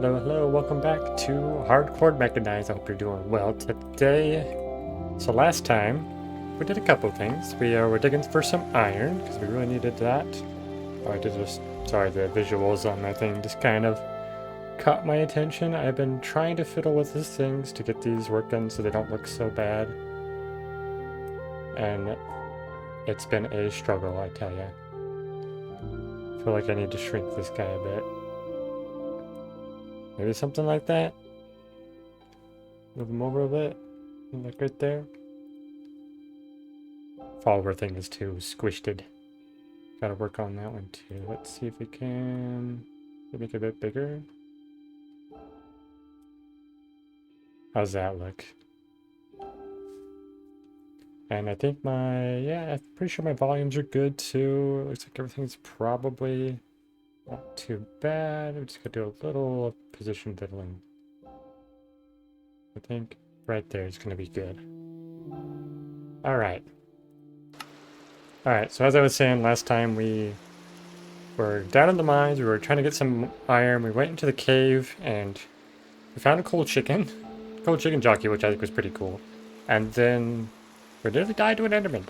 Hello, hello, welcome back to Hardcore Mechanize. I hope you're doing well today. So last time, we did a couple things. We were digging for some iron, because we really needed that. Oh, I did just, sorry, the visuals on my thing just kind of caught my attention. I've been trying to fiddle with these things to get these working so they don't look so bad. And it's been a struggle, I tell ya. I feel like I need to shrink this guy a bit. Maybe something like that. Move him over a bit. Like right there. Follower thing is too squished. Gotta work on that one too. Let's see if we can make it a bit bigger. How's that look? And I think I'm pretty sure my volumes are good too. Looks like everything's probably not too bad. We just gotta do a little position fiddling. I think right there is gonna be good. Alright. Alright, so as I was saying last time, we were down in the mines, we were trying to get some iron, we went into the cave, and we found a cold chicken jockey, which I think was pretty cool. And then we nearly died to an enderman.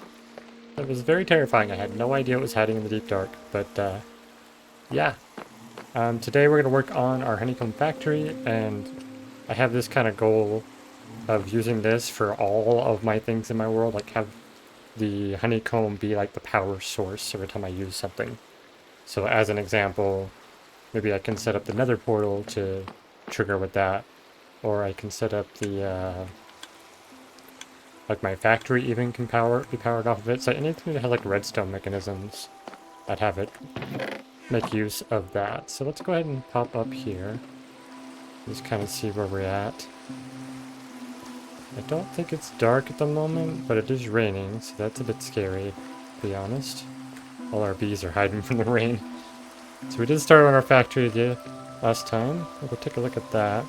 It was very terrifying. I had no idea it was hiding in the deep dark, but yeah. Today we're going to work on our honeycomb factory, and I have this kind of goal of using this for all of my things in my world, like have the honeycomb be like the power source every time I use something. So as an example, maybe I can set up the Nether portal to trigger with that, or I can set up the like my factory even can be powered off of it. So anything that has like redstone mechanisms, I'd have it make use of that. So let's go ahead and pop up here. Just kind of see where we're at. I don't think it's dark at the moment, but it is raining, so that's a bit scary, to be honest. All our bees are hiding from the rain. So we did start on our factory last time. We'll take a look at that.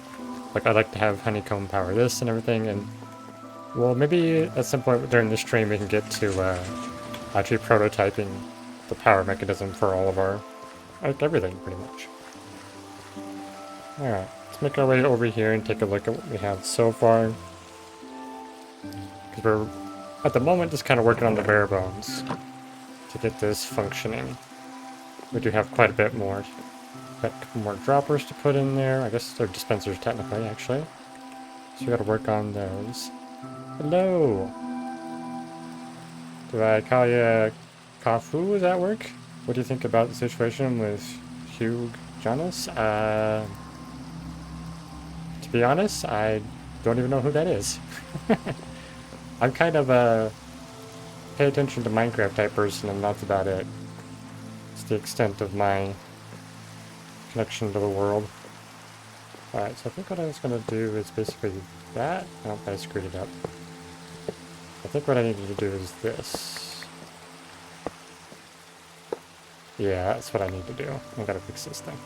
Like, I'd like to have honeycomb power this and everything, and well, maybe at some point during the stream we can get to actually prototyping the power mechanism for all of our, like, everything, pretty much. Alright, let's make our way over here and take a look at what we have so far. Because we're, at the moment, just kind of working on the bare bones to get this functioning. We do have quite a bit more. Got a couple more droppers to put in there. I guess they're dispensers, technically, actually. So we gotta work on those. Hello! Do I call you Kafu? Does that work? What do you think about the situation with Hugh Jonas? To be honest, I don't even know who that is. I'm kind of a pay attention to Minecraft type person, and that's about it. It's the extent of my connection to the world. Alright, so I think what I was going to do is basically that. Oh, I screwed it up. I think what I needed to do is this. Yeah, that's what I need to do. I gotta fix this thing.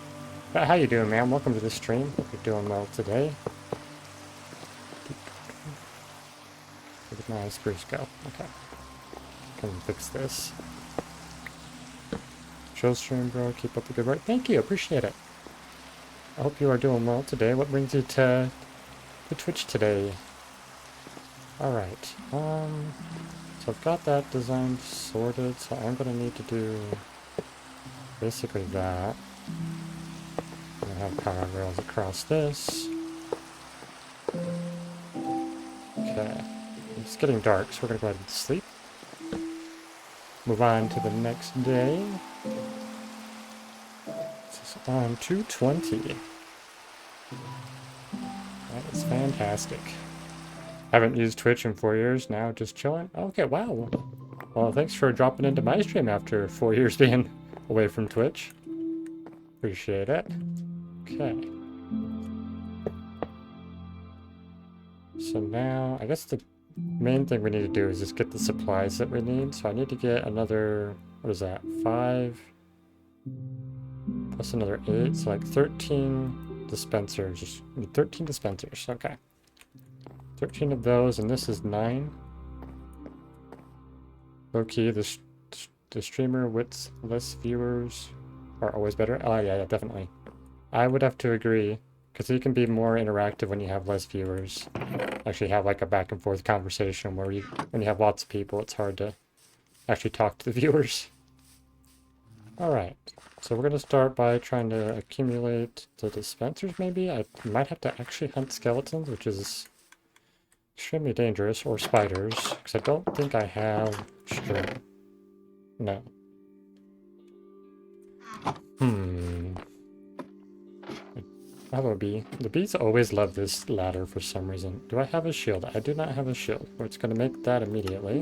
But how you doing, man? Welcome to the stream. Hope you're doing well today. Where did my screws go? Okay. Can fix this. Chill stream, bro. Keep up the good work. Thank you. Appreciate it. I hope you are doing well today. What brings you to Twitch today? Alright. So I've got that design sorted, so I'm going to need to do basically that. I'm going to have power rails across this. Okay. It's getting dark, so we're going to go ahead and sleep. Move on to the next day. This is on 220. That is fantastic. Haven't used Twitch in 4 years now, just chilling. Okay, wow. Well, thanks for dropping into my stream after 4 years being away from Twitch. Appreciate it. Okay. So now, I guess the main thing we need to do is just get the supplies that we need. So I need to get another, what is that, 5 plus another 8, so like 13 dispensers. 13 dispensers, okay. 13 of those, and this is 9. Low-key, the streamer with less viewers are always better. Oh, yeah, definitely. I would have to agree, Because you can be more interactive when you have less viewers. Actually have like a back and forth conversation where when you have lots of people, it's hard to actually talk to the viewers. Alright, so we're going to start by trying to accumulate the dispensers maybe. I might have to actually hunt skeletons, which is extremely dangerous, or spiders, because I don't think I have string. No. I have a bee. The bees always love this ladder for some reason. Do I have a shield? I do not have a shield. We're just going to make that immediately.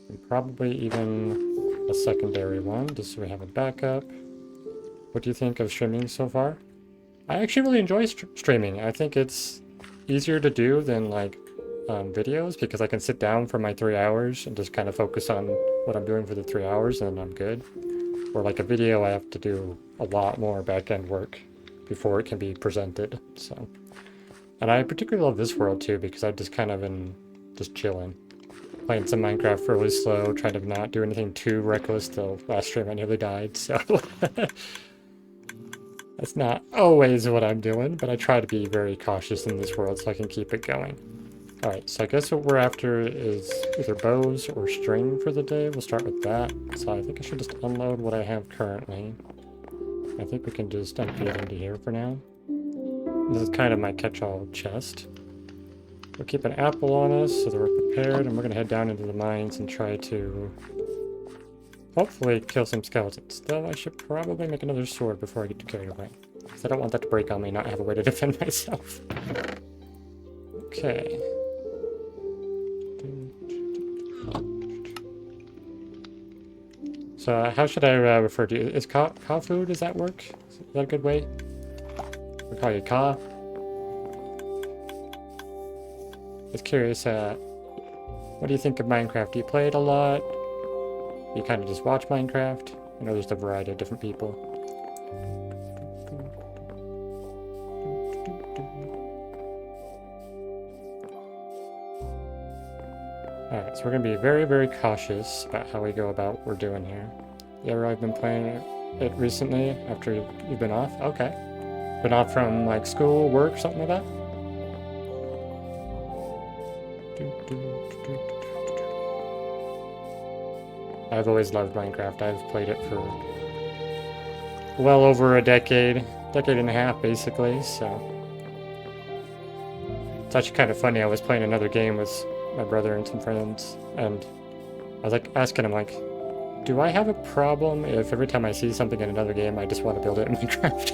And probably even a secondary one, just so we have a backup. What do you think of streaming so far? I actually really enjoy streaming. I think it's easier to do than like videos, because I can sit down for my 3 hours and just kind of focus on what I'm doing for the 3 hours and I'm good. Or like a video, I have to do a lot more back-end work before it can be presented. So, and I particularly love this world too, because I've just kind of been just chilling, playing some Minecraft really slow, trying to not do anything too reckless. The last stream I nearly died, so that's not always what I'm doing, but I try to be very cautious in this world so I can keep it going. Alright, so I guess what we're after is either bows or string for the day. We'll start with that. So I think I should just unload what I have currently. I think we can just empty it into here for now. This is kind of my catch-all chest. We'll keep an apple on us so that we're prepared, and we're going to head down into the mines and try to hopefully kill some skeletons. Though I should probably make another sword before I get too carried away, because I don't want that to break on me and not have a way to defend myself. Okay. So how should I refer to you? Is Ka food, does that work? Is that a good way? We'll call you Ka. Just curious, what do you think of Minecraft? Do you play it a lot? You kind of just watch Minecraft? I know there's a variety of different people. Alright, so we're going to be very, very cautious about how we go about what we're doing here. You ever been playing it recently after you've been off? Okay. Been off from like school, work, something like that? I've always loved Minecraft. I've played it for well over a decade and a half basically, so. It's actually kind of funny, I was playing another game with my brother and some friends, and I was like asking him like, do I have a problem if every time I see something in another game I just want to build it in Minecraft?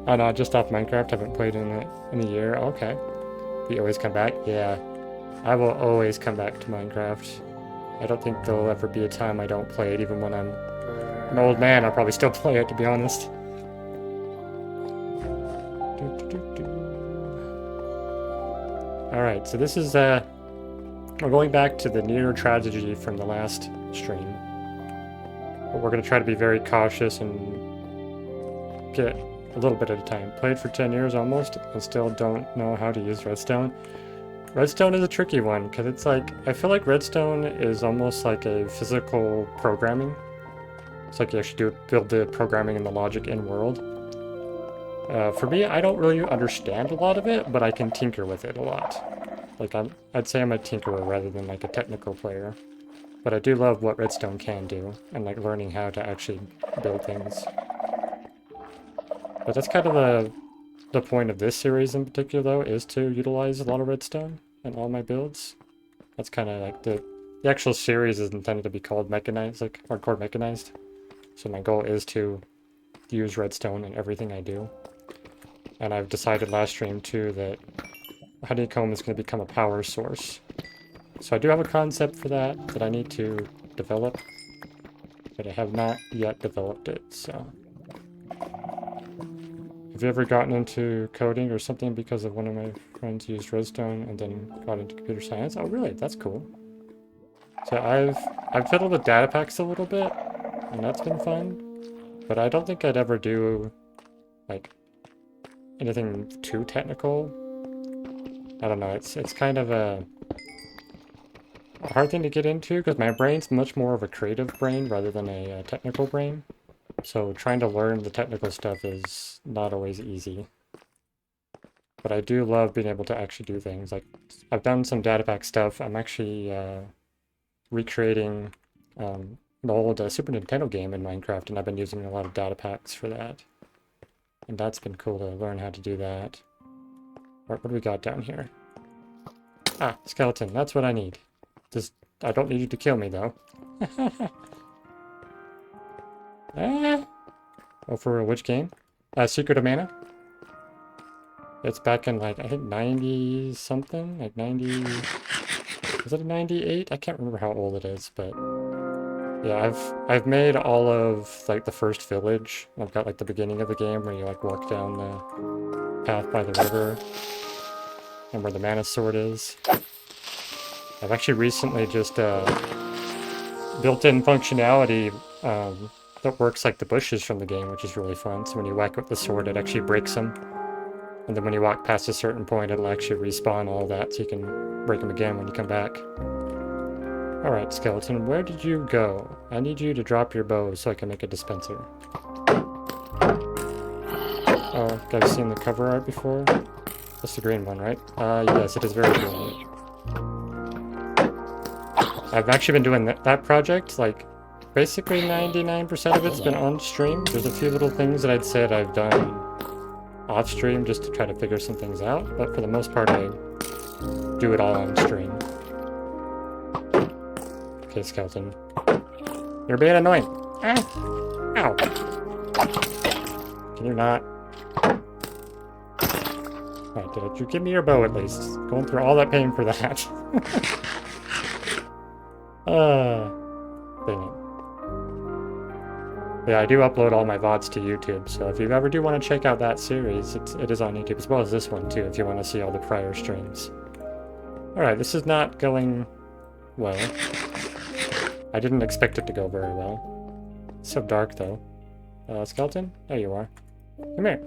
Oh no, just off Minecraft, haven't played in it in a year. Okay. Do you always come back? Yeah. I will always come back to Minecraft. I don't think there'll ever be a time I don't play it, even when I'm an old man, I'll probably still play it, to be honest. Alright, so this is, we're going back to the near tragedy from the last stream. But we're going to try to be very cautious and get a little bit at a time. Played for 10 years almost, and still don't know how to use redstone. Redstone is a tricky one, because it's like, I feel like redstone is almost like a physical programming. It's like you actually build the programming and the logic in-world. For me, I don't really understand a lot of it, but I can tinker with it a lot. Like, I'd say I'm a tinkerer rather than like a technical player. But I do love what redstone can do, and like learning how to actually build things. But that's kind of the point of this series in particular, though, is to utilize a lot of redstone in all my builds. That's kind of like the actual series is intended to be called Mechanized, like hardcore mechanized. So my goal is to use redstone in everything I do. And I've decided last stream too that Honeycomb is going to become a power source. So I do have a concept for that I need to develop, but I have not yet developed it, so. Have you ever gotten into coding or something because of one of my friends who used redstone and then got into computer science? Oh really? That's cool. So I've fiddled with data packs a little bit, and that's been fun. But I don't think I'd ever do like anything too technical. I don't know, it's kind of a hard thing to get into because my brain's much more of a creative brain rather than a technical brain. So trying to learn the technical stuff is not always easy. But I do love being able to actually do things. Like, I've done some data pack stuff. I'm actually recreating an old Super Nintendo game in Minecraft, and I've been using a lot of data packs for that. And that's been cool to learn how to do that. What do we got down here? Ah, skeleton. That's what I need. Just, I don't need you to kill me, though. Ah. Oh, for which game? Secret of Mana? It's back in, like, I think 90 something? Like 90... Was it a 98? I can't remember how old it is, but... Yeah, I've made all of, like, the first village. I've got, like, the beginning of the game where you, like, walk down the path by the river. And where the mana sword is. I've actually recently just, built-in functionality, that works like the bushes from the game, which is really fun. So when you whack with the sword, it actually breaks them. And then when you walk past a certain point, it'll actually respawn all that, so you can break them again when you come back. Alright, skeleton, where did you go? I need you to drop your bow so I can make a dispenser. Oh, guys seen the cover art before? That's the green one, right? Yes, it is very green. I've actually been doing that project, like, basically 99% of it's been on stream. There's a few little things that I'd said I've done off stream just to try to figure some things out, but for the most part I do it all on stream. Okay, skeleton. You're being annoying. Ah! Ow! Can you not? Alright, did you give me your bow at least? Going through all that pain for that. Dang it. Yeah, I do upload all my VODs to YouTube, so if you ever do want to check out that series, it is on YouTube, as well as this one too, if you want to see all the prior streams. Alright, this is not going well. I didn't expect it to go very well. It's so dark, though. Skeleton? There you are. Come here.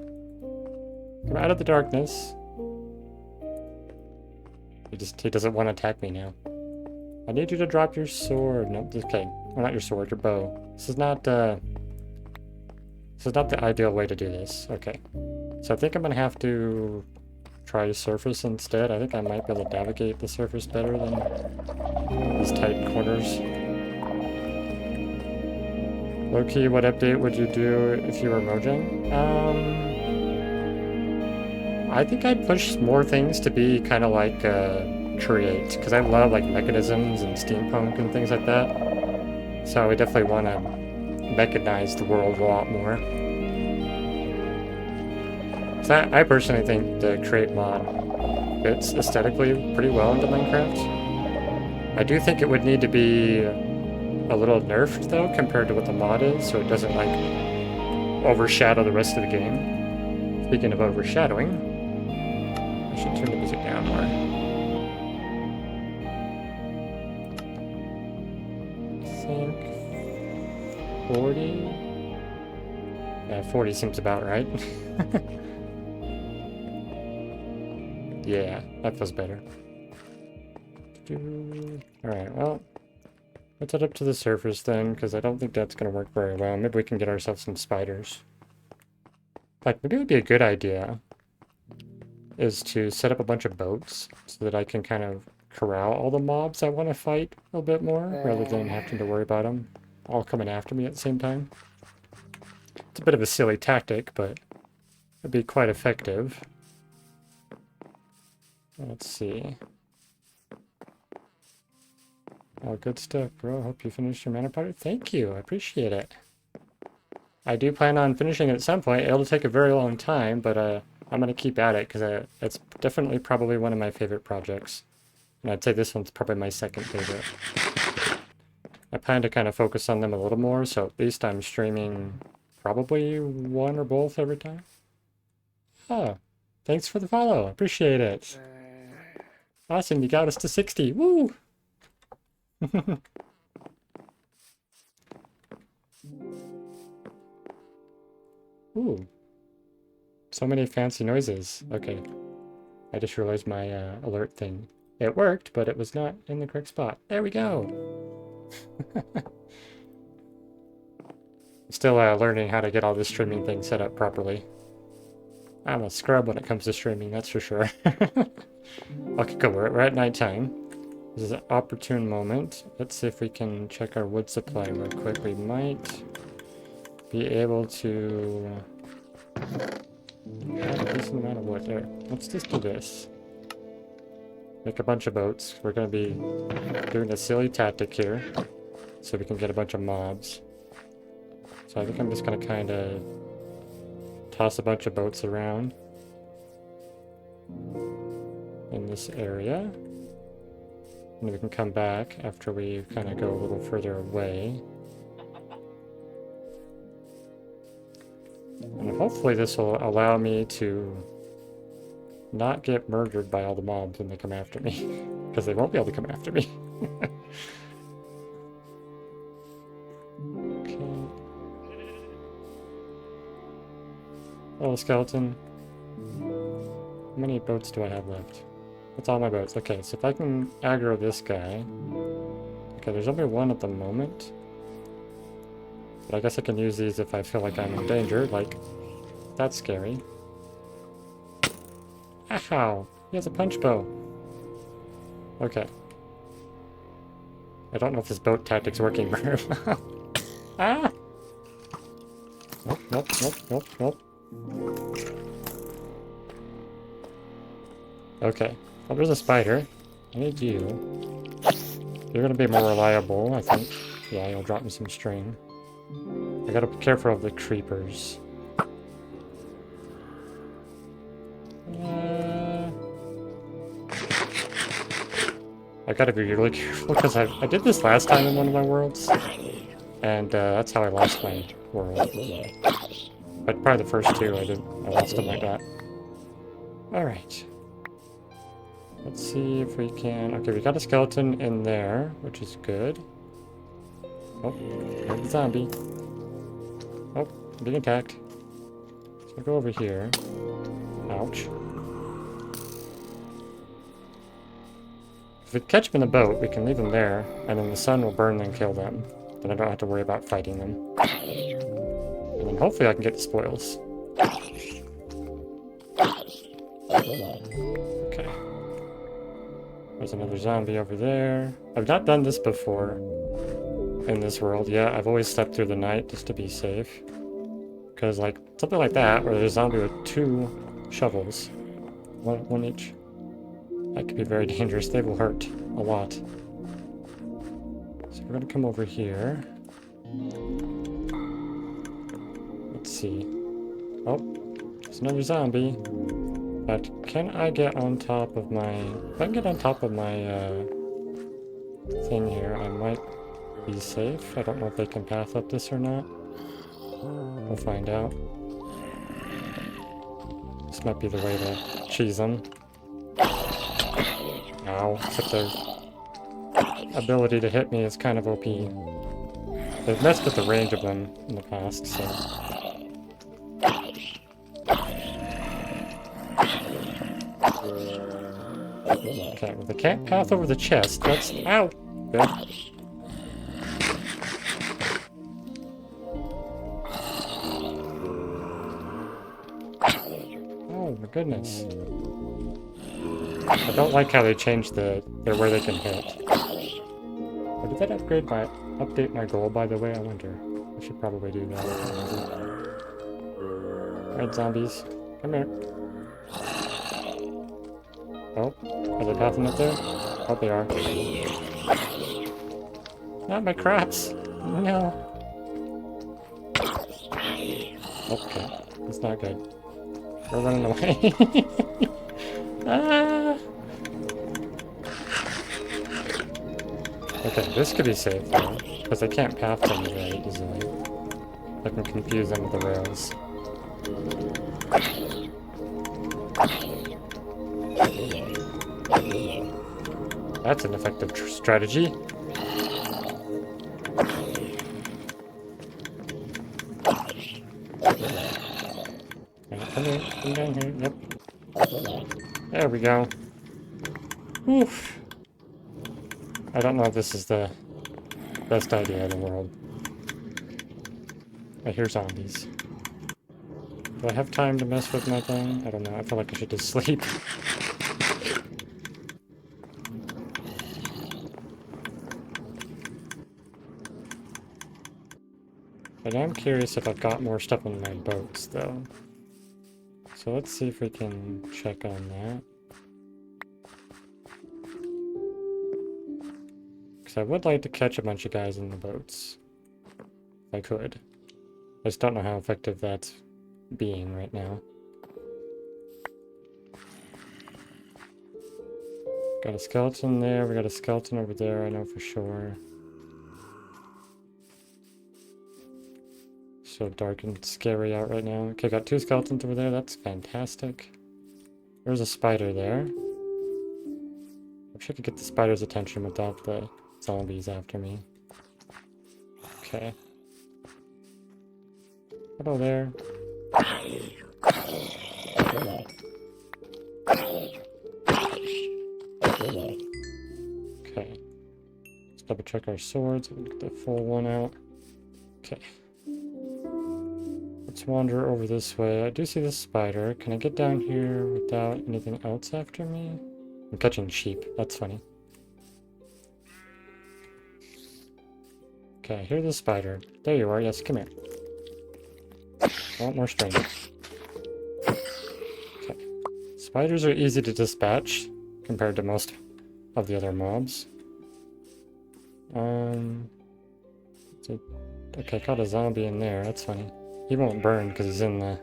Come out of the darkness. He doesn't want to attack me now. I need you to drop your sword. No, okay. Well, not your sword, your bow. This is not the ideal way to do this. Okay. So I think I'm gonna have to try surface instead. I think I might be able to navigate the surface better than these tight corners. Low-key, what update would you do if you were Mojang? I think I'd push more things to be kind of like create, because I love like mechanisms and steampunk and things like that. So I definitely want to mechanize the world a lot more. So I personally think the create mod fits aesthetically pretty well into Minecraft. I do think it would need to be a little nerfed though compared to what the mod is, so it doesn't like overshadow the rest of the game. Speaking of overshadowing, I should turn the music down more. I think 40? Yeah, 40 seems about right. Yeah, that feels better. Alright, well, let's head up to the surface then, because I don't think that's going to work very well. Maybe we can get ourselves some spiders. In fact, maybe it would be a good idea is to set up a bunch of boats so that I can kind of corral all the mobs I want to fight a little bit more, rather than having to worry about them all coming after me at the same time. It's a bit of a silly tactic, but it'd be quite effective. Let's see. Oh, good stuff, bro. Hope you finished your mana party. Thank you. I appreciate it. I do plan on finishing it at some point. It'll take a very long time, but I'm going to keep at it because it's definitely probably one of my favorite projects. And I'd say this one's probably my second favorite. I plan to kind of focus on them a little more, so at least I'm streaming probably one or both every time. Oh, thanks for the follow. Appreciate it. Awesome, you got us to 60. Woo! Ooh. So many fancy noises. Okay. I just realized my alert thing. It worked, but it was not in the correct spot. There we go! Still learning how to get all this streaming thing set up properly. I'm a scrub when it comes to streaming, that's for sure. Okay, cool. We're at nighttime. This is an opportune moment. Let's see if we can check our wood supply real quick. We might be able to have a decent amount of wood there. Let's just do this. Make a bunch of boats. We're going to be doing a silly tactic here so we can get a bunch of mobs. So I think I'm just going to kind of toss a bunch of boats around in this area. And we can come back after we kind of go a little further away. And hopefully this will allow me to not get murdered by all the mobs when they come after me. Because they won't be able to come after me. Okay. Hello, skeleton. How many boats do I have left? That's all my boats. Okay, so if I can aggro this guy... Okay, there's only one at the moment. But I guess I can use these if I feel like I'm in danger, like... That's scary. Ow! He has a punch bow! Okay. I don't know if this boat tactic's working very well. Ah! Nope, nope, nope, nope, nope. Okay. Oh, there's a spider. I need you. You're gonna be more reliable, I think. Yeah, you'll drop me some string. I gotta be careful of the creepers. I gotta be really careful because I did this last time in one of my worlds. And that's how I lost my world. But probably the first two I lost them like that. Alright. Let's see if we can... Okay, we got a skeleton in there, which is good. Oh, there's a zombie. Oh, I'm being attacked. So I'll go over here. Ouch. If we catch them in the boat, we can leave them there, and then the sun will burn them and kill them. Then I don't have to worry about fighting them. And then hopefully I can get the spoils. Okay. There's another zombie over there. I've not done this before in this world. Yeah, I've always slept through the night just to be safe. Because, like, something like that, where there's a zombie with 2 shovels. One each. That could be very dangerous. They will hurt a lot. So we're gonna come over here. Let's see. Oh, there's another zombie. But can I get on top of my... If I can get on top of my thing here, I might be safe. I don't know if they can path up this or not. We'll find out. This might be the way to cheese them. Ow, except their ability to hit me is kind of OP. They've messed with the range of them in the past, so... Okay, well they can't path over the chest, that's... Ow! Good. Oh my goodness. I don't like how they changed where they can hit. Or did that update my goal, by the way? I wonder. I should probably do that. Alright, zombies. Come here. Oh, are they pathing up there? Oh, they are. Not my crops! No! Okay, that's not good. We're running away. Ah! Okay, this could be safe though, because they can't path to me very easily. I can confuse them with the rails. That's an effective strategy. Come here, come down here, yep. There we go. Oof. I don't know if this is the best idea in the world. I hear zombies. Do I have time to mess with my thing? I don't know. I feel like I should just sleep. But I'm curious if I've got more stuff on my boats, though. So let's see if we can check on that. Because I would like to catch a bunch of guys in the boats. If I could. I just don't know how effective that's being right now. Got a skeleton there, we got a skeleton over there, I know for sure. So dark and scary out right now. Okay, got 2 skeletons over there, that's fantastic. There's a spider there. I wish I could get the spider's attention without the zombies after me. Okay. Hello there. Okay. Let's double check our swords. We'll get the full one out. Okay. Let's wander over this way. I do see this spider. Can I get down here without anything else after me? I'm catching sheep. That's funny. Okay, I hear the spider. There you are. Yes, come here. I want more string. Okay. Spiders are easy to dispatch compared to most of the other mobs. Okay, caught a zombie in there. That's funny. He won't burn because he's in the...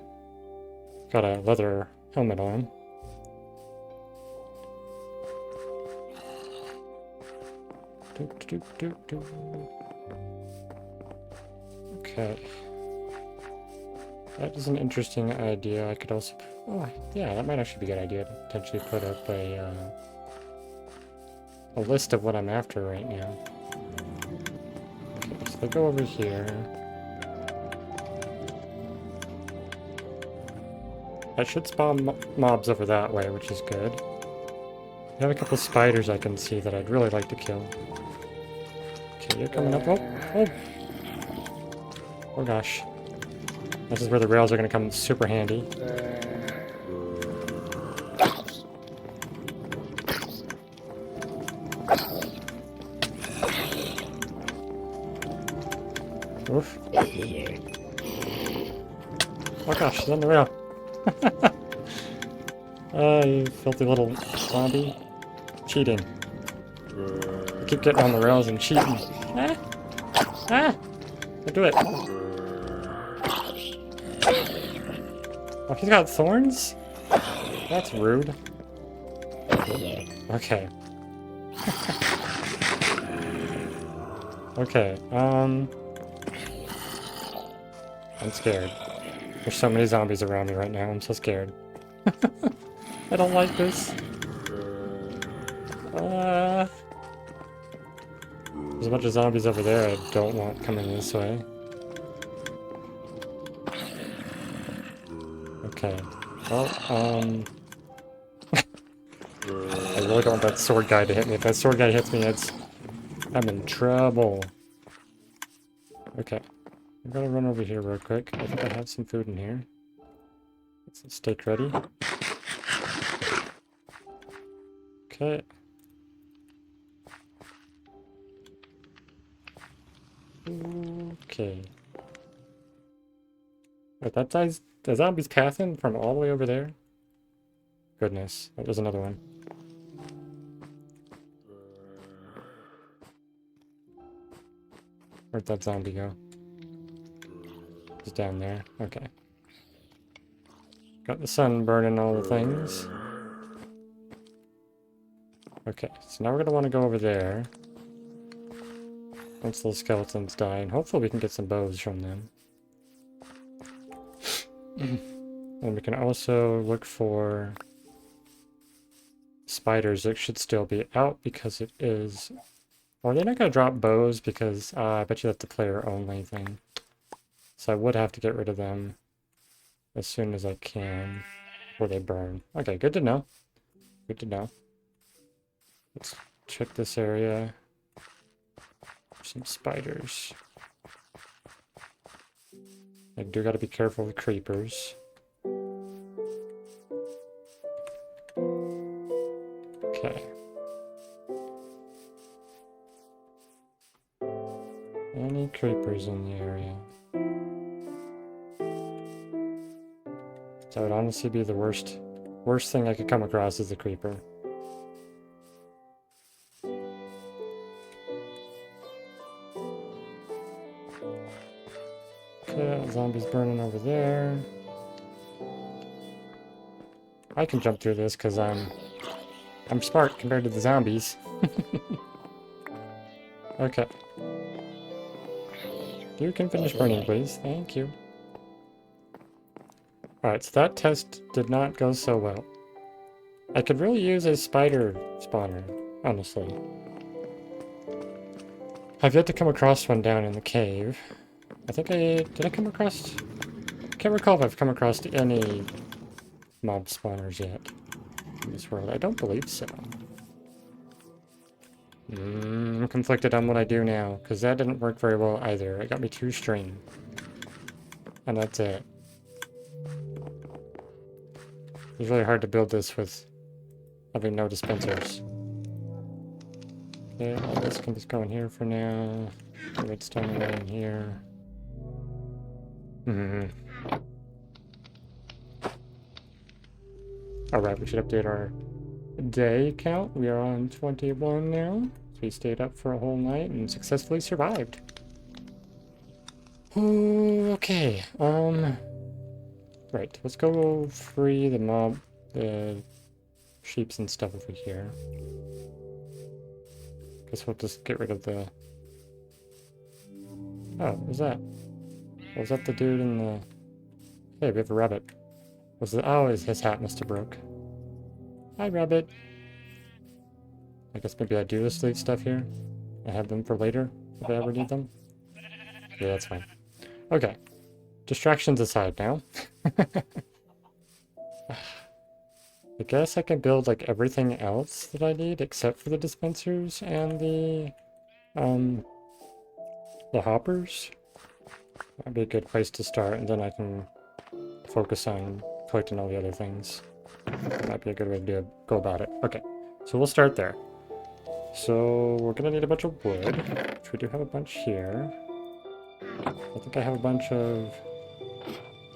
Got a leather helmet on. Okay. That is an interesting idea. I could also... Oh, yeah, that might actually be a good idea to potentially put up a list of what I'm after right now. Okay, so I'll go over here. I should spawn mobs over that way, which is good. I have a couple spiders I can see that I'd really like to kill. Okay, you're coming up. Oh! Oh gosh. This is where the rails are going to come super handy. Oof. Oh gosh, she's on the rail. You filthy little zombie. Cheating. You keep getting on the rails and cheating. Ah! Ah! Don't do it. Oh, he's got thorns? That's rude. Okay. Okay, I'm scared. There's so many zombies around me right now, I'm so scared. I don't like this. There's a bunch of zombies over there I don't want coming this way. Okay. Well, I really don't want that sword guy to hit me. If that sword guy hits me, I'm in trouble. Okay. I'm gonna run over here real quick. I think I have some food in here. Get some steak ready. Okay. Okay. Wait, the zombie's passing from all the way over there? Goodness, there's another one. Where'd that zombie go? He's down there. Okay. Got the sun burning all the things. Okay, so now we're gonna want to go over there. Once those skeletons die, and hopefully we can get some bows from them. And we can also look for spiders that should still be out because it is... Well, they're not going to drop bows because I bet you that's the player only thing. So I would have to get rid of them as soon as I can before they burn. Okay, good to know. Good to know. Let's check this area. Some spiders. I do gotta be careful with creepers. Okay. Any creepers in the area? That would honestly be the worst thing I could come across is the creeper. Okay, zombies burning over there. I can jump through this because I'm smart compared to the zombies. Okay. You can finish burning, please. Thank you. Alright, so that test did not go so well. I could really use a spider spawner, honestly. I've yet to come across one down in the cave. I think did I come across? I can't recall if I've come across any mob spawners yet in this world. I don't believe so. I'm conflicted on what I do now, because that didn't work very well either. It got me 2 string. And that's it. It's really hard to build this with having no dispensers. Okay, all this can just go in here for now. Redstone right in here. Alright, we should update our day count. We are on 21 now. So we stayed up for a whole night and successfully survived. Okay, right, let's go free the sheeps and stuff over here. Guess we'll just get rid of the... Oh, what was that? Was that the dude in the... Hey, we have a rabbit. Was it... Oh, his hat must have broke. Hi, rabbit. I guess maybe I do the slave stuff here. I have them for later, if I ever need them. Yeah, that's fine. Okay. Distractions aside now. I guess I can build like everything else that I need except for the dispensers and the hoppers. That'd be a good place to start, and then I can focus on collecting all the other things. That might be a good way to go about it. Okay, so we'll start there. So we're gonna need a bunch of wood, which we do have a bunch here. I think I have a bunch of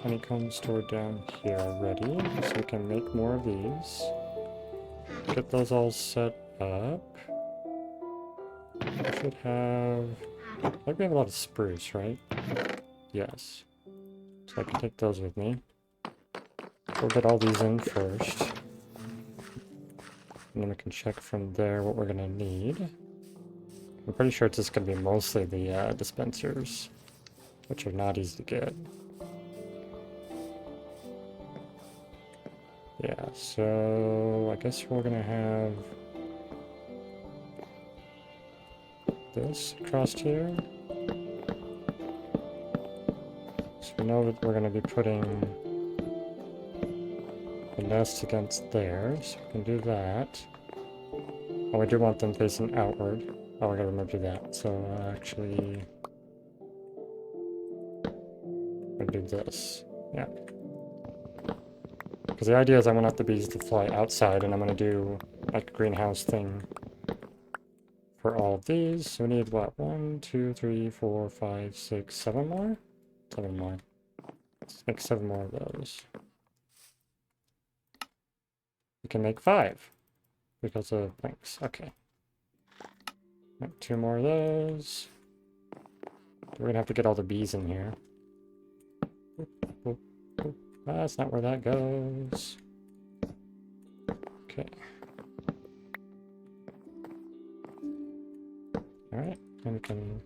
honeycomb stored down here already, so we can make more of these. Get those all set up. We should have... I think we have a lot of spruce, right? Yes. So I can take those with me. We'll get all these in first. And then we can check from there what we're gonna need. I'm pretty sure it's just gonna be mostly the dispensers, which are not easy to get. Yeah, so I guess we're gonna have this across here. So we know that we're gonna be putting the nest against there, so we can do that. Oh, we do want them facing outward. Oh, I gotta remember that. So actually, we're gonna do this. Yeah. Because the idea is I want the bees to fly outside, and I'm gonna do like a greenhouse thing for all of these. So we need what? 1, 2, 3, 4, 5, 6, 7 more? 7 more. Let's make 7 more of those. We can make 5 because of planks. Okay. Make 2 more of those. We're gonna have to get all the bees in here. That's not where that goes. Okay. Alright, and we can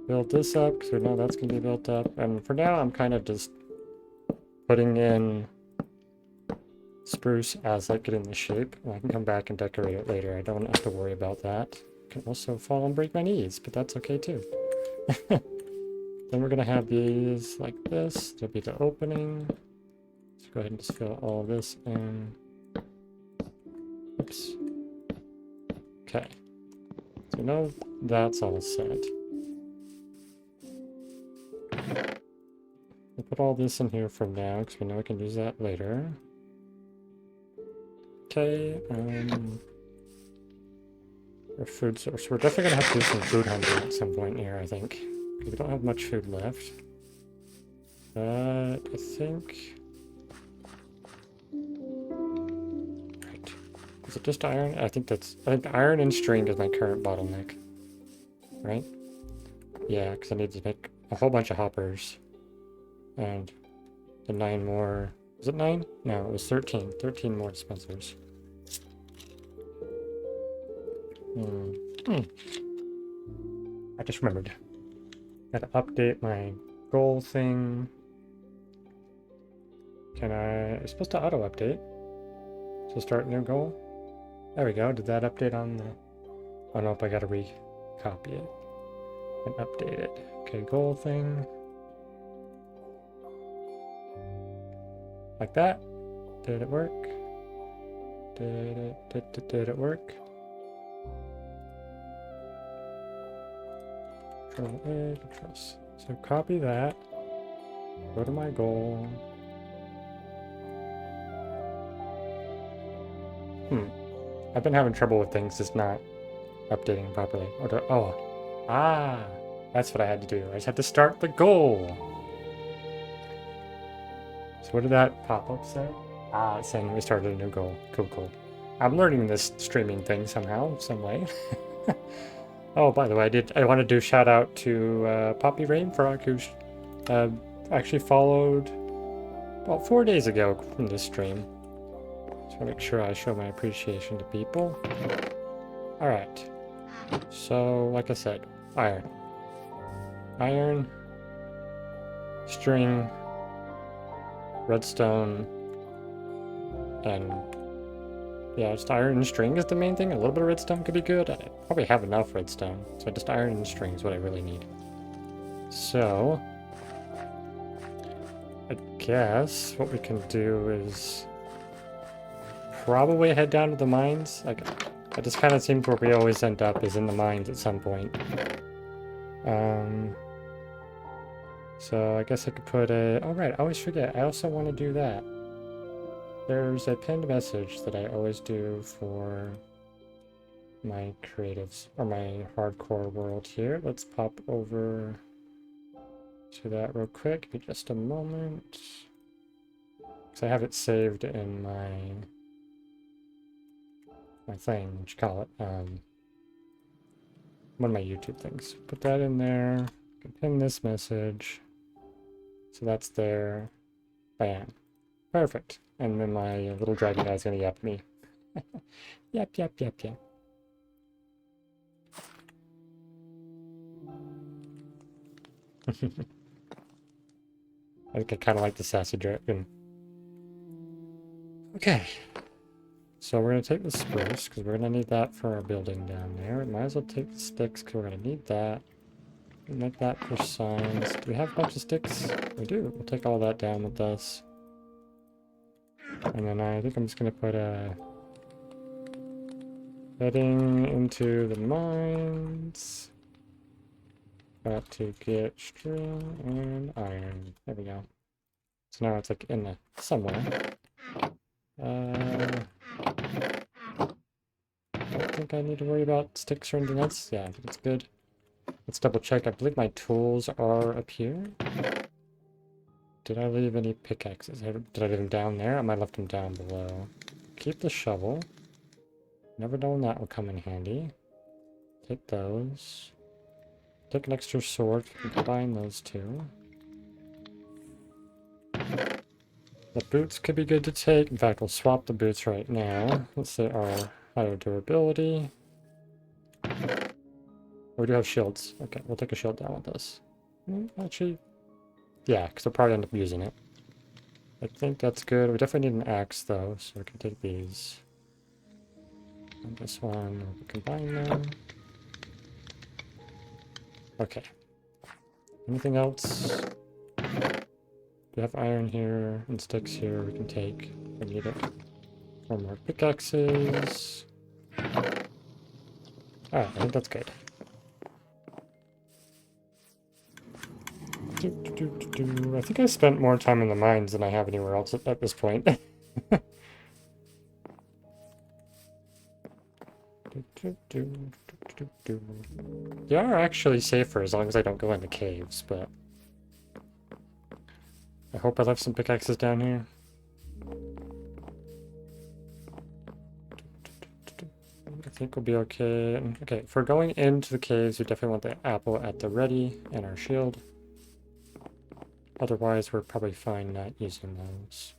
build this up because we know that's going to be built up. And for now, I'm kind of just putting in spruce as I get in the shape. I can come back and decorate it later. I don't have to worry about that. I can also fall and break my knees, but that's okay too. Then we're going to have these like this. There'll be the opening. Let's go ahead and just fill all this in. Oops. Okay. So now that's all set. put all this in here for now, because we know we can use that later. Okay, our food source. We're definitely gonna have to do some food hunting at some point here, I think. We don't have much food left. But I think... Right. Is it just iron? I think iron and string is my current bottleneck. Right? Yeah, because I need to make a whole bunch of hoppers. And the 9 more... Was it 9? No, it was 13. 13 more dispensers. I just remembered. Gotta update my goal thing. It's supposed to auto-update. So start new goal. There we go. Did that update on the... Oh, nope, I gotta re-copy it. And update it. Okay, goal thing. Like that. Did it work? Did it work? Control A, Control C. So copy that. Go to my goal. I've been having trouble with things just not updating properly. That's what I had to do. I just had to start the goal. So what did that pop-up say? It's saying we started a new goal. Cool. I'm learning this streaming thing somehow, some way. Oh, by the way, I want to do shout out to Poppy Rain Frog, who actually followed about 4 days ago from this stream. So make sure I show my appreciation to people. Alright. So, like I said, iron. Iron, string, redstone, and yeah, just iron and string is the main thing. A little bit of redstone could be good. I probably have enough redstone, so just iron and string is what I really need. So, I guess what we can do is probably head down to the mines. Like, it just kind of seems where we always end up is in the mines at some point. So I guess I could put a... Oh right, I always forget. I also want to do that. There's a pinned message that I always do for my creatives, or my hardcore world here. Let's pop over to that real quick. Give me just a moment. Because I have it saved in my thing, what you call it. One of my YouTube things. Put that in there. I can pin this message. So that's there. Bam. Perfect. And then my little dragon guy's gonna yap at me. Yap. I think I kind of like the sassy dragon. Okay. So we're gonna take the spruce, because we're gonna need that for our building down there. Might as well take the sticks, because we're gonna need that. Make that for signs. Do we have a bunch of sticks? We do. We'll take all that down with us. And then I think I'm just going to put a heading into the mines. Got to get string and iron. There we go. So now it's like in the somewhere. I don't think I need to worry about sticks or anything else. Yeah, I think it's good. Let's double check. I believe my tools are up here. Did I leave any pickaxes? Did I leave them down there? I might have left them down below. Keep the shovel. Never known that would come in handy. Take those. Take an extra sword. We can combine those two. The boots could be good to take. In fact, we'll swap the boots right now. Let's say our higher durability. We do have shields. Okay, we'll take a shield down with us. Actually, yeah, because we'll probably end up using it. I think that's good. We definitely need an axe, though, so we can take these. And this one, we can combine them. Okay. Anything else? We have iron here and sticks here we can take. We need it. 4 more pickaxes. Alright, I think that's good. I think I spent more time in the mines than I have anywhere else at this point. They are actually safer as long as I don't go into caves, but I hope I left some pickaxes down here. I think we'll be okay. Okay, if we're going into the caves, we definitely want the apple at the ready and our shield. Otherwise, we're probably fine not using those.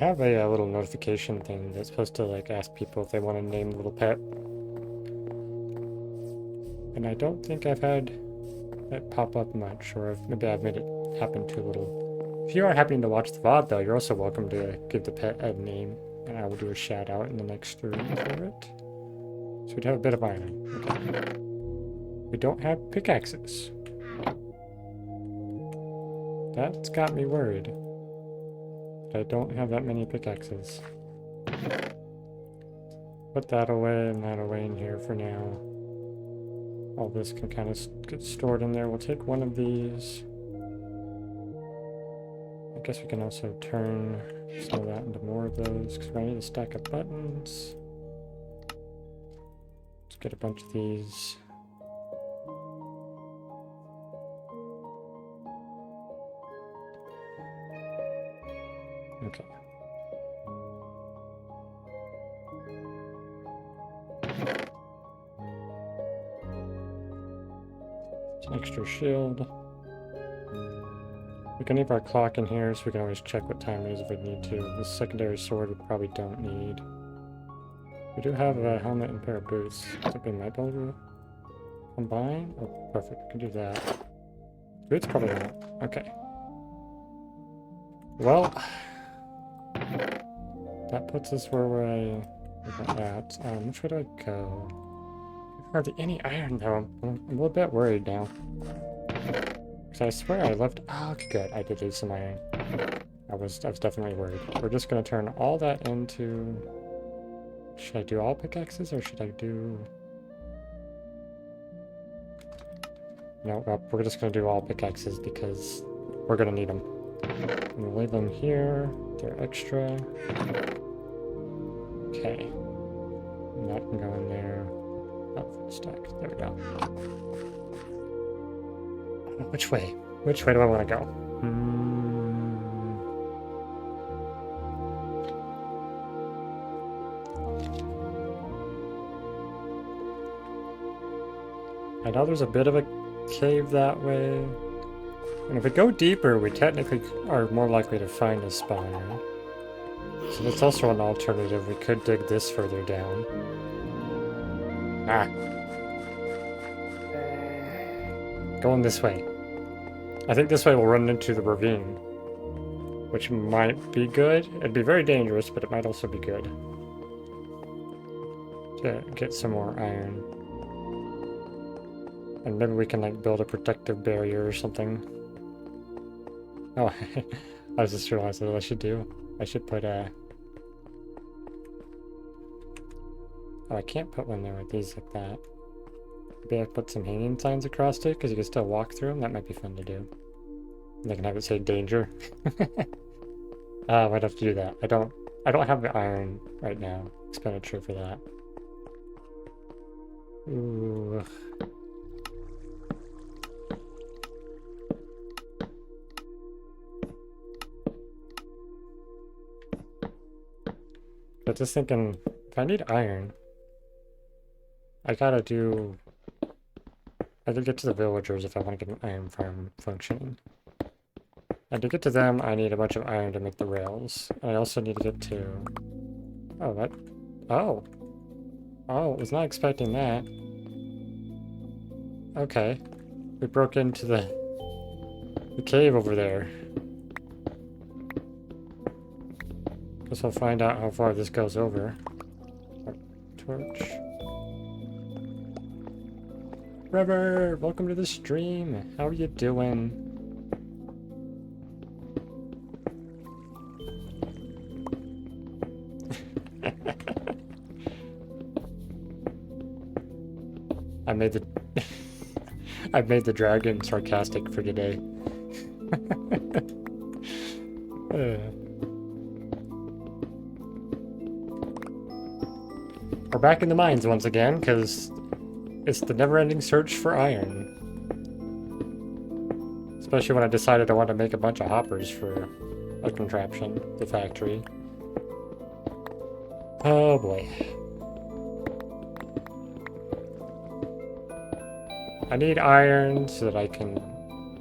I have a little notification thing that's supposed to like ask people if they want to name the little pet. And I don't think I've had that pop up much, or maybe I've made it happen too little. If you are happening to watch the VOD though, you're also welcome to give the pet a name, and I will do a shout out in the next stream for it. So we'd have a bit of iron. Okay. We don't have pickaxes. That's got me worried. I don't have that many pickaxes. Put that away and that away in here for now. All this can kind of get stored in there. We'll take one of these. I guess we can also turn some of that into more of those because I need a stack of buttons. Let's get a bunch of these. Okay. An extra shield. We can leave our clock in here so we can always check what time it is if we need to. This secondary sword we probably don't need. We do have a helmet and a pair of boots. I think we might be able to combine. Oh, perfect. We can do that. Boots probably not. Okay. Well, that puts us where we're at. Which way do I go? Hardly any iron though. I'm a little bit worried now. Because I swear I left. Oh, okay, good. I did leave some iron. I was definitely worried. We're just gonna turn all that into. Should I do all pickaxes or should I do? No, well, we're just gonna do all pickaxes because we're gonna need them. I'm gonna leave them here. They're extra. Okay. And that can go in there. Outfit stack. There we go. Which way? Which way do I want to go? I know there's a bit of a cave that way. And if we go deeper, we technically are more likely to find a spire. So that's also an alternative. We could dig this further down. Ah. Going this way. I think this way we'll run into the ravine. Which might be good. It'd be very dangerous, but it might also be good. To get some more iron. And maybe we can like build a protective barrier or something. Oh, I just realized what I should do. I should put a... Oh, I can't put one there with these like that. Maybe I put some hanging signs across it, because you can still walk through them. That might be fun to do. And I can have it say danger. I might have to do that. I don't have the iron right now. Expenditure for that. Ooh. But just thinking, if I need iron, I gotta get to the villagers if I want to get an iron farm functioning. And to get to them, I need a bunch of iron to make the rails. I also need to get to... Oh, that... Oh! Oh, was not expecting that. Okay. We broke into the cave over there. Guess we'll find out how far this goes over. torch. Trevor, welcome to the stream. How are you doing? I made the I made the dragon sarcastic for today. We're back in the mines once again, because it's the never-ending search for iron. Especially when I decided I wanted to make a bunch of hoppers for a contraption, the factory. Oh boy. I need iron so that I can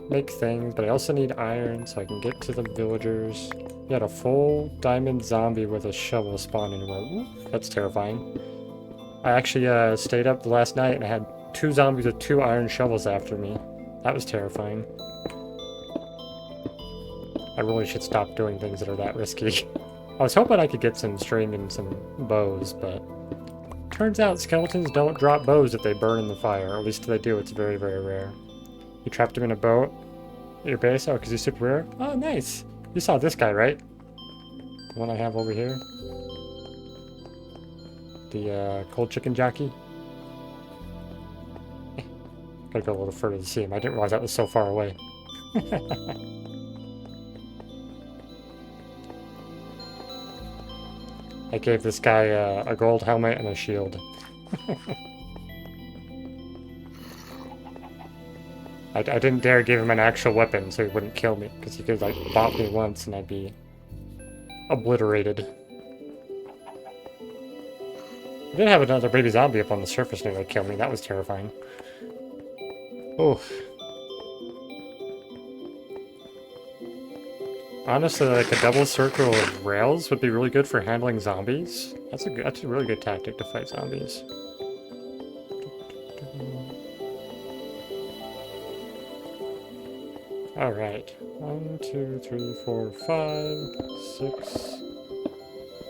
make things, but I also need iron so I can get to the villagers. You had a full diamond zombie with a shovel spawning in room. That's terrifying. I actually stayed up the last night and I had 2 zombies with 2 iron shovels after me. That was terrifying. I really should stop doing things that are that risky. I was hoping I could get some string and some bows, but turns out skeletons don't drop bows if they burn in the fire. Or at least if they do, it's very, very rare. You trapped him in a boat at your base? Oh, because he's super rare? Oh, nice. You saw this guy, right? The one I have over here. The cold chicken jockey. Gotta go a little further to see him. I didn't realize that was so far away. I gave this guy a gold helmet and a shield. I didn't dare give him an actual weapon so he wouldn't kill me, because he could like bop me once and I'd be obliterated. I did have another baby zombie up on the surface nearly kill me. That was terrifying. Oh. Honestly, like a double circle of rails would be really good for handling zombies. That's a really good tactic to fight zombies. All right. 1, 2, 3, 4, 5, 6,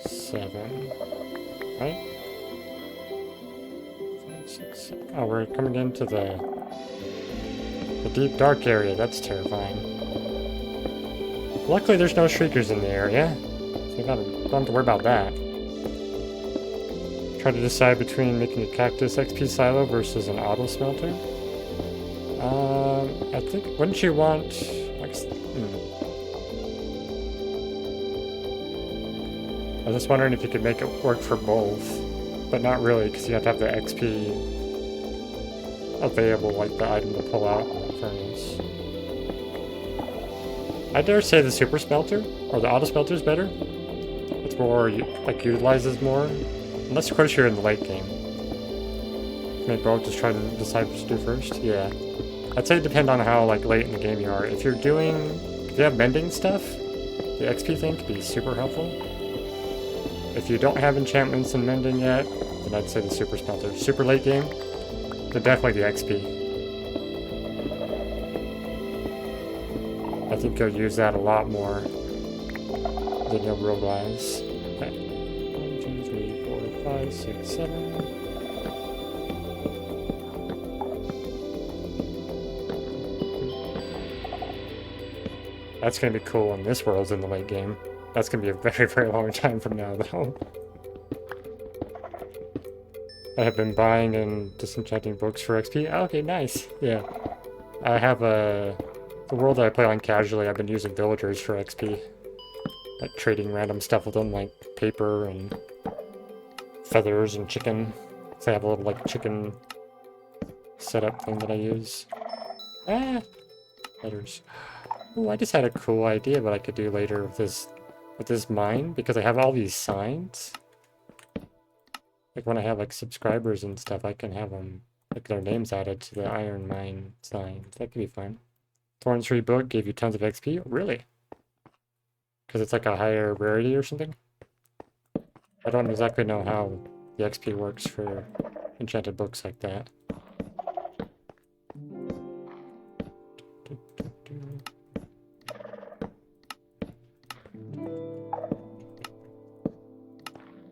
7. Right? 5, 6, 7. Oh, we're coming into the deep dark area. That's terrifying. Luckily, there's no shriekers in the area, so don't have to worry about that. Try to decide between making a cactus XP silo versus an auto smelter. I think, wouldn't you want... I was just wondering if you could make it work for both, but not really, because you have to have the XP available, like the item to pull out in the furnace. I dare say the super smelter, or the auto smelter is better. It's more, like, utilizes more. Unless, of course, you're in the late game. Maybe I'll just try to decide what to do first. Yeah. I'd say it depends on how, like, late in the game you are. If you have mending stuff, the XP thing could be super helpful. If you don't have enchantments and mending yet, then I'd say the super smelter. Super late game, then definitely the XP. I think you'll use that a lot more than you'll realize. Okay. 1, 2, 3, 4, 5, 6, 7. That's gonna be cool when this world's in the late game. That's gonna be a very, very long time from now, though. I have been buying and disenchanting books for XP. Oh, okay, nice. Yeah. I have the world that I play on casually, I've been using villagers for XP. Like trading random stuff with them, like paper and feathers and chicken. So I have a little like chicken setup thing that I use. Ah! Letters. Oh, I just had a cool idea what I could do later with this mine, because I have all these signs. Like when I have like subscribers and stuff, I can have them, like their names added to the iron mine signs. That could be fun. Thorn Tree book gave you tons of XP? Really? Because it's like a higher rarity or something? I don't exactly know how the XP works for enchanted books like that.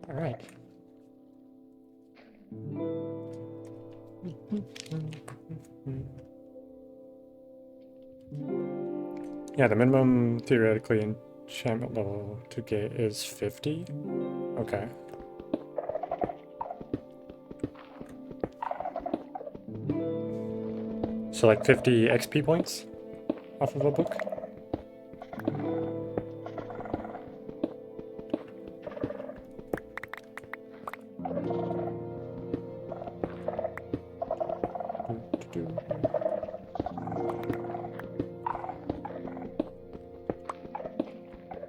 Alright. Yeah, the minimum theoretically enchantment level to get is 50. Okay. So like 50 XP points off of a book?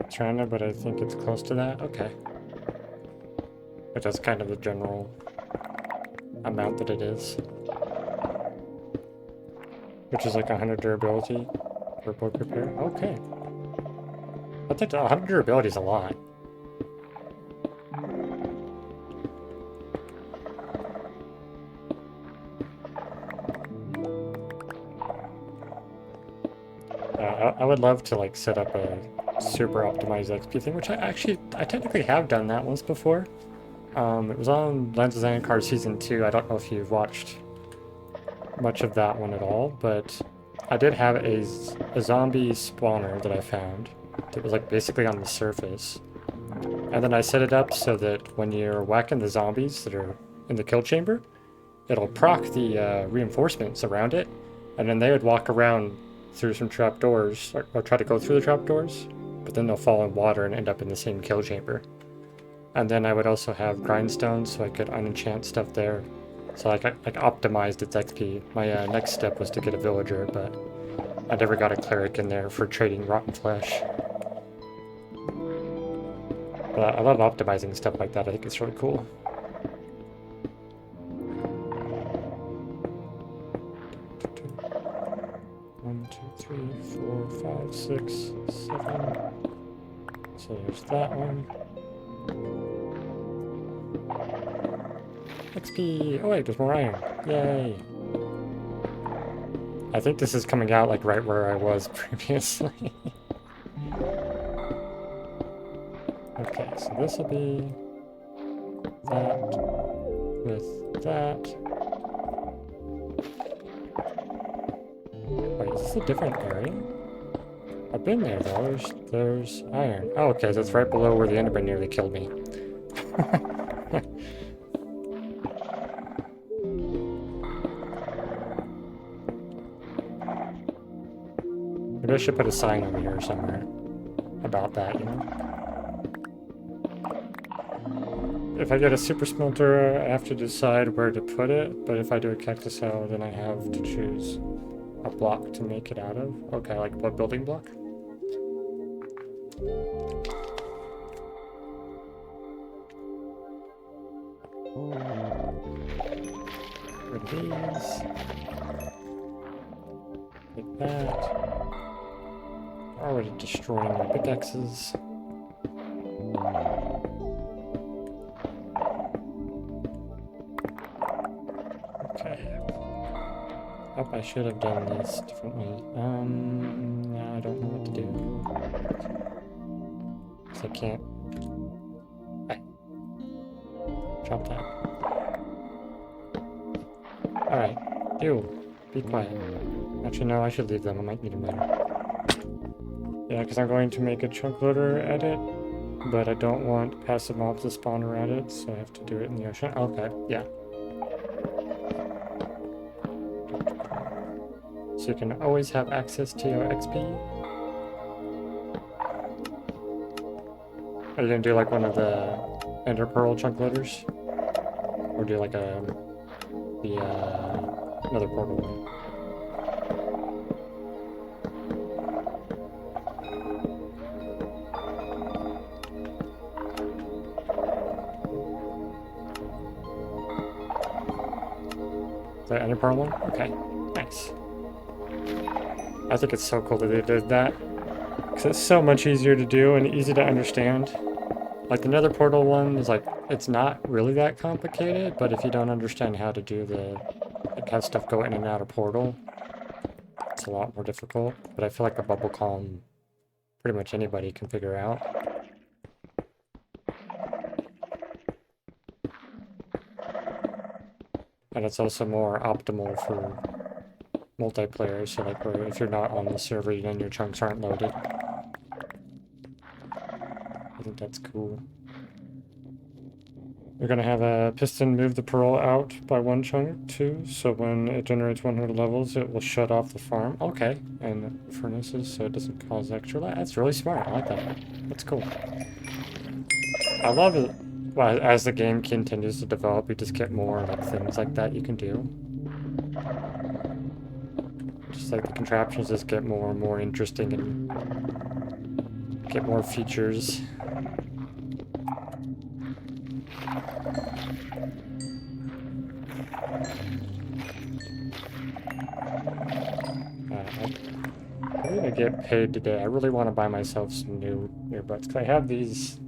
Trying to, but I think it's close to that. Okay. But that's kind of the general amount that it is. Which is like 100 durability for book repair. Okay. I think 100 durability is a lot. I would love to like set up a super optimized XP thing, which I technically have done that once before. It was on Lenses and Cards Season 2. I don't know if you've watched much of that one at all, but I did have a zombie spawner that I found that was like basically on the surface. And then I set it up so that when you're whacking the zombies that are in the kill chamber, it'll proc the reinforcements around it, and then they would walk around through some trapdoors, or try to go through the trapdoors, but then they'll fall in water and end up in the same kill chamber. And then I would also have grindstones so I could unenchant stuff there. So I optimized its XP. My next step was to get a villager, but I never got a cleric in there for trading rotten flesh. But I love optimizing stuff like that. I think it's really cool. One, two, three, 4, 5, 6, 7. So there's that one. XP! Oh wait, there's more iron. Yay! I think this is coming out like right where I was previously. Okay, so this will be that with that. Wait, is this a different area? I've been there though. There's iron. Oh, okay, that's right below where the Enderman nearly killed me. Maybe I should put a sign over here somewhere about that, you know? If I get a super smelter, I have to decide where to put it, but if I do a cactus cell, then I have to choose a block to make it out of. Okay, like what building block? Rid of these. Like that. Already destroying my pickaxes. Okay. Oh, I should have done this differently. No, I don't know what to do. Because I can't. Hey. Drop that. Alright. Ew. Be quiet. Actually, no, I should leave them. I might need them later. Yeah, because I'm going to make a chunk loader edit, but I don't want passive mobs to spawn around it, so I have to do it in the ocean. Okay, yeah. So you can always have access to your XP. Are you gonna do like one of the Ender Pearl chunk loaders? Or do like another portal one? The Ender Pearl one? Okay, nice. I think it's so cool that they did that. Because it's so much easier to do and easy to understand. Like the Nether Portal one is like, it's not really that complicated, but if you don't understand how to do like have stuff go in and out of portal, it's a lot more difficult. But I feel like the bubble column, pretty much anybody can figure out. And it's also more optimal for multiplayer, so like where if you're not on the server, then your chunks aren't loaded. I think that's cool. We're gonna have a piston move the pearl out by 1 chunk too, so when it generates 100 levels, it will shut off the farm. Okay, and furnaces, so it doesn't cause extra lag. That's really smart. I like that. That's cool. I love it. Well, as the game continues to develop, you just get more like things like that you can do. Just like the contraptions just get more and more interesting and get more features. I'm gonna get paid today. I really want to buy myself some new earbuds because I have these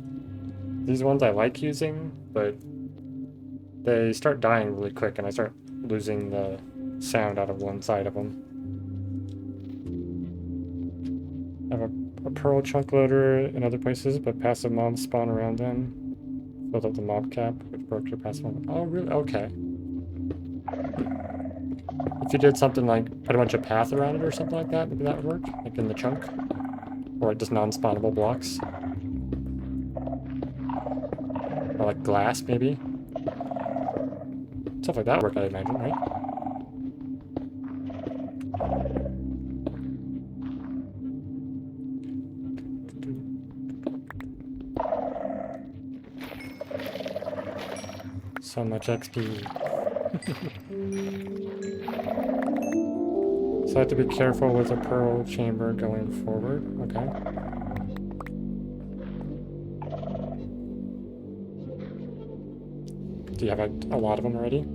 ones I like using, but they start dying really quick and I start losing the sound out of one side of them. I have a pearl chunk loader in other places, but passive mobs spawn around them. Filled up the mob cap, which broke your passive mob. Oh, really? Okay. If you did something like put a bunch of path around it or something like that, maybe that would work, like in the chunk. Or like just non-spawnable blocks. Or like glass, maybe. Stuff like that would work, I imagine, right? So much XP. So I have to be careful with the pearl chamber going forward. Okay. Do you have a lot of them already?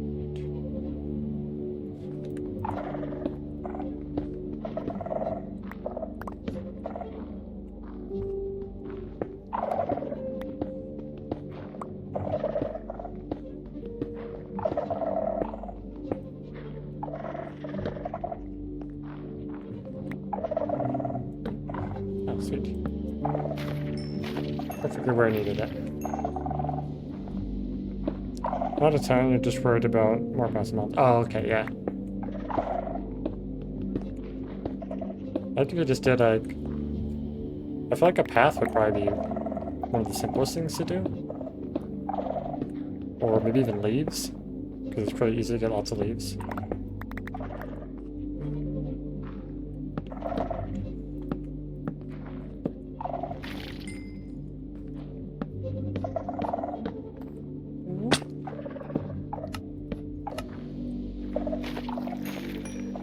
Oh, sweet. Perfectly where I needed it. A lot of time you're just worried about more passive mobs. Oh, okay, yeah. I think I just did like... I feel like a path would probably be one of the simplest things to do. Or maybe even leaves. Because it's pretty easy to get lots of leaves.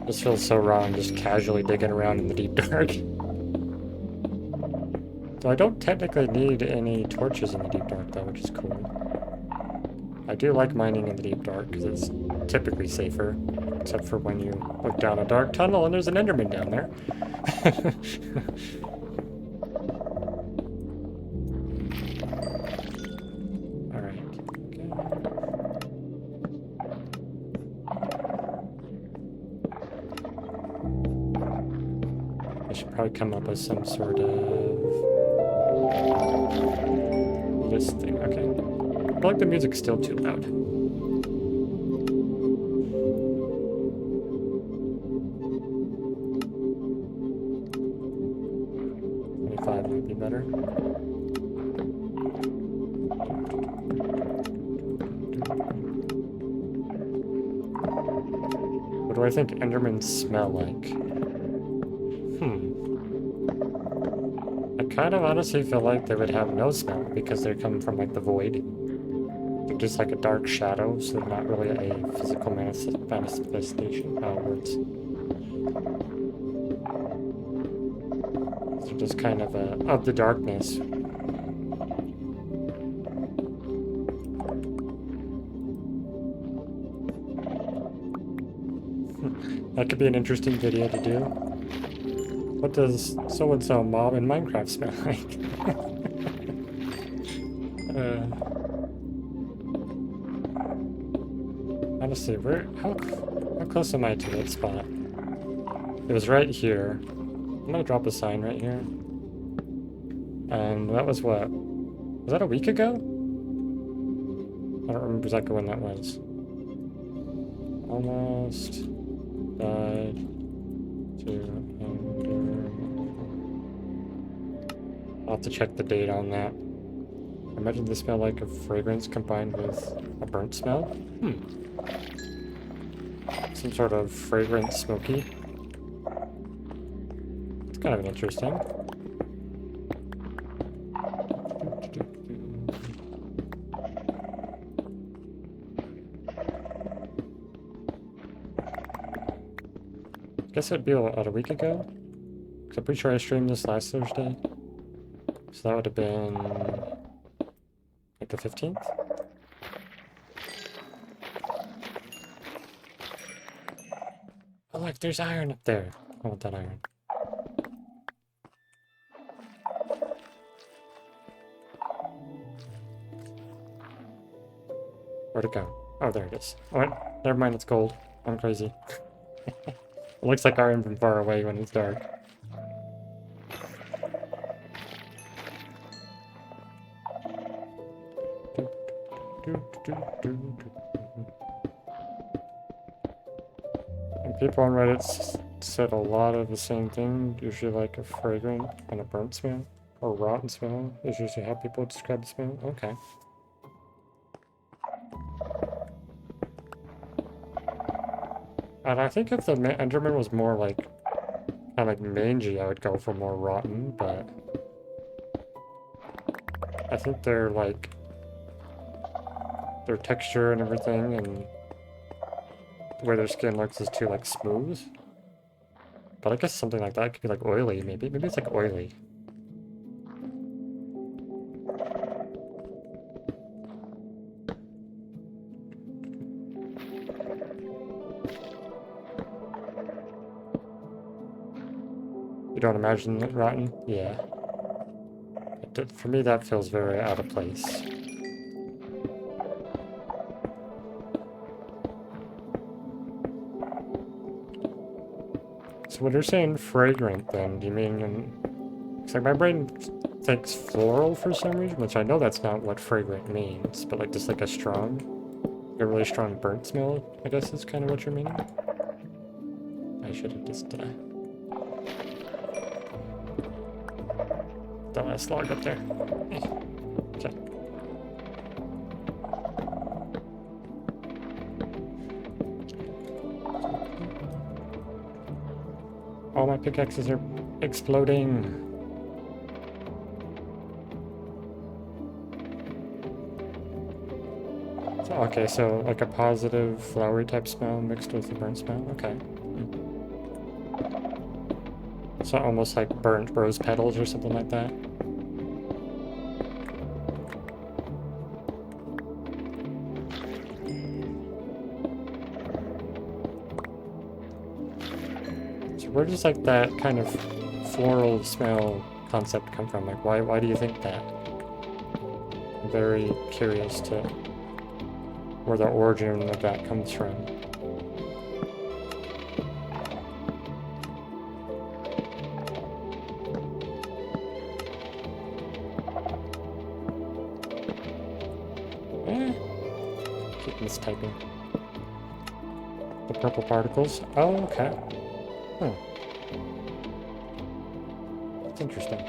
This feels so wrong, just casually digging around in the deep dark. So I don't technically need any torches in the deep dark though, which is cool. I do like mining in the deep dark because it's typically safer, except for when you look down a dark tunnel and there's an Enderman down there. Alright, okay. I should probably come up with some sort of list thing. Okay. I feel like the music's still too loud. Might be better. What do I think Endermans smell like? I kind of honestly feel like they would have no smell because they come from like the void. They're just like a dark shadow, so they're not really a physical manifestation. Words. They're just kind of the darkness. That could be an interesting video to do. What does so-and-so mob in Minecraft smell like? Honestly, how close am I to that spot? It was right here. I'm gonna drop a sign right here. And that was what? Was that a week ago? I don't remember exactly when that was. Almost died. I'll have to check the date on that. I imagine they smell like a fragrance combined with a burnt smell. Some sort of fragrant smoky. It's kind of interesting. I guess it'd be about a week ago. Because I'm pretty sure I streamed this last Thursday. So that would have been like the 15th? Oh look, there's iron up there. I want that iron. Where'd it go? Oh, there it is. Oh, never mind, it's gold. I'm crazy. It looks like iron from far away when it's dark. And people on Reddit said a lot of the same thing, usually like a fragrant and a burnt smell, or rotten smell is usually how people describe the smell. Okay. And I think if the Enderman was more like, kind of like mangy, I would go for more rotten, but I think they're like, their texture and everything, and the way their skin looks is too like smooth. But I guess something like that could be like oily, maybe. Maybe it's like oily. You don't imagine it rotten? Yeah. For me, that feels very out of place. So when you're saying fragrant, then, do you mean... It's like my brain thinks floral for some reason, which I know that's not what fragrant means, but like just like a really strong burnt smell, I guess is kind of what you're meaning. I should have just... that last log up there. Okay. All my pickaxes are exploding. So, okay, so like a positive flowery type smell mixed with a burnt smell? Okay. So almost like burnt rose petals or something like that. So where does like that kind of floral smell concept come from? Like why do you think that? I'm very curious to where the origin of that comes from. Keep mistyping. The purple particles. Oh, okay. That's interesting.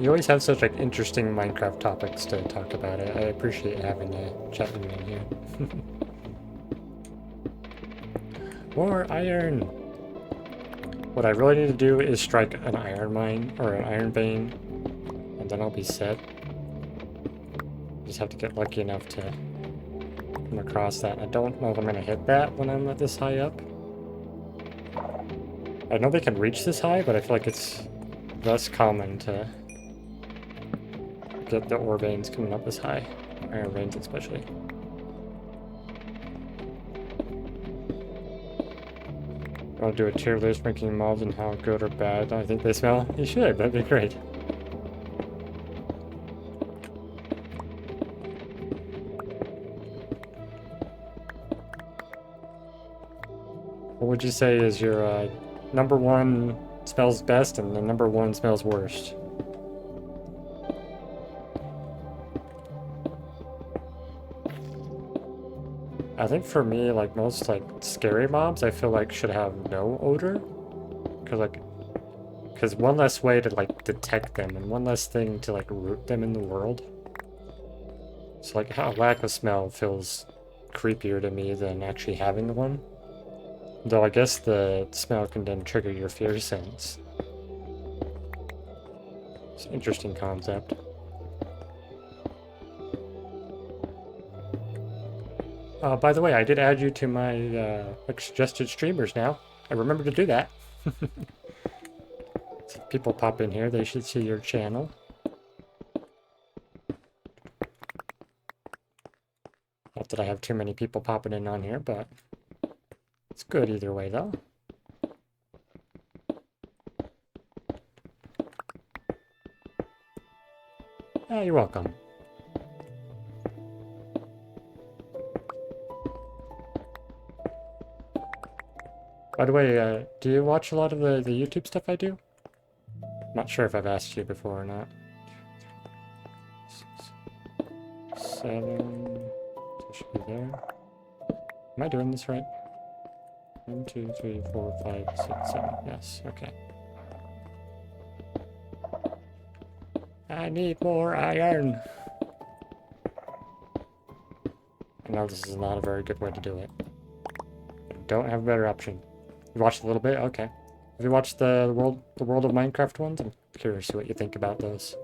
You always have such like interesting Minecraft topics to talk about. I appreciate having a chat with you in here. More iron! What I really need to do is strike an iron mine, or an iron vein, and then I'll be set. Just have to get lucky enough to come across that. I don't know if I'm going to hit that when I'm this high up. I know they can reach this high, but I feel like it's less common to get the ore veins coming up this high. Iron veins especially. I'll do a tier list ranking mobs and how good or bad I think they smell. You should, that'd be great. What would you say is your number one smells best and the number one smells worst? I think for me, like most like scary mobs, I feel like should have no odor, because one less way to like detect them and one less thing to like root them in the world. So like a lack of smell feels creepier to me than actually having one. Though I guess the smell can then trigger your fear sense. It's an interesting concept. By the way, I did add you to my like suggested streamers now. I remember to do that. So if people pop in here, they should see your channel. Not that I have too many people popping in on here, but it's good either way, though. You're welcome. By the way, do you watch a lot of the YouTube stuff I do? Not sure if I've asked you before or not. 7. So it should be there. Am I doing this right? 1, 2, 3, 4, 5, 6, 7. Yes, okay. I need more iron. I know this is not a very good way to do it. I don't have a better option. You watched a little bit? Okay. Have you watched the World of Minecraft ones? I'm curious what you think about those.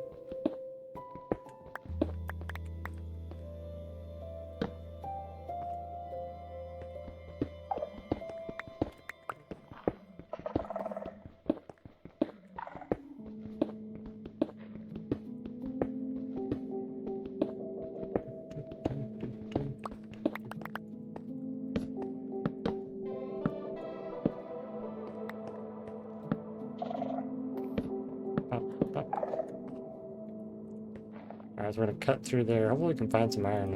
Alright, so we're gonna cut through there. Hopefully we can find some iron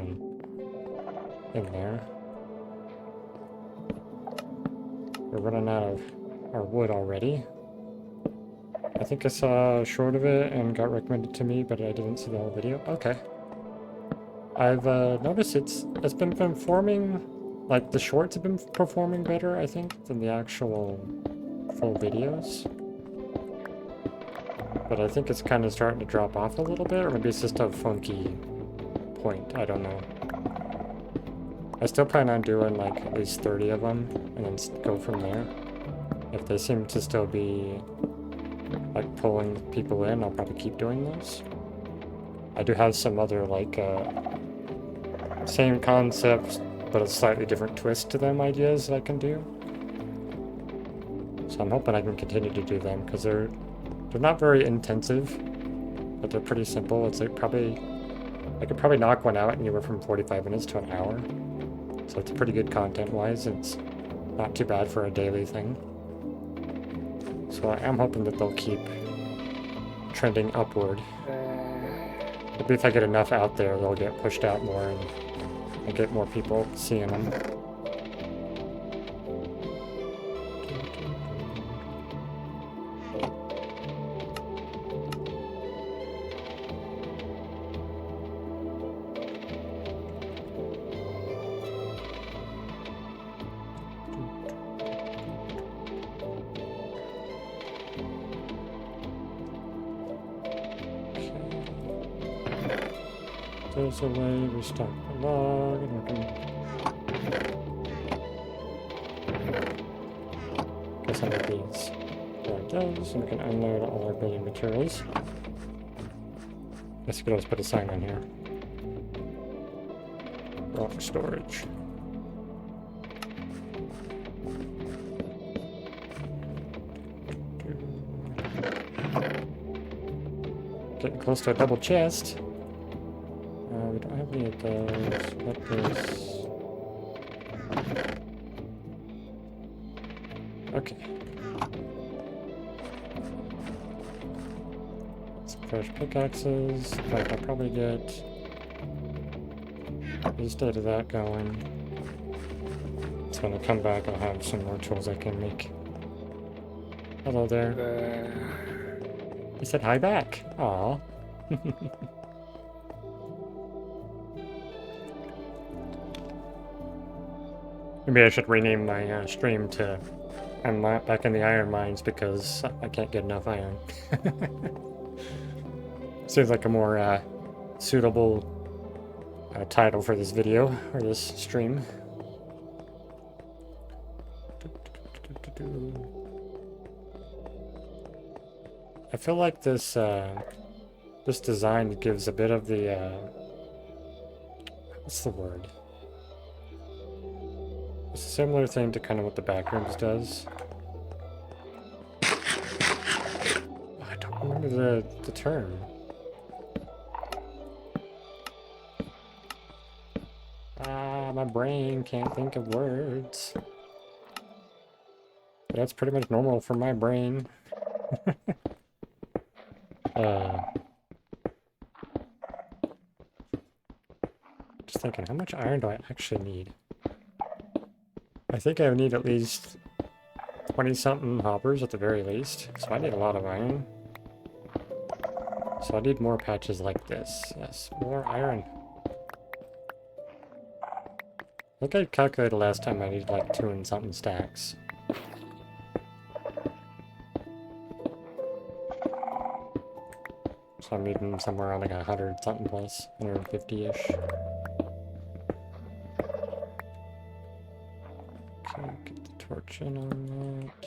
in there. We're running out of our wood already. I think I saw a short of it and got recommended to me, but I didn't see the whole video. Okay. I've noticed it's been performing, like the shorts have been performing better, I think, than the actual full videos. But I think it's kind of starting to drop off a little bit, or maybe it's just a funky point, I don't know. I still plan on doing like at least 30 of them, and then go from there. If they seem to still be like pulling people in, I'll probably keep doing those. I do have some other like same concepts, but a slightly different twist to them ideas that I can do. So I'm hoping I can continue to do them, because they're not very intensive, but they're pretty simple. It's like I could probably knock one out anywhere from 45 minutes to an hour. So it's pretty good content-wise. It's not too bad for a daily thing. So I am hoping that they'll keep trending upward. Maybe if I get enough out there, they'll get pushed out more and get more people seeing them. There's a way we start the log, and we can... Guess I'll make these like those, and we can unload all our building materials. Guess we could always put a sign on here. Rock storage. Getting close to a double chest. We don't have any of those. What is... Okay. Some fresh pickaxes. In fact, I'll probably get instead of that going. So when I come back, I'll have some more tools I can make. Hello there. He said hi back. Aw. Maybe I should rename my stream to I'm back in the iron mines because I can't get enough iron. Seems like a more suitable title for this video or this stream. I feel like this this design gives a bit of the what's the word? It's a similar thing to kind of what the Backrooms does. I don't remember the term. My brain can't think of words. But that's pretty much normal for my brain. Just thinking, how much iron do I actually need? I think I need at least 20-something hoppers at the very least. So I need a lot of iron. So I need more patches like this. Yes, more iron. I think I calculated last time I needed like 2 and something stacks. So I'm needing somewhere around like 100 something plus, 150-ish. Okay, get the torch in on that.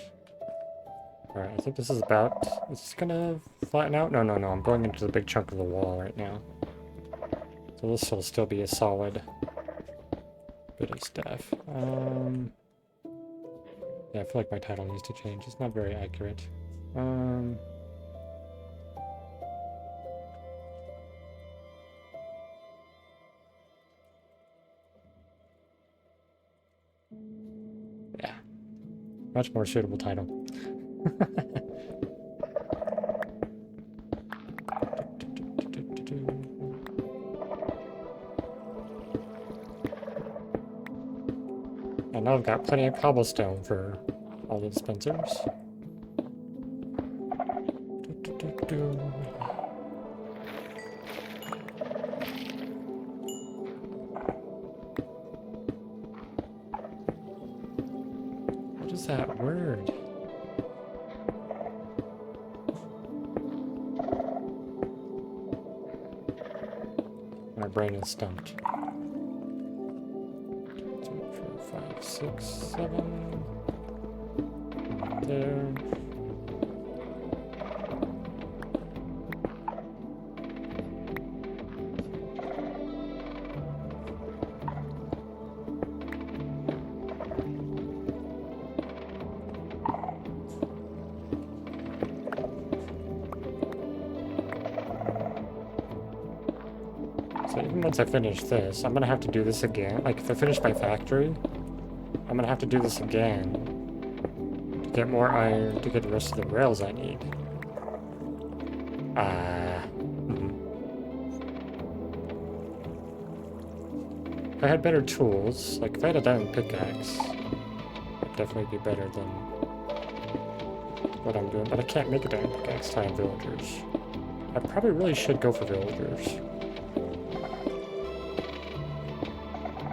Alright, I think this is about... Is this gonna flatten out? No, I'm going into the big chunk of the wall right now. So this will still be a solid bit of stuff. Yeah, I feel like my title needs to change. It's not very accurate. Yeah. Much more suitable title. I know I've got plenty of cobblestone for all the dispensers. What is that word? My brain is stumped. 2, 4, 5, 6, 7. There. So even once I finish this, I'm gonna have to do this again. Like, if I finish my factory, I'm gonna have to do this again to get more iron to get the rest of the rails I need. If I had better tools, like if I had a diamond pickaxe, it'd definitely be better than what I'm doing. But I can't make a diamond pickaxe to find villagers. I probably really should go for villagers.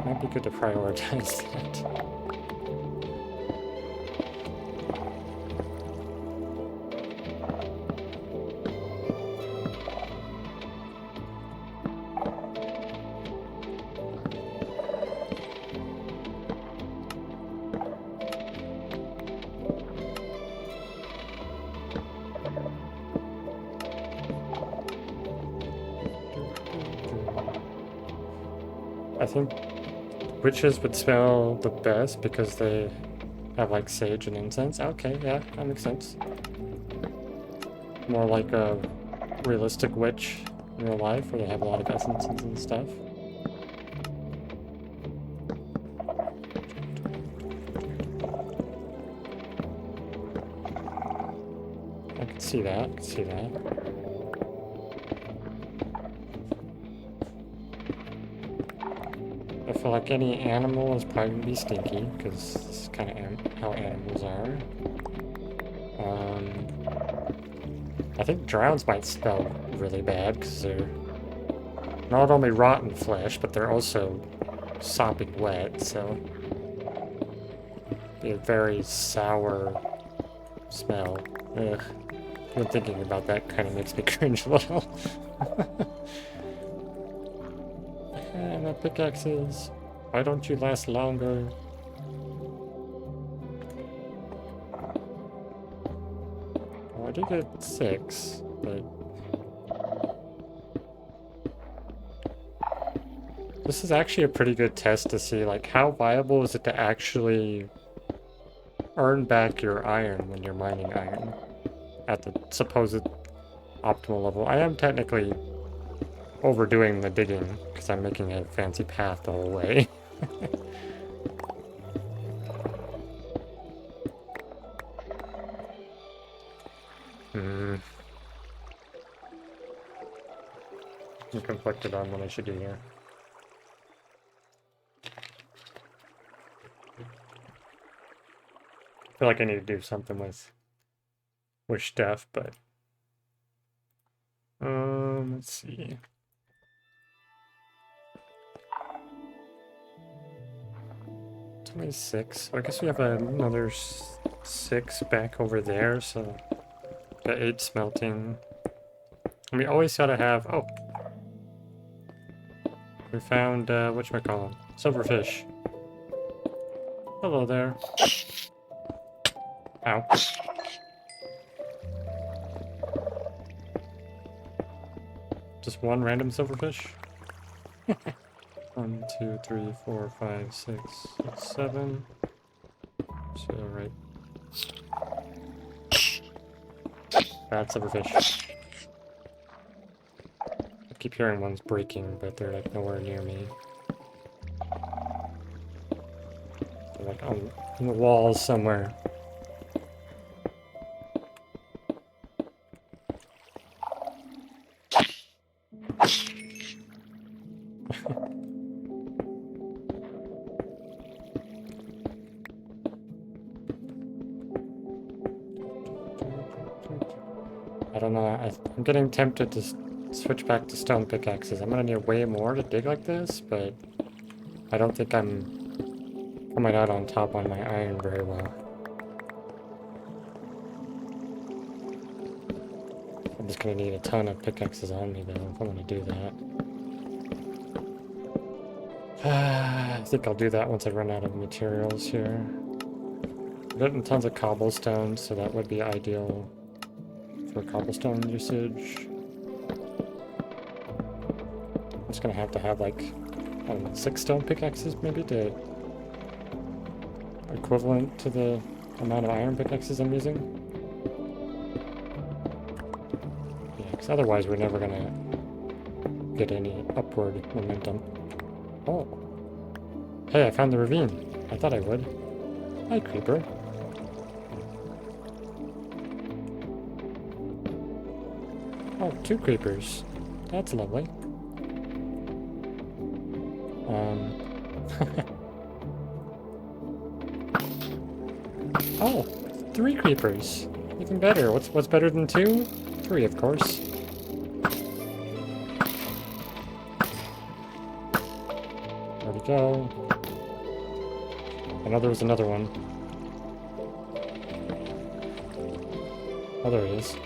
Might be good to prioritize that. I think witches would smell the best because they have like sage and incense. Okay, yeah, that makes sense. More like a realistic witch in real life where they have a lot of essences and stuff. I can see that, I can see that. I feel like any animal is probably gonna be stinky, because this is kind of how animals are. I think drowns might smell really bad, because they're not only rotten flesh, but they're also sopping wet, so be a very sour smell. Ugh. Even thinking about that kind of makes me cringe a little. And the pickaxes. Why don't you last longer? Well, I did get 6, but this is actually a pretty good test to see, like, how viable is it to actually earn back your iron when you're mining iron at the supposed optimal level. I am technically overdoing the digging because I'm making a fancy path the whole way. I'm conflicted on what I should do here. I feel like I need to do something with stuff, but let's see. It's only 6. So I guess we have another 6 back over there, so got 8 smelting. And we always gotta have. Oh, we found whatchamacallit, silverfish. Hello there. Ow. Just one random silverfish? 1, 2, 3, 4, 5, 6, 7. So, right. Bad silverfish. I keep hearing ones breaking, but they're like nowhere near me. They're like on the walls somewhere. I don't know, I'm getting tempted to switch back to stone pickaxes. I'm gonna need way more to dig like this, but I don't think I'm coming out on top on my iron very well. I'm just gonna need a ton of pickaxes on me though if I'm gonna do that. I think I'll do that once I run out of materials here. I'm getting tons of cobblestone, so that would be ideal for cobblestone usage. I'm just gonna have to have like, I don't know, 6 stone pickaxes maybe to equivalent to the amount of iron pickaxes I'm using. Yeah, because otherwise we're never gonna get any upward momentum. Oh. Hey, I found the ravine. I thought I would. Hi, creeper. Oh, 2 creepers. That's lovely. Oh, 3 creepers. Even better. What's better than 2? 3, of course. There we go. I know there was another one. Oh, there it is.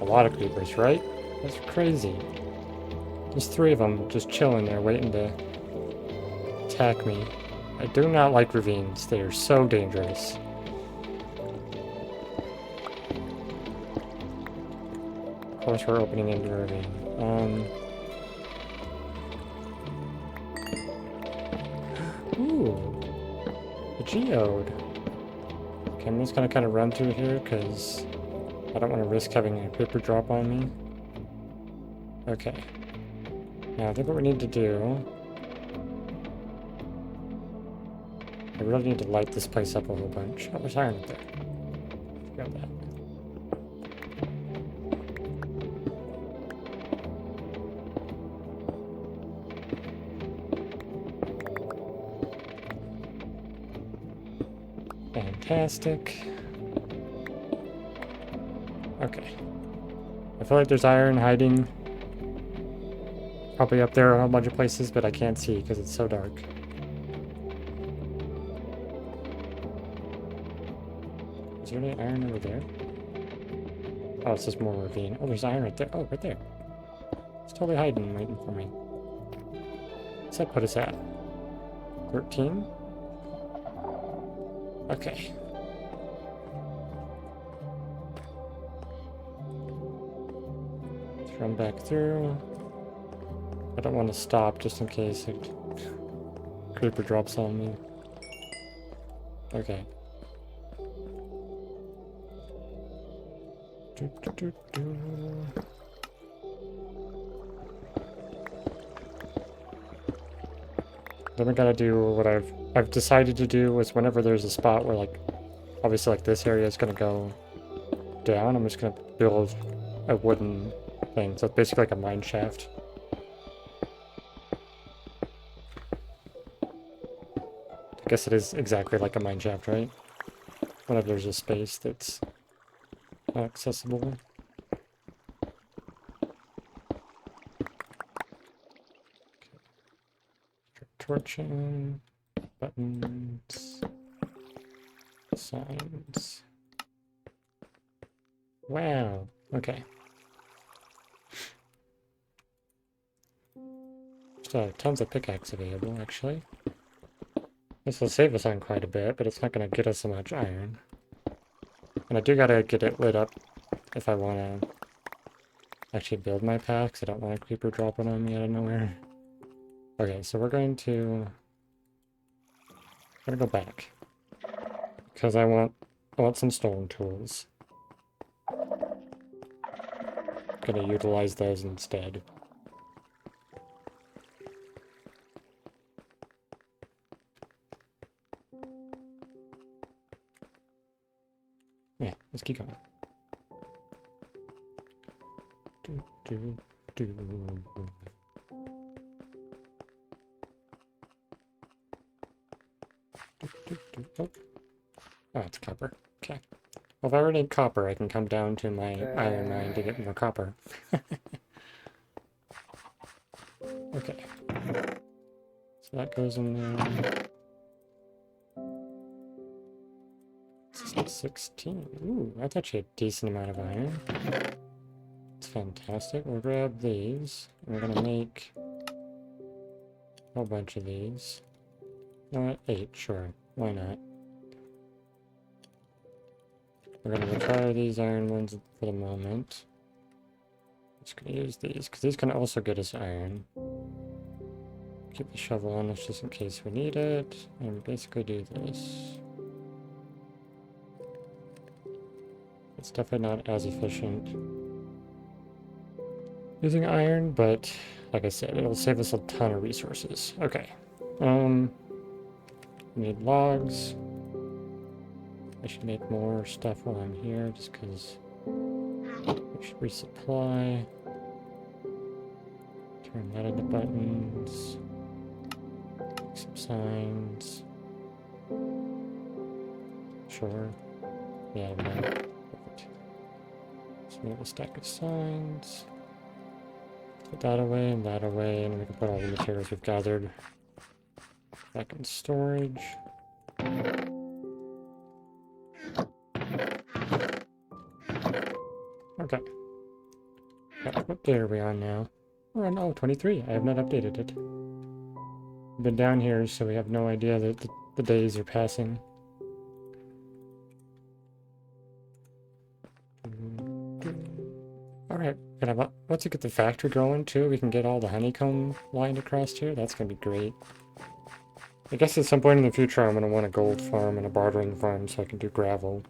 A lot of creepers, right? That's crazy. There's 3 of them just chilling there waiting to attack me. I do not like ravines. They are so dangerous. Of course we're opening into a ravine. Ooh. A geode. Okay, I'm just gonna kind of run through here because I don't want to risk having a creeper drop on me. Okay. Now I think what we need to do... I really need to light this place up a whole bunch. Oh, there's iron up there. Grab that. Fantastic. Okay. I feel like there's iron hiding probably up there a whole bunch of places, but I can't see because it's so dark. Is there any iron over there? Oh, it's just more ravine. Oh, there's iron right there. Oh, right there. It's totally hiding, waiting for me. What's that put us at? 13? Okay. Let's run back through. I don't want to stop just in case a creeper drops on me. Okay. Then we gotta do what I've decided to do is whenever there's a spot where, like, obviously like this area is gonna go down, I'm just gonna build a wooden thing. So it's basically like a mine shaft. I guess it is exactly like a mine shaft, right? Whenever there's a space that's not accessible. Torching, buttons, signs. Wow, okay. Still have tons of pickaxe available, actually. This will save us on quite a bit, but it's not going to get us so much iron. And I do gotta get it lit up if I want to actually build my path, because I don't want a creeper dropping on me out of nowhere. Okay, so we're going to... I'm gonna go back. Because I want some stone tools. Gonna utilize those instead. Yeah, let's keep going. Oh, it's copper. Okay. Well, if I ever need copper, I can come down to my iron mine to get more copper. Okay. So that goes in there. 16. Ooh, that's actually a decent amount of iron. It's fantastic. We'll grab these. We're gonna make a whole bunch of these. No, 8, sure. Why not? We're gonna retire these iron ones for the moment. Just gonna use these, because these can also get us iron. Keep the shovel on us just in case we need it. And basically do this. It's definitely not as efficient using iron, but like I said, it'll save us a ton of resources. Okay. We need logs. I should make more stuff while I'm here, just because we should resupply. Turn that into buttons. Make some signs. Sure. Yeah, no. Perfect. So we have a stack of signs. Put that away, and we can put all the materials we've gathered back in storage. Okay. What day are we on now? We're on 23. I have not updated it. We've been down here, so we have no idea that the days are passing. Alright, once we get the factory going too, we can get all the honeycomb lined across here. That's gonna be great. I guess at some point in the future I'm gonna want a gold farm and a bartering farm so I can do gravel.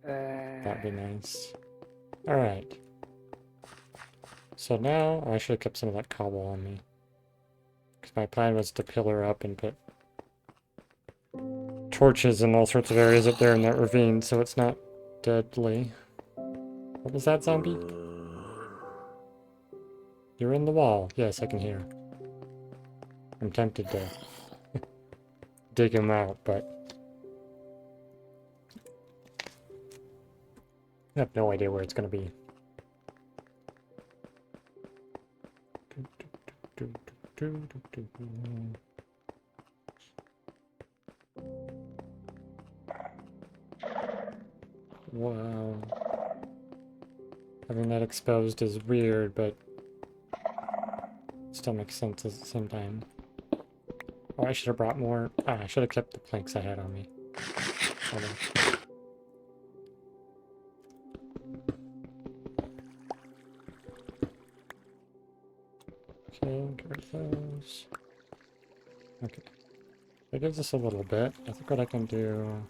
That'd be nice. Alright. So now, I should have kept some of that cobble on me. Because my plan was to pillar up and put torches in all sorts of areas up there in that ravine so it's not deadly. What was that, zombie? You're in the wall. Yes, I can hear. I'm tempted to dig him out, but I have no idea where it's going to be. Wow. Having that exposed is weird, but still makes sense at the same time. Oh, I should have brought more. Ah, I should have kept the planks I had on me. Hold on. Okay, get rid of those. Okay. That gives us a little bit. I think what I can do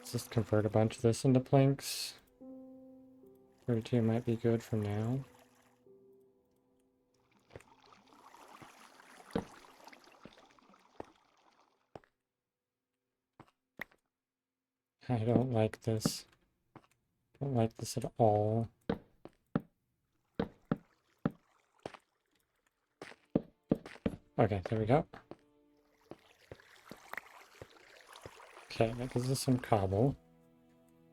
is just convert a bunch of this into planks. 32 might be good for now. I don't like this. Don't like this at all. Okay, there we go. Okay, that gives us some cobble.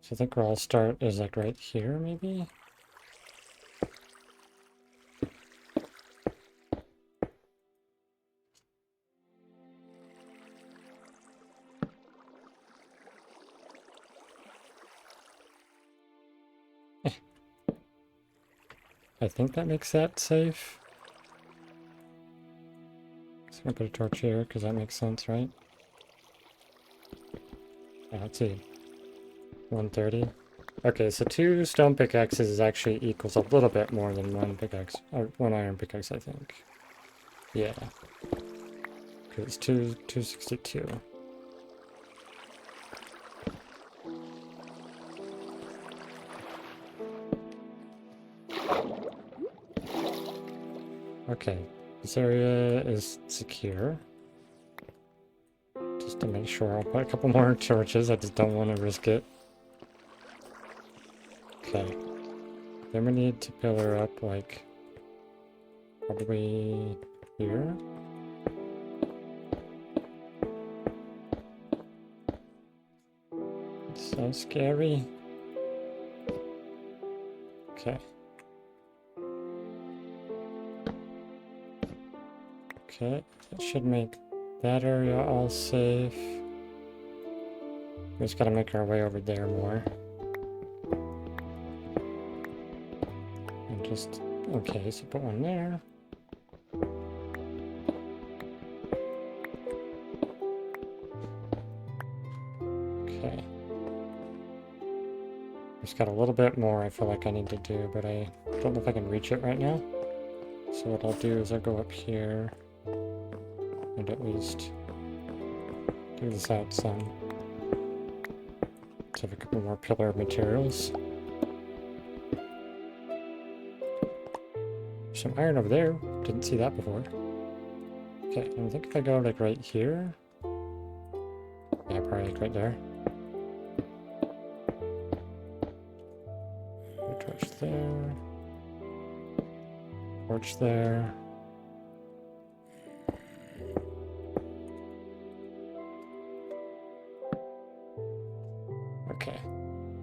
So I think where I'll start is like right here, maybe? I think that makes that safe. So I'm gonna put a torch here, because that makes sense, right? Yeah, let's see. 130. Okay, so 2 stone pickaxes is actually equals a little bit more than 1 pickaxe. Or 1 iron pickaxe, I think. Yeah. Because it's 262. Okay, this area is secure. Just to make sure, I'll put a couple more torches. I just don't want to risk it. Okay. Then we need to pillar up, like, probably here. It's so scary. Okay. Okay, that should make that area all safe. We just gotta make our way over there more. And just, okay, so put one there. Okay. Just got a little bit more I feel like I need to do, but I don't know if I can reach it right now. So what I'll do is I'll go up here and at least do this out some. Let's have a couple more pillar materials. Some iron over there. Didn't see that before. Okay, and I think if I go like right here. Yeah, probably like right there. Torch there. Torch there. Okay.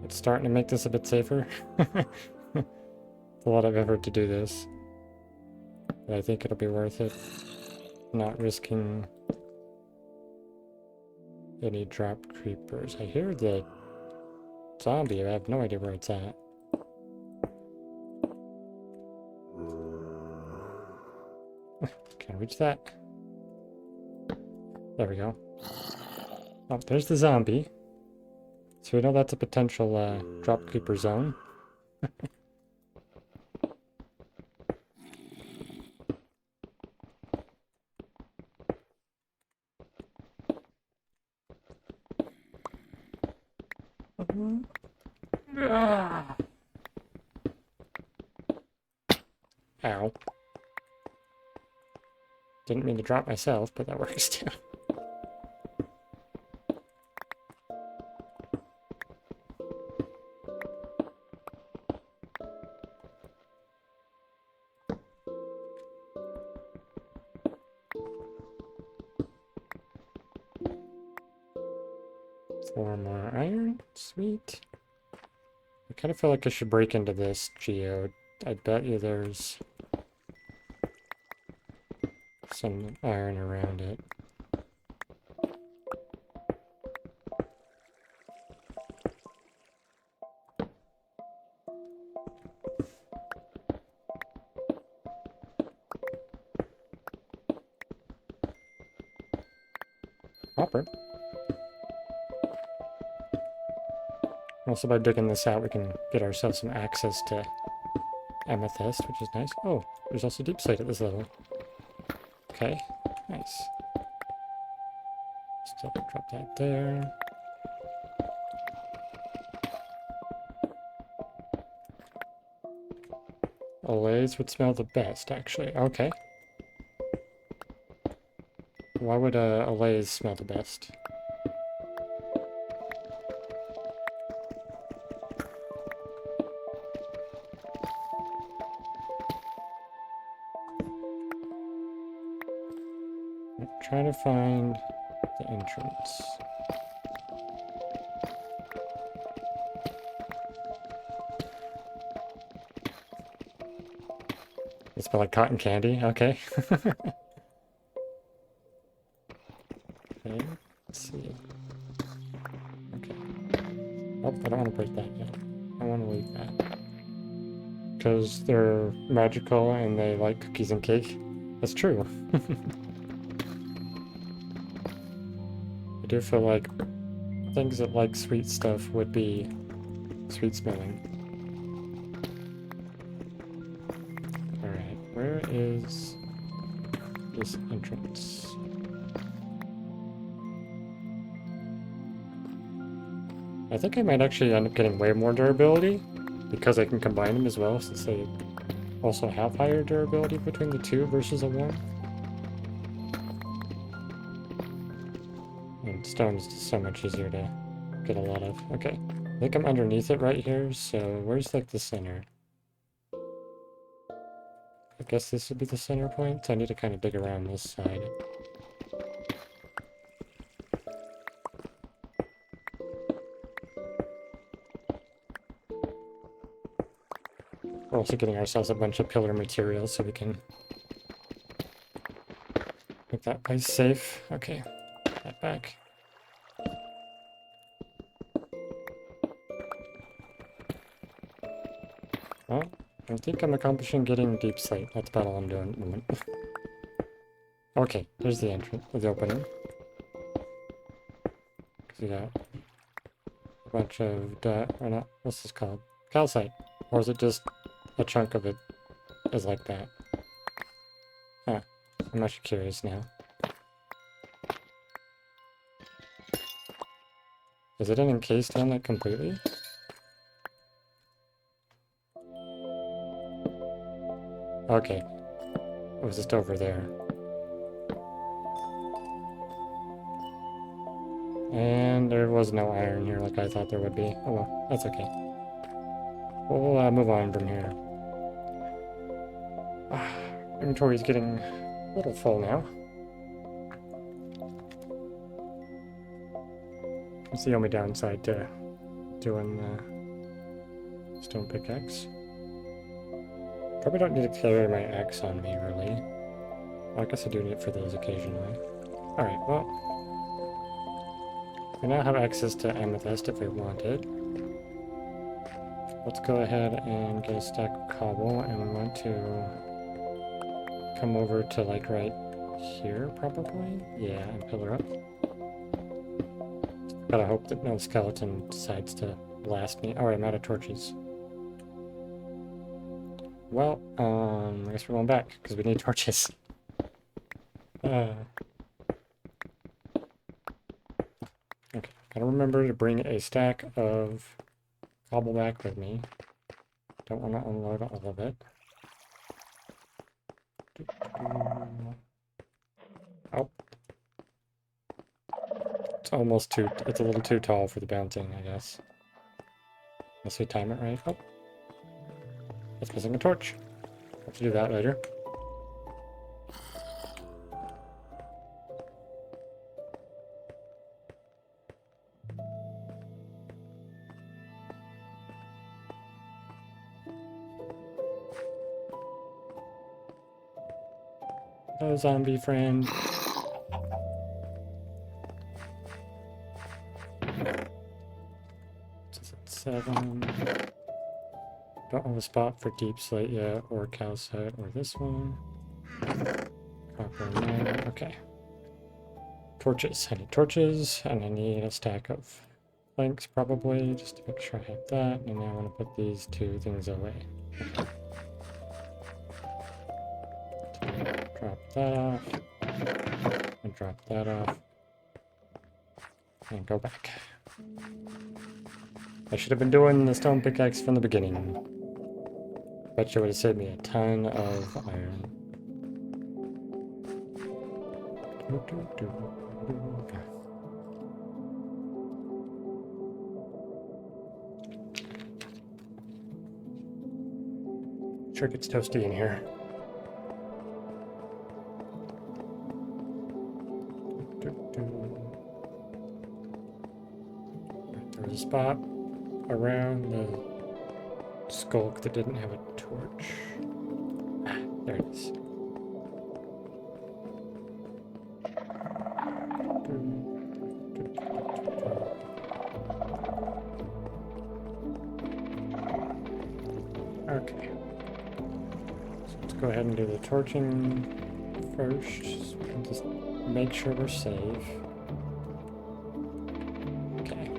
It's starting to make this a bit safer. It's a lot of effort to do this. But I think it'll be worth it. Not risking any drop creepers. I hear the zombie. I have no idea where it's at. Can I reach that? There we go. Oh, there's the zombie. So we know that's a potential drop creeper zone. Ah. Ow. Didn't mean to drop myself, but that works too. Four more iron. Sweet. I kind of feel like I should break into this geode. I bet you there's some iron around it. copper. Also, by digging this out, we can get ourselves some access to amethyst, which is nice. Oh, there's also deep slate at this level. Okay, nice. Still drop that there. Olays would smell the best, actually. Okay. Why would Olays smell the best? I'm trying to find the entrance. It smells like cotton candy. Okay. Okay. Let's see. Okay. Oh, I don't want to break that yet. I want to leave that. Because they're magical and they like cookies and cake. That's true. I do feel like things that like sweet stuff would be sweet smelling. Alright, where is this entrance? I think I might actually end up getting way more durability because I can combine them as well, since they also have higher durability between the two versus a one. And stone's just so much easier to get a lot of. Okay, I think I'm underneath it right here, so where's like the center? I guess this would be the center point. I need to kind of dig around this side. We're also getting ourselves a bunch of pillar materials so we can make that place safe. Okay, put that back. Well, I think I'm accomplishing getting deep slate. That's about all I'm doing at the moment. Okay, there's the entrance, the opening. We got a bunch of or not, what's this called? Calcite. Or is it just a chunk of it is like that? Huh. I'm actually curious now. Is it an encased down that completely? Okay. It was just over there. And there was no iron here like I thought there would be. Oh well, that's okay. We'll move on from here. Inventory's getting a little full now. It's the only downside to doing the stone pickaxe. Probably don't need to carry my axe on me, really. Well, I guess I do need it for those occasionally. Alright, well. We now have access to amethyst if we wanted. Let's go ahead and get a stack of cobble, and we want to come over to like right here, probably? Yeah, and pillar up. Gotta hope that no skeleton decides to blast me. Alright, I'm out of torches. Well, I guess we're going back, because we need torches. Okay, gotta remember to bring a stack of cobble back with me. Don't want to unload all of it. Oh. It's a little too tall for the bouncing, I guess. Unless we time it right. Oh. It's missing a torch. I'll have to do that later. Oh, zombie friend. It's at 7. Don't have a spot for deep slate yet, or calcite, or this one. Copper in there. Okay. Torches. I need torches, and I need a stack of planks probably, just to make sure I have that. And now I want to put these two things away. Drop that off. And drop that off. And go back. I should have been doing the stone pickaxe from the beginning. Bet you would have saved me a ton of iron. Sure gets toasty in here. There was a spot around the skulk that didn't have a torch. Ah, there it is. Okay. So let's go ahead and do the torching first. So we can just make sure we're safe. Okay.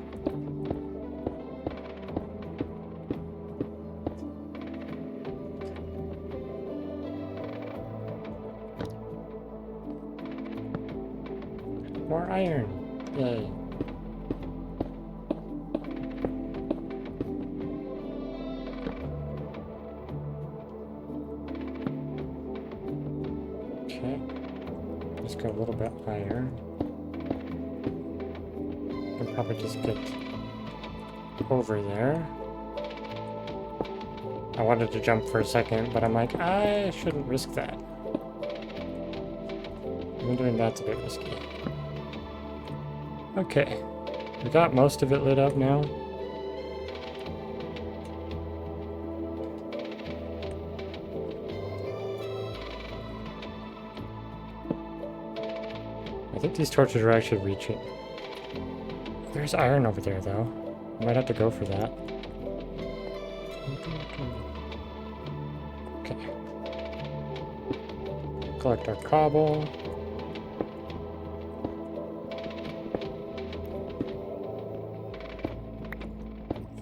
More iron. Yay. Okay. Let's go a little bit higher. Can probably just get over there. I wanted to jump for a second, but I'm like, I shouldn't risk that. Even doing that's a bit risky. Okay, we got most of it lit up now. I think these torches are actually reaching. There's iron over there though. I might have to go for that. Okay. Collect our cobble.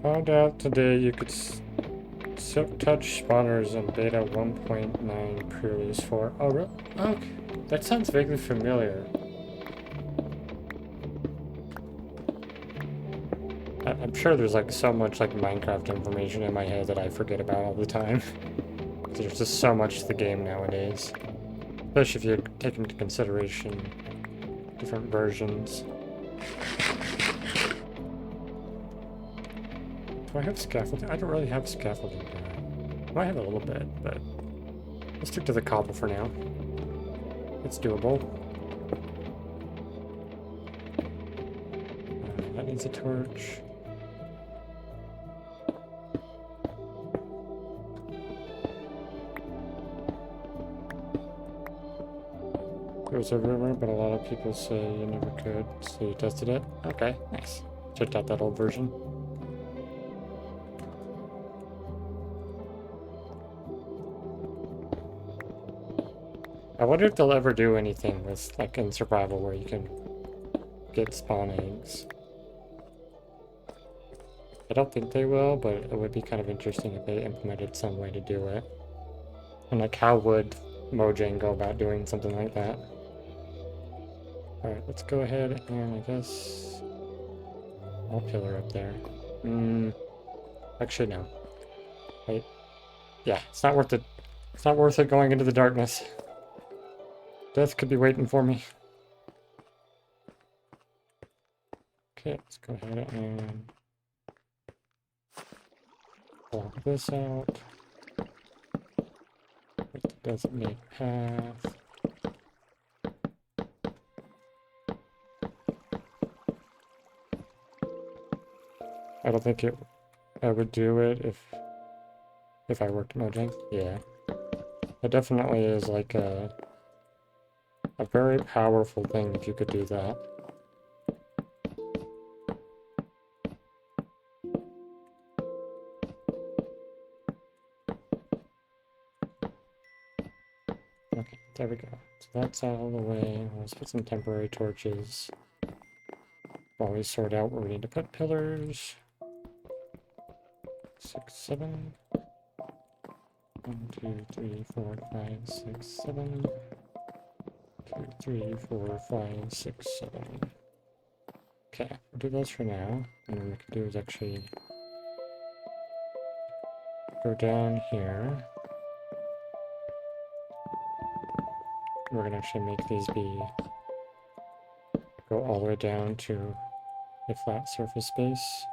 Found out today you could touch spawners in beta 1.9 pre-release 4. Oh, really? Okay. That sounds vaguely familiar. I'm sure there's like so much like Minecraft information in my head that I forget about all the time. There's just so much to the game nowadays. Especially if you take into consideration different versions. Do I have scaffolding? I don't really have scaffolding now. I might have a little bit, but let's stick to the cobble for now. It's doable. That needs a torch. There's a rumor, but a lot of people say you never could, so you tested it? Okay, nice. Checked out that old version. I wonder if they'll ever do anything with, like, in survival where you can get spawn eggs. I don't think they will, but it would be kind of interesting if they implemented some way to do it. And, like, how would Mojang go about doing something like that? Alright, let's go ahead and, I guess... I'll pillar up there. Actually, no. Wait. Yeah, it's not worth it. It's not worth it going into the darkness. Death could be waiting for me. Okay, let's go ahead and block this out. It doesn't make path. I don't think I would do it if I worked at Mojang. Yeah. It definitely is like a very powerful thing if you could do that. Okay, there we go. So that's out of the way. Let's put some temporary torches while we sort out where we need to put pillars. 6, 7. 1, 2, 3, 4, 5, 6, 7. 2, 3, 4, 5, 6, 7. Okay, we'll do those for now. And what we can do is actually go down here. We're gonna actually make these go all the way down to a flat surface space.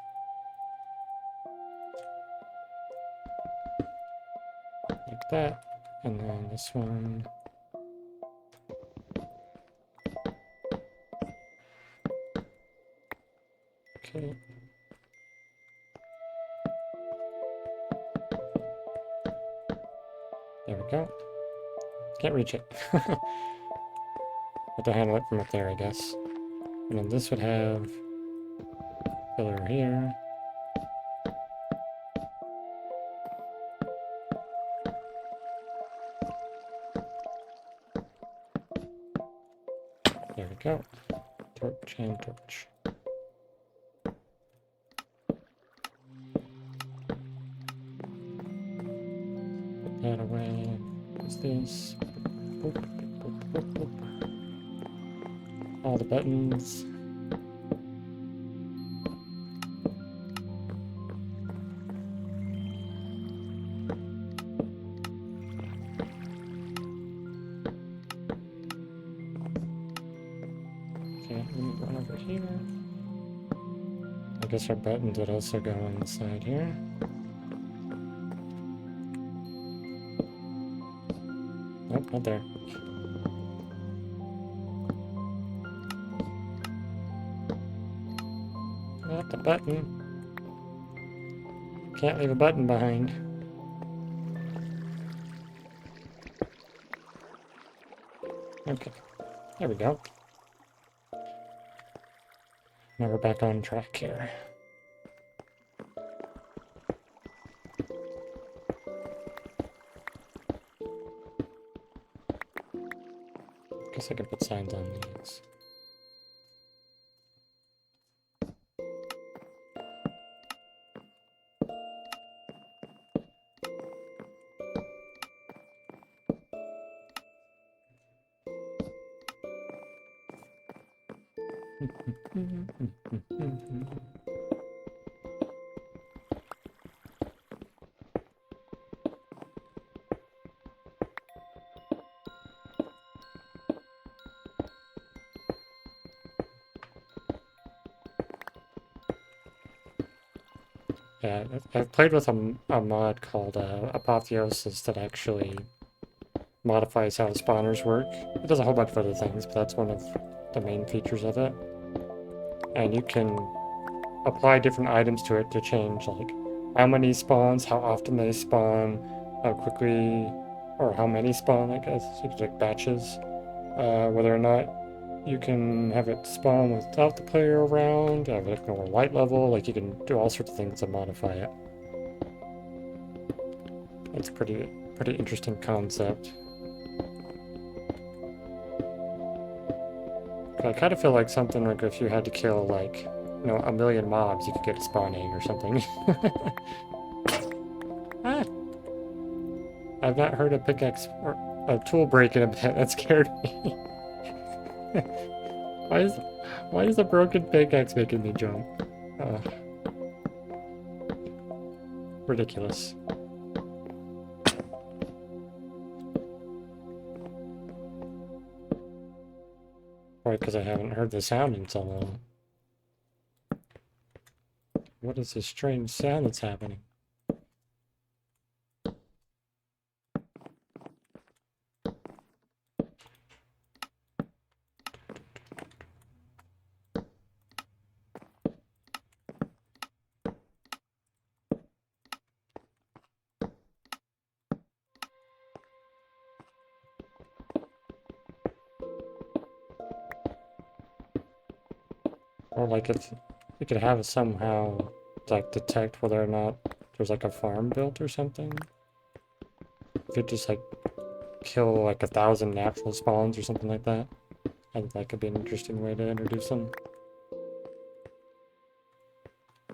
Like that. And then this one. Okay. There we go. Can't reach it. Have to handle it from up there, I guess. And then this would have a pillar here. There we go. Torch and torch. Put that away. What's this? Boop, boop, boop, boop. All the buttons. Okay, one over here. I guess our buttons would also go on the side here. Nope, not there. Not the button. Can't leave a button behind. Okay, there we go. Now we're back on track here. Guess I can put signs on these. Yeah, I've played with a mod called Apotheosis that actually modifies how spawners work. It does a whole bunch of other things, but that's one of the main features of it. And you can apply different items to it to change, like, how many spawns, how often they spawn, how quickly, or how many spawn, I guess. So it's like batches. Whether or not you can have it spawn without the player around, have it go light level, like you can do all sorts of things to modify it. It's a pretty interesting concept. I kind of feel like something like if you had to kill like, you know, 1,000,000 mobs, you could get a spawn egg or something. Ah! I've not heard a pickaxe or a tool break in a bit. That scared me. Why is the broken pickaxe making me jump? Ridiculous. Probably because I haven't heard the sound in so long. What is this strange sound that's happening? Or like if you could have it somehow like detect whether or not there's like a farm built or something. If it just like kill like 1,000 natural spawns or something like that. I think that could be an interesting way to introduce them.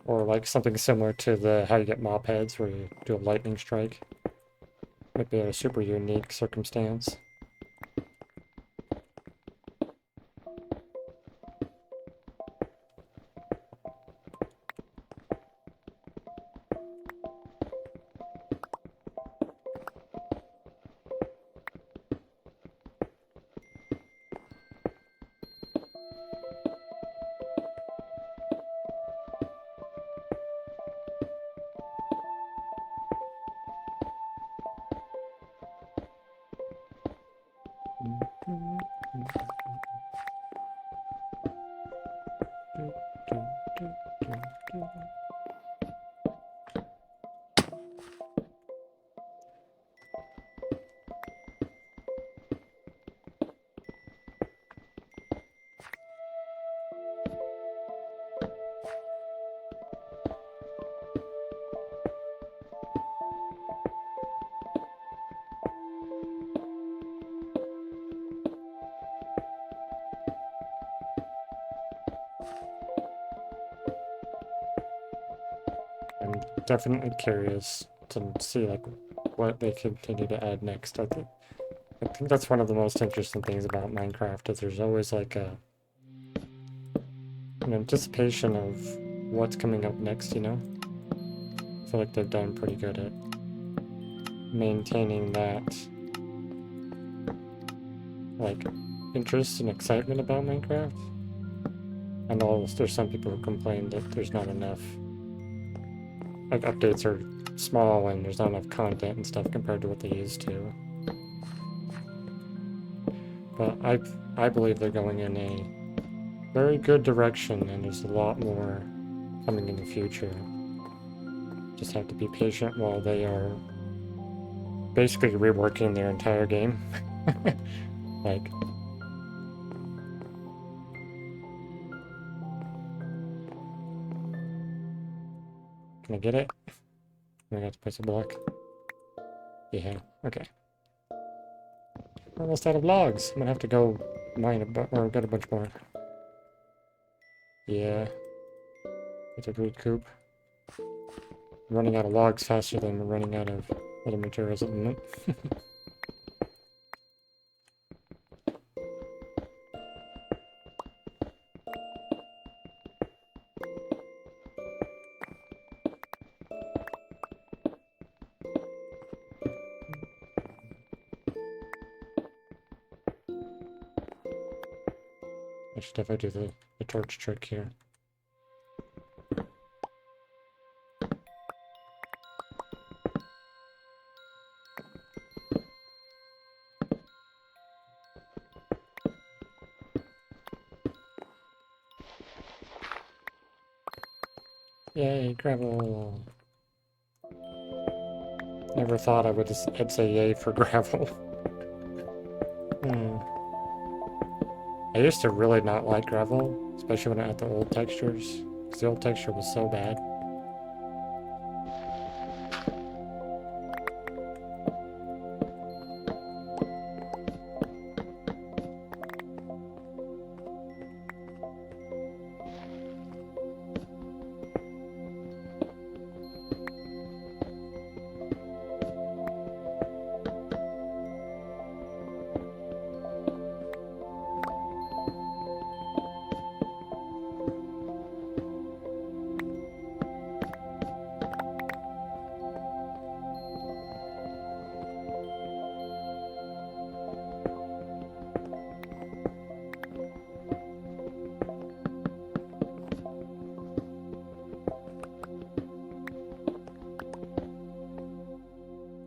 Or like something similar to the how you get mop heads where you do a lightning strike. Might be a super unique circumstance. I'm definitely curious to see like what they continue to add next. I think that's one of the most interesting things about Minecraft is there's always like an anticipation of what's coming up next, you know? I feel like they've done pretty good at maintaining that like interest and excitement about Minecraft. I know there's some people who complain that there's not enough, like updates are small and there's not enough content and stuff compared to what they used to. But I believe they're going in a very good direction and there's a lot more coming in the future. Just have to be patient while they are basically reworking their entire game. Like, can I get it? I got to place a block. Yeah, okay. We're almost out of logs. I'm gonna have to go mine or get a bunch more. Yeah. It's a recoup. I'm running out of logs faster than we're running out of other materials at the moment. I should definitely do the torch trick here. Yay, gravel! Never thought I'd say yay for gravel. I used to really not like gravel, especially when I had the old textures, because the old texture was so bad.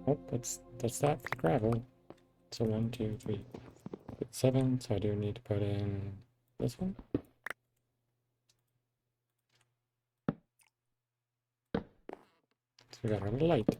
Oh, that's that for the gravel. So 1, 2, 3, 7. So I do need to put in this one. So we got our light.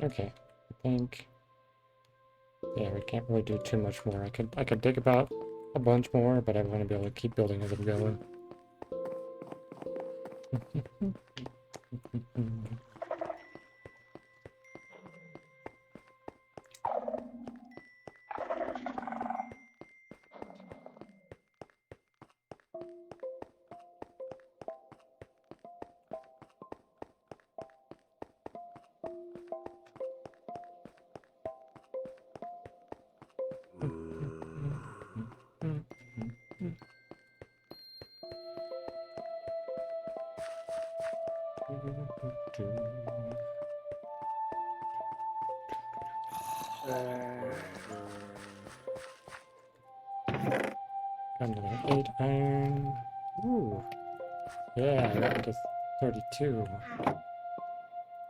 Okay, I think... Yeah, we can't really do too much more. I could dig about a bunch more, but I want to be able to keep building as I'm going. Got another 8 iron. Ooh. Yeah, I got into 32.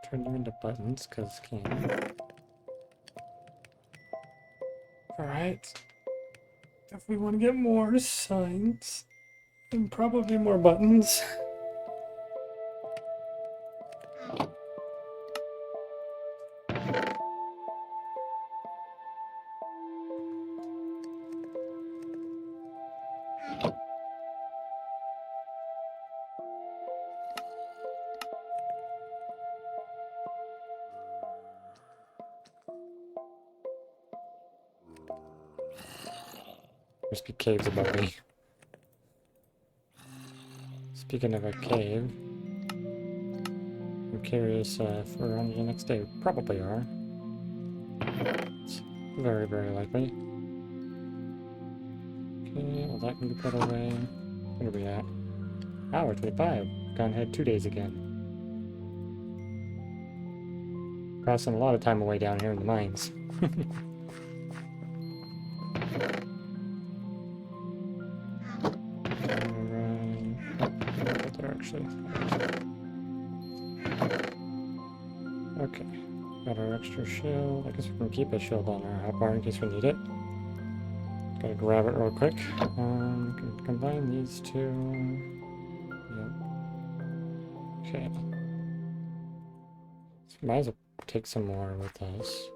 Turn them into buttons, because can. Alright. Definitely want to get more signs. And probably more buttons. Must be caves above me. Speaking of a cave, I'm curious if we're on to the next day. We probably are. It's very, very likely. Okay, well that can be put away. Where are we at? Hour 25. Gone ahead 2 days again. Passing a lot of time away down here in the mines. There actually. Okay. Got our extra shield. I guess we can keep a shield on our hotbar in case we need it. Gotta grab it real quick. Can combine these two. Yep. Okay. So might as well take some more with us.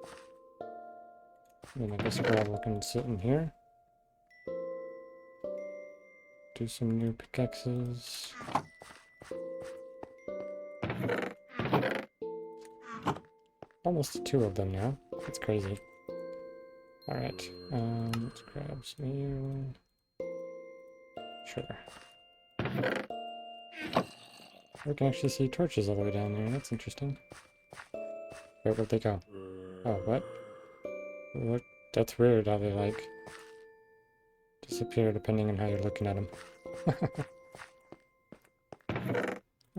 And I guess gravel can sit in here. Do some new pickaxes. Almost 2 of them now. That's crazy. Alright, let's grab some of you. Sure. We can actually see torches all the way down there. That's interesting. Where would they go? Oh, what? What? That's weird how they, like, disappear depending on how you're looking at them.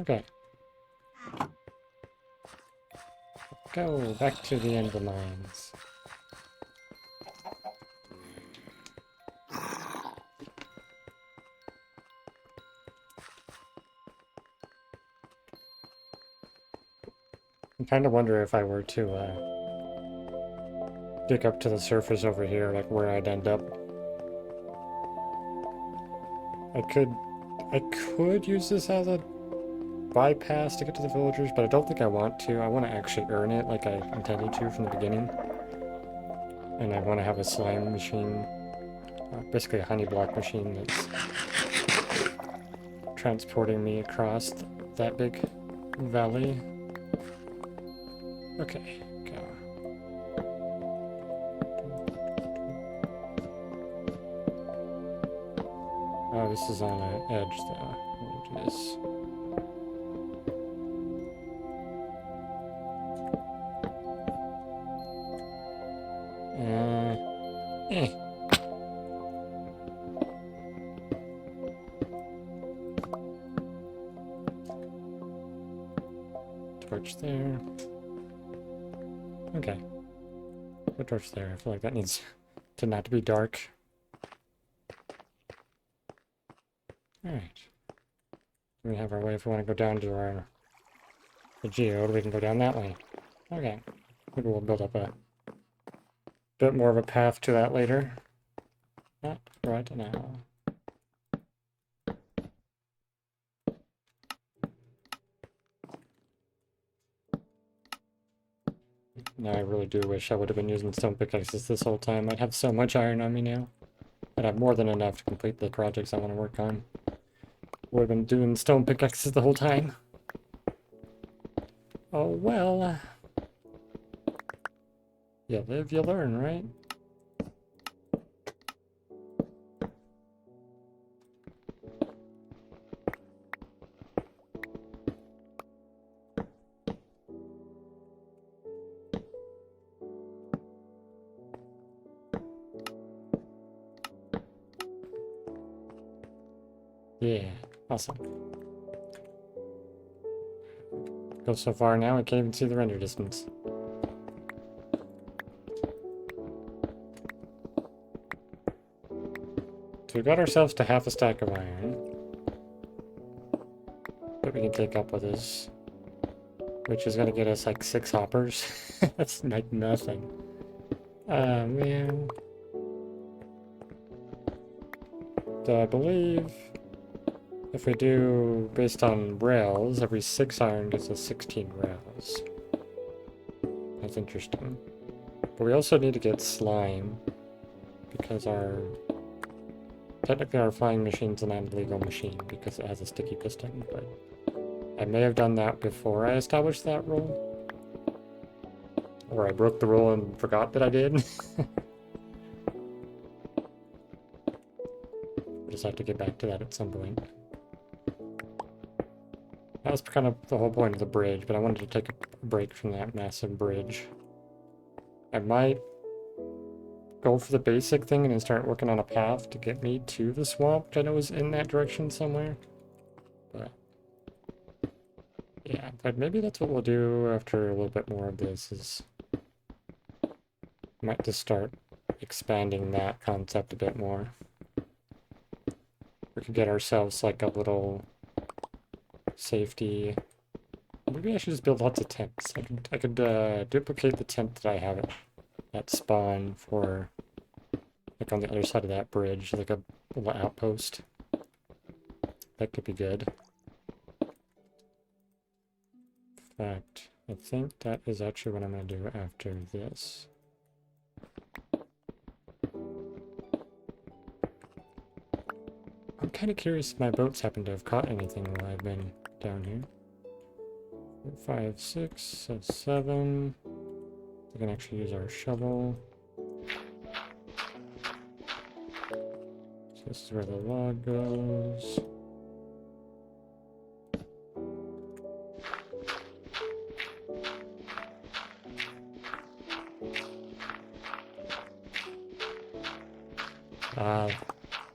Okay. Go back to the Anvil mines. I kind of wonder if I were to dig up to the surface over here, like where I'd end up. I could use this as a bypass to get to the villagers, but I don't think I want to. I want to actually earn it like I intended to from the beginning. And I want to have a slime machine, basically a honey block machine that's transporting me across that big valley. Okay, go. Oh, this is on an edge though. We'll do this. Torch there. Okay. Put a torch there. I feel like that needs to not be dark. Alright. We have our way if we want to go down to the geode, we can go down that way. Okay. Maybe we'll build up a bit more of a path to that later. Not right now. And I really do wish I would have been using stone pickaxes this whole time. I'd have so much iron on me now. I'd have more than enough to complete the projects I want to work on. Would have been doing stone pickaxes the whole time. Oh well. You live, you learn, right? Yeah, awesome. Go so far now, I can't even see the render distance. So we got ourselves to half a stack of iron. That we can take up with us. Which is gonna get us like 6 hoppers. That's like nothing. Man. So I believe if we do based on rails, every 6 iron gets us 16 rails. That's interesting. But we also need to get slime because technically our flying machine's an illegal machine because it has a sticky piston, but I may have done that before I established that rule. Or I broke the rule and forgot that I did. Just have to get back to that at some point. That was kind of the whole point of the bridge, but I wanted to take a break from that massive bridge. I might go for the basic thing and then start working on a path to get me to the swamp, which I know is in that direction somewhere. But yeah, but maybe that's what we'll do after a little bit more of this is might just start expanding that concept a bit more. We could get ourselves like a little safety. Maybe I should just build lots of tents. I could duplicate the tent that I have at spawn for like on the other side of that bridge, like a little outpost. That could be good. In fact, I think that is actually what I'm going to do after this. I'm kind of curious if my boats happen to have caught anything while I've been down here. 5, 6, 7. We can actually use our shovel. So this is where the log goes.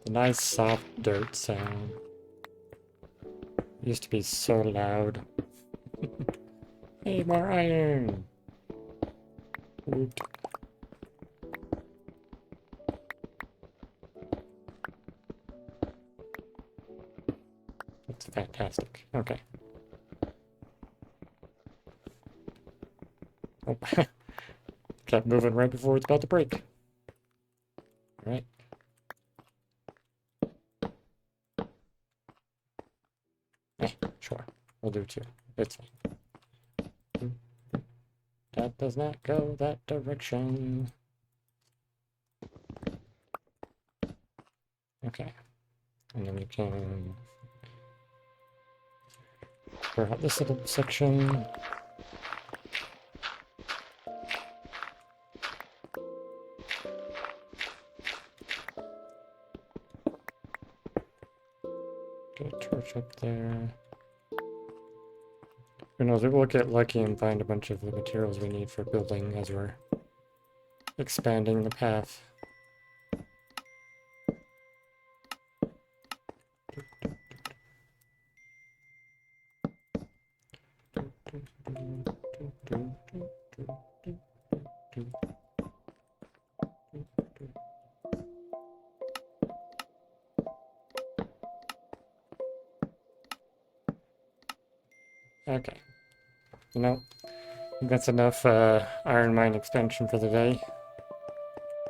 The nice soft dirt sound. It used to be so loud. Hey, more iron! Woot. That's fantastic. Okay. Oh, kept moving right before it's about to break. Alright. Sure. We'll do 2. It's fine. That does not go that direction. Okay. And then we can clear out this little section. Get a torch up there. Who knows, maybe we'll get lucky and find a bunch of the materials we need for building as we're expanding the path. Okay. You know, that's enough iron mine expansion for the day.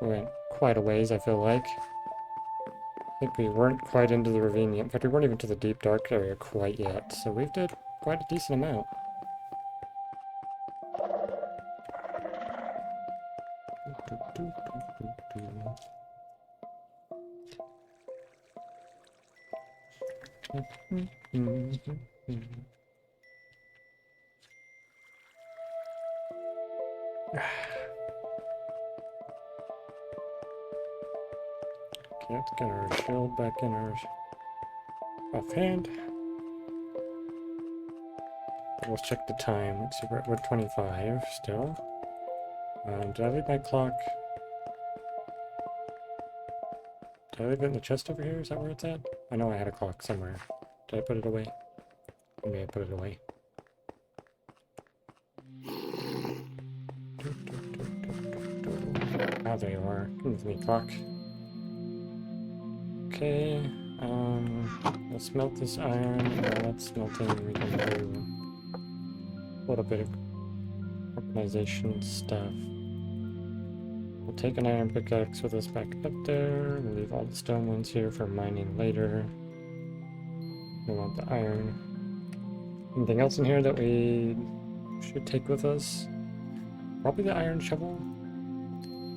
We went quite a ways, I feel like. I think we weren't quite into the ravine yet. In fact, we weren't even to the deep dark area quite yet, so we've did quite a decent amount. Okay, let's get our shield back in our offhand. Let's check the time. Let's see, we're at 25 still. Did I leave my clock? Did I leave it in the chest over here? Is that where it's at? I know I had a clock somewhere. Did I put it away? Maybe I put it away. Ah, there you are. Come with me, clock. Okay, let's smelt this iron. While that's smelting, we can do a little bit of organization stuff. We'll take an iron pickaxe with us back up there. We'll leave all the stone ones here for mining later. We want the iron. Anything else in here that we should take with us? Probably the iron shovel.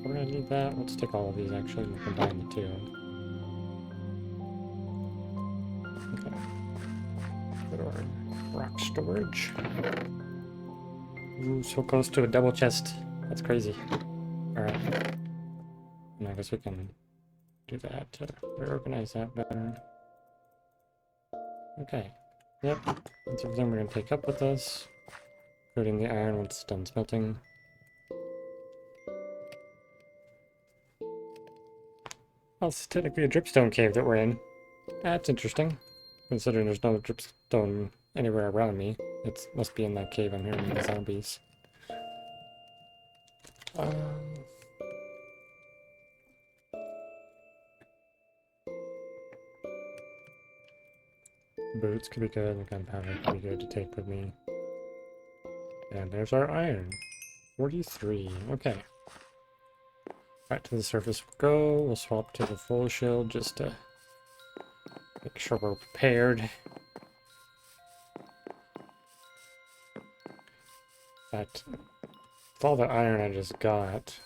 We're gonna need that. Let's take all of these actually and combine the two. Okay. Go to our rock storage. Ooh, so close to a double chest. That's crazy. Alright. And I guess we can do that to reorganize that better. Okay. Yep. That's everything we're going to take up with us. Including the iron once it's done smelting. Well, this is technically a dripstone cave that we're in. That's interesting. Considering there's no dripstone anywhere around me. It must be in that cave I'm hearing the zombies. Boots could be good, and gunpowder could be good to take with me. And there's our iron. 43. Okay. Back to the surface we'll go. We'll swap to the full shield just to make sure we're prepared. But with all the iron I just got,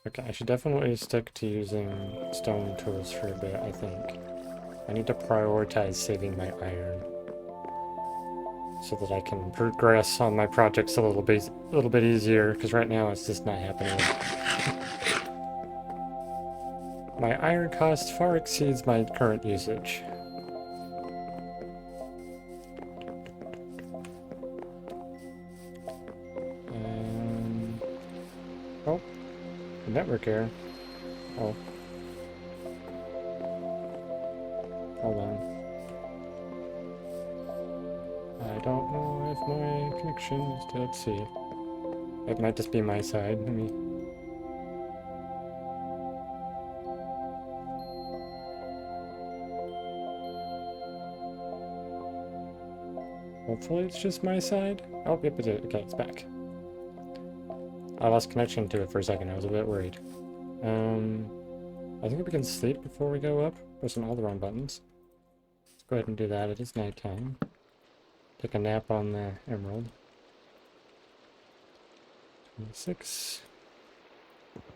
okay, I should definitely stick to using stone tools for a bit, I think. I need to prioritize saving my iron so that I can progress on my projects a little bit easier, because right now it's just not happening. My iron cost far exceeds my current usage. Oh, the network error. Oh. Hold on. I don't know if my connection is dead. Let's see. It might just be my side. Let me. Hopefully it's just my side. Oh, yep, it did. Okay, it's back. I lost connection to it for a second. I was a bit worried. I think we can sleep before we go up. Pressing all the wrong buttons. Let's go ahead and do that. It is nighttime. Take a nap on the emerald. 26.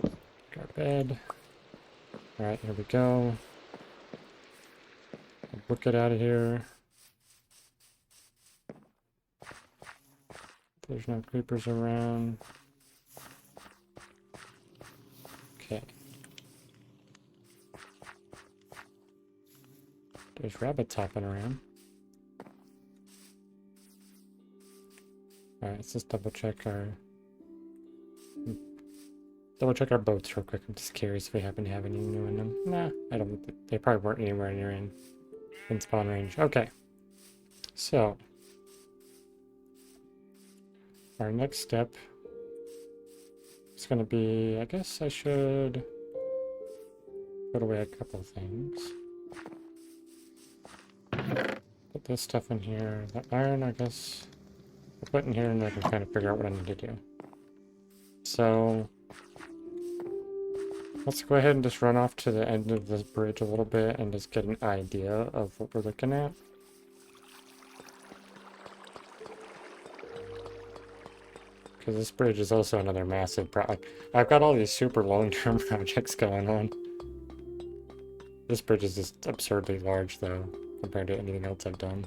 Take our bed. Alright, here we go. Book it out of here. There's no creepers around. Okay. There's rabbits hopping around. Alright, let's just double check our boats real quick. I'm just curious if we happen to have any new in them. Nah, I don't. They probably weren't anywhere near in spawn range. Okay. So our next step is going to be, I guess I should put away a couple of things. Put this stuff in here. The iron, I guess, I'll put in here and I can kind of figure out what I need to do. So let's go ahead and just run off to the end of this bridge a little bit and just get an idea of what we're looking at. Because this bridge is also another massive project. I've got all these super long-term projects going on. This bridge is just absurdly large, though, compared to anything else I've done.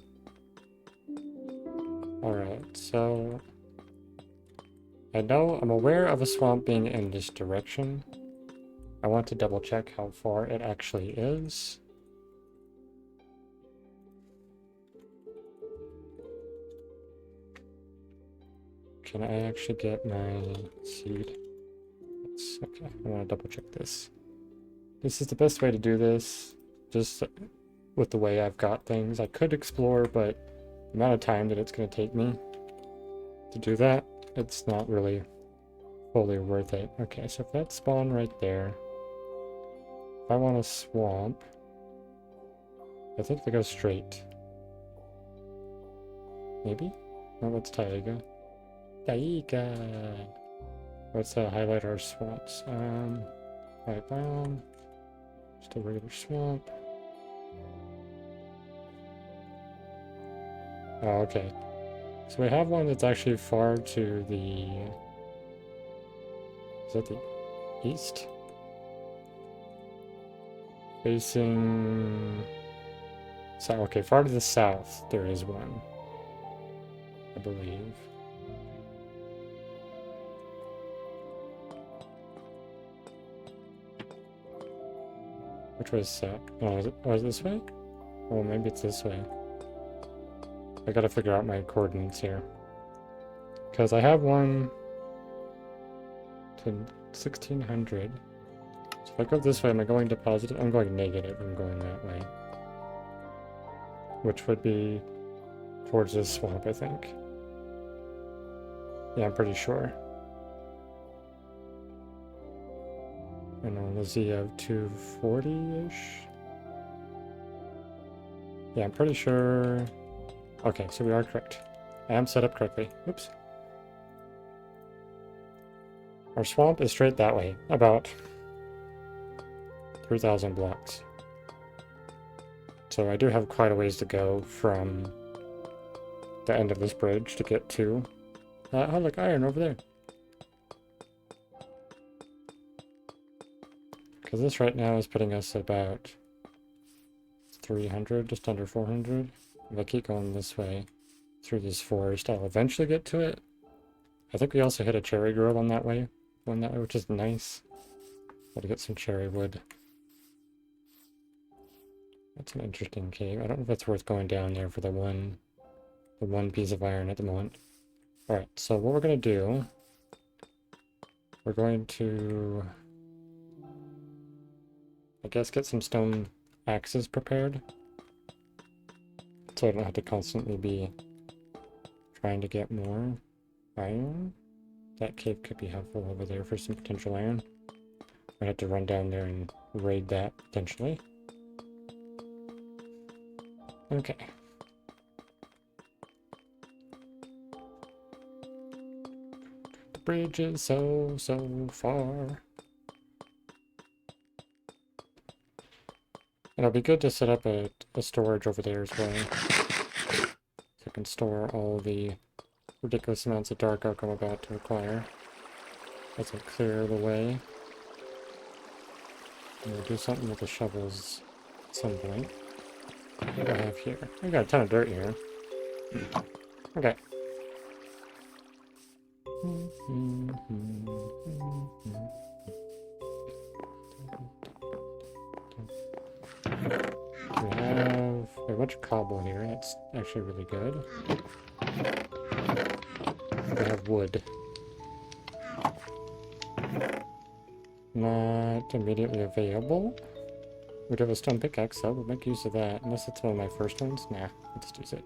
Alright, so... I'm aware of a swamp being in this direction. I want to double check how far it actually is. Can I actually get my seed? Yes, okay, I want to double check this. This is the best way to do this, just with the way I've got things. I could explore, but the amount of time that it's going to take me to do that, it's not really fully worth it. Okay, so if that spawn right there, if I want a swamp, I think they go straight. Maybe? No, that's Taiga. Taiga! Let's highlight our swamps. Right biome. Just a regular swamp. Oh, okay. So we have one that's actually far to the... Is that the east? Facing... So, okay, far to the south, there is one. I believe. Which way is south? Oh, is it this way? Oh, maybe it's this way. I gotta figure out my coordinates here. Because I have one to 1600. So if I go this way, am I going to positive? I'm going negative. I'm going that way. Which would be towards this swamp, I think. Yeah, I'm pretty sure. And on the Z of 240-ish. Yeah, I'm pretty sure. Okay, so we are correct. I am set up correctly. Oops. Our swamp is straight that way, about 3,000 blocks. So I do have quite a ways to go from the end of this bridge to get to... oh, look, iron over there. Because this right now is putting us about 300, just under 400. If I keep going this way through this forest, I'll eventually get to it. I think we also hit a cherry grove on that way, which is nice. Got to get some cherry wood. That's an interesting cave. I don't know if it's worth going down there for the one piece of iron at the moment. Alright, so what we're going to do, we're going to, I guess, get some stone axes prepared. So I don't have to constantly be trying to get more iron. That cave could be helpful over there for some potential iron. I have to run down there and raid that potentially. Okay. The bridge is so far. And it'll be good to set up a storage over there as well. So I can store all the ridiculous amounts of dark oak I'm about to acquire. As I clear the way. And we'll do something with the shovels at some point. What do I have here? I got a ton of dirt here. Okay. We have a bunch of cobble here. That's actually really good. We have wood. Not immediately available. We do have a stone pickaxe, though. We'll make use of that. Unless it's one of my first ones. Nah, we'll just use it.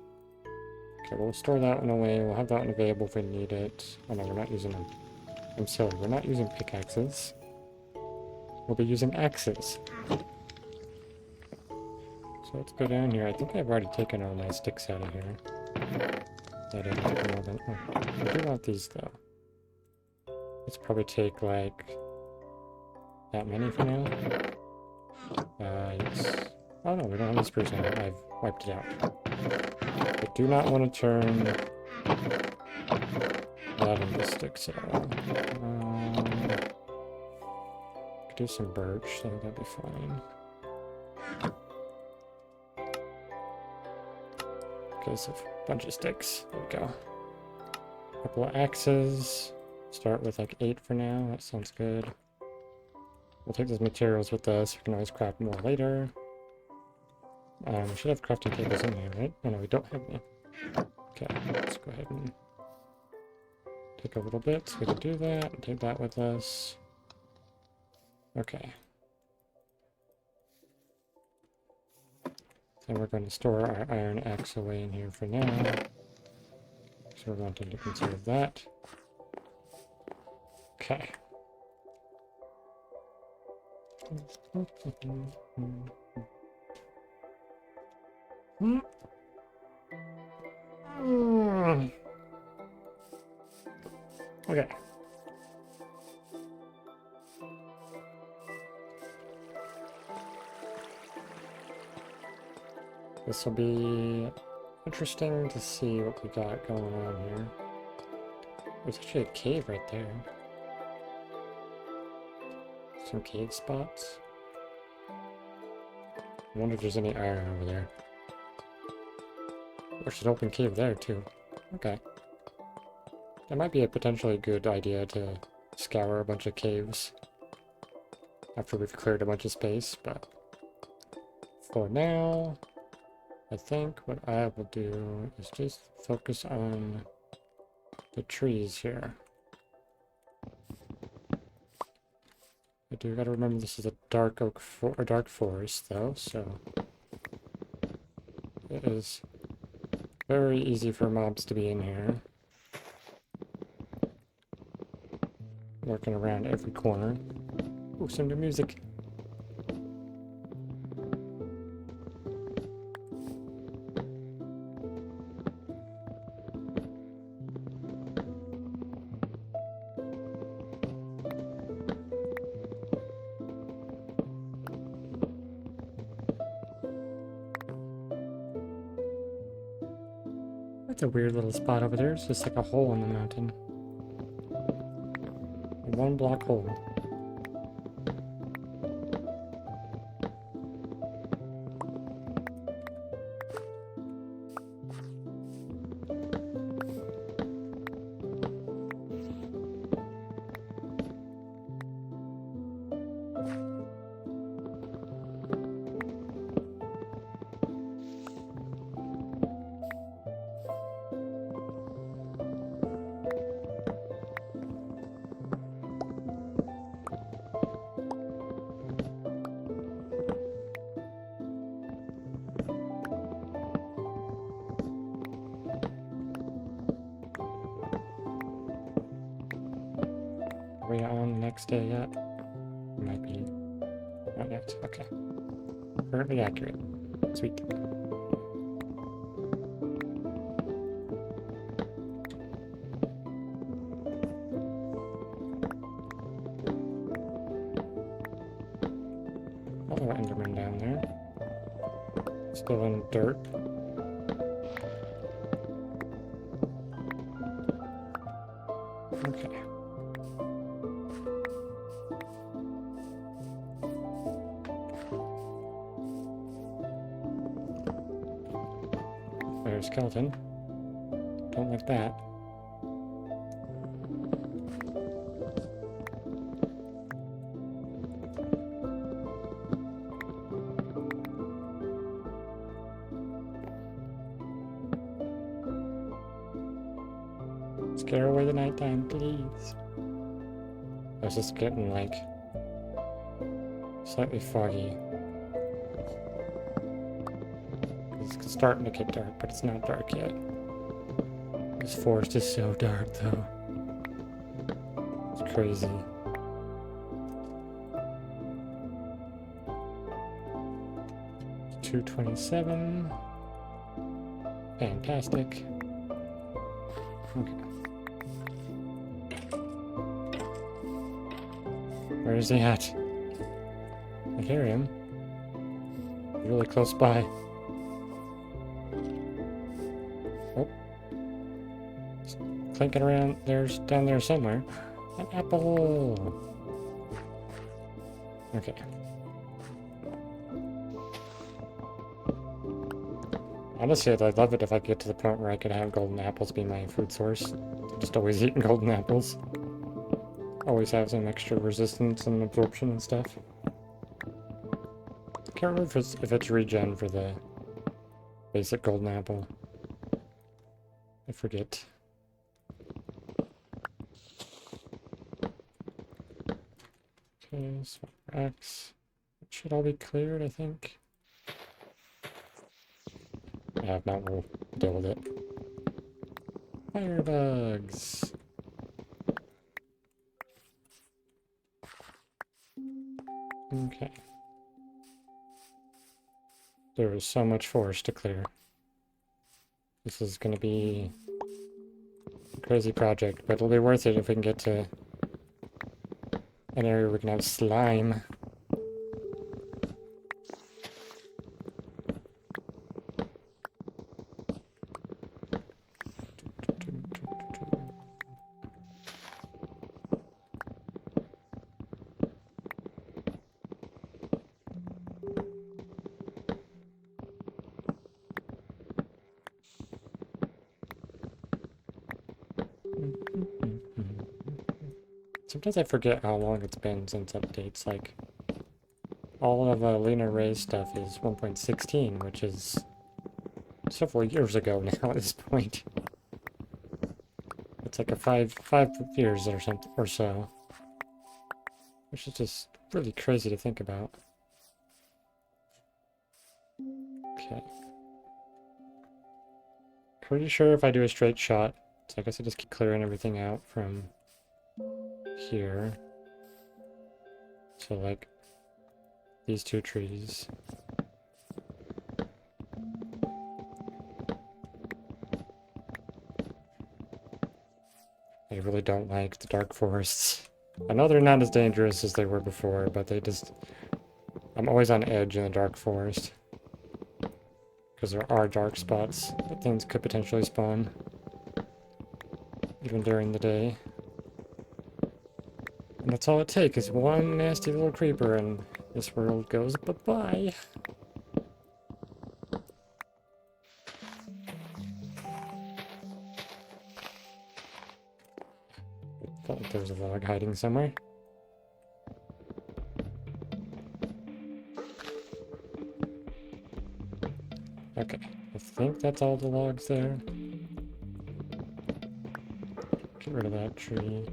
Okay, we'll store that one away. We'll have that one available if we need it. Oh no, we're not using them. I'm sorry, we're not using pickaxes. We'll be using axes. So let's go down here. I think I've already taken all my sticks out of here. I didn't take more than... Oh, I do want these, though. Let's probably take, like... that many for now. Yes. Oh no, we don't have this spruce now. I've wiped it out. I do not want to turn that into sticks at all. Could do some birch, so that'd be fine. Okay, so a bunch of sticks. There we go. Couple of axes. Start with like 8 for now. That sounds good. We'll take those materials with us. We can always craft more later. We should have crafting tables in here, right? Oh no, we don't have any. Okay, let's go ahead and take a little bit so we can do that and take that with us. Okay. And we're going to store our iron axe away in here for now. So we're wanting to conserve that. Okay. Okay. This will be interesting to see what we got going on here. There's actually a cave right there. Some cave spots. I wonder if there's any iron over there. There's an open cave there too. Okay. That might be a potentially good idea to scour a bunch of caves after we've cleared a bunch of space, but for now, I think what I will do is just focus on the trees here. I do gotta remember this is a dark oak or dark forest though, so it is very easy for mobs to be in here. Working around every corner. Ooh, some new music. That's a weird little spot over there. It's just like a hole in the mountain. A 1-block hole. Are we on the next day yet? Might be. Not yet. Okay. Currently accurate. Sweet. Another Enderman down there. Still in dirt. Okay. There's a skeleton. Don't like that. Scare away the nighttime, please. I was just getting like slightly foggy. It's starting to get dark, but it's not dark yet. This forest is so dark, though. It's crazy. It's 2:27. Fantastic. Okay. Where is he at? I hear him. He's really close by. clinking around there's down there somewhere. An apple. Okay. Honestly, I'd love it if I could get to the point where I could have golden apples be my food source. Just always eating golden apples. Always have some extra resistance and absorption and stuff. Can't remember if it's regen for the basic golden apple. I forget. Okay, swap axe. It should all be cleared, I think. Yeah, if not, we'll deal with it. Firebugs! Okay. There is so much forest to clear. This is gonna be a crazy project, but it'll be worth it if we can get to an area where we can have slime. Sometimes I forget how long it's been since updates. Like, all of Lena Ray's stuff is 1.16, which is several years ago now at this point. It's like a five years or something or so, which is just really crazy to think about. Okay. Pretty sure if I do a straight shot, so I guess I just keep clearing everything out from here. So like these two trees. I really don't like the dark forests. I know they're not as dangerous as they were before, but they just... I'm always on edge in the dark forest. Because there are dark spots that things could potentially spawn. Even during the day. And that's all it takes is one nasty little creeper and this world goes bye-bye. Felt like there was a log hiding somewhere. Okay, I think that's all the logs there. Get rid of that tree.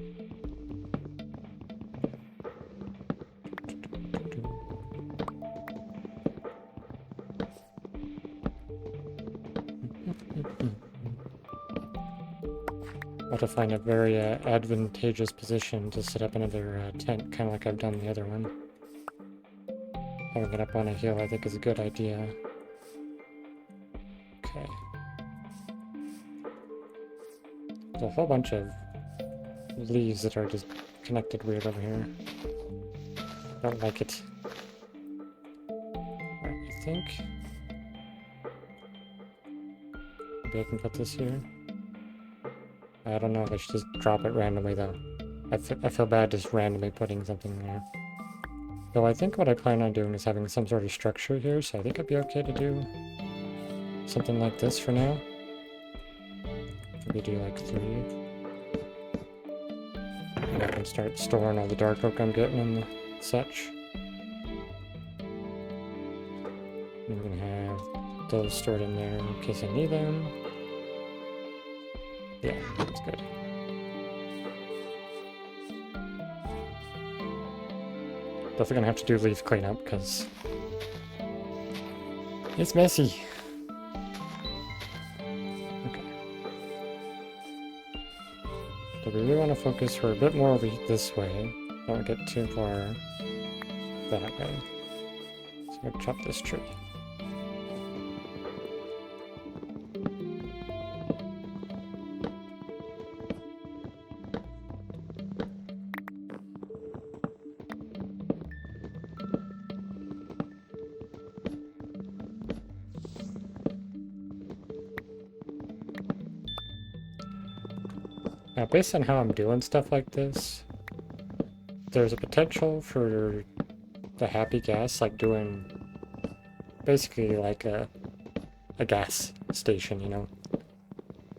I'll have to find a very advantageous position to set up another tent, kind of like I've done the other one. Having it up on a hill I think is a good idea. Okay. There's a whole bunch of leaves that are just connected weird over here. Don't like it. Alright, I think... maybe I can put this here. I don't know if I should just drop it randomly though. I feel bad just randomly putting something there. Though I think what I plan on doing is having some sort of structure here, so I think it'd be okay to do something like this for now. Maybe do like 3. And I can start storing all the dark oak I'm getting and such. I'm gonna have those stored in there in case I need them. Yeah, that's good. Definitely gonna have to do leaf cleanup because it's messy. Okay. So we really want to focus for a bit more over this way. Don't get too far that way. So I'm gonna chop this tree. Now, based on how I'm doing stuff like this, there's a potential for the happy gas, like doing basically like a gas station, you know?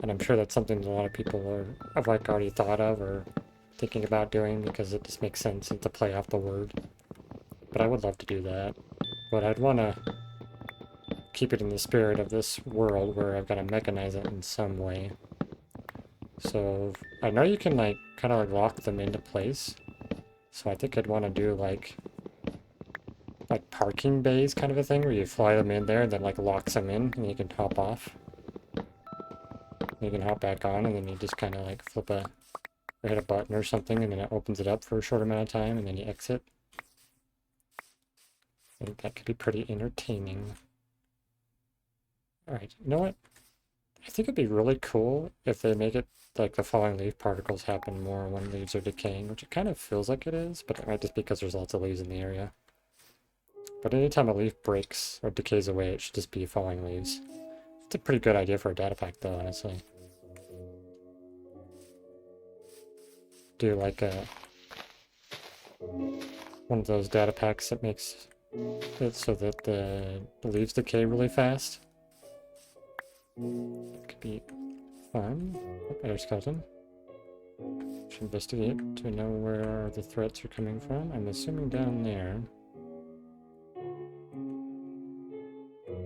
And I'm sure that's something that a lot of people have like already thought of or thinking about doing because it just makes sense to play off the word. But I would love to do that. But I'd want to keep it in the spirit of this world where I've got to mechanize it in some way. So I know you can like kind of like lock them into place. So I think I'd want to do like parking bays kind of a thing where you fly them in there and then like locks them in and you can hop off. You can hop back on and then you just kind of like flip or hit a button or something and then it opens it up for a short amount of time and then you exit. I think that could be pretty entertaining. Alright, you know what? I think it'd be really cool if they make it like the falling leaf particles happen more when leaves are decaying, which it kind of feels like it is, but it might just be because there's lots of leaves in the area. But anytime a leaf breaks or decays away, it should just be falling leaves. It's a pretty good idea for a data pack though, honestly. Do like one of those data packs that makes it so that the leaves decay really fast. It could be fun. Oh, there's skeleton. Should investigate to know where the threats are coming from. I'm assuming down there.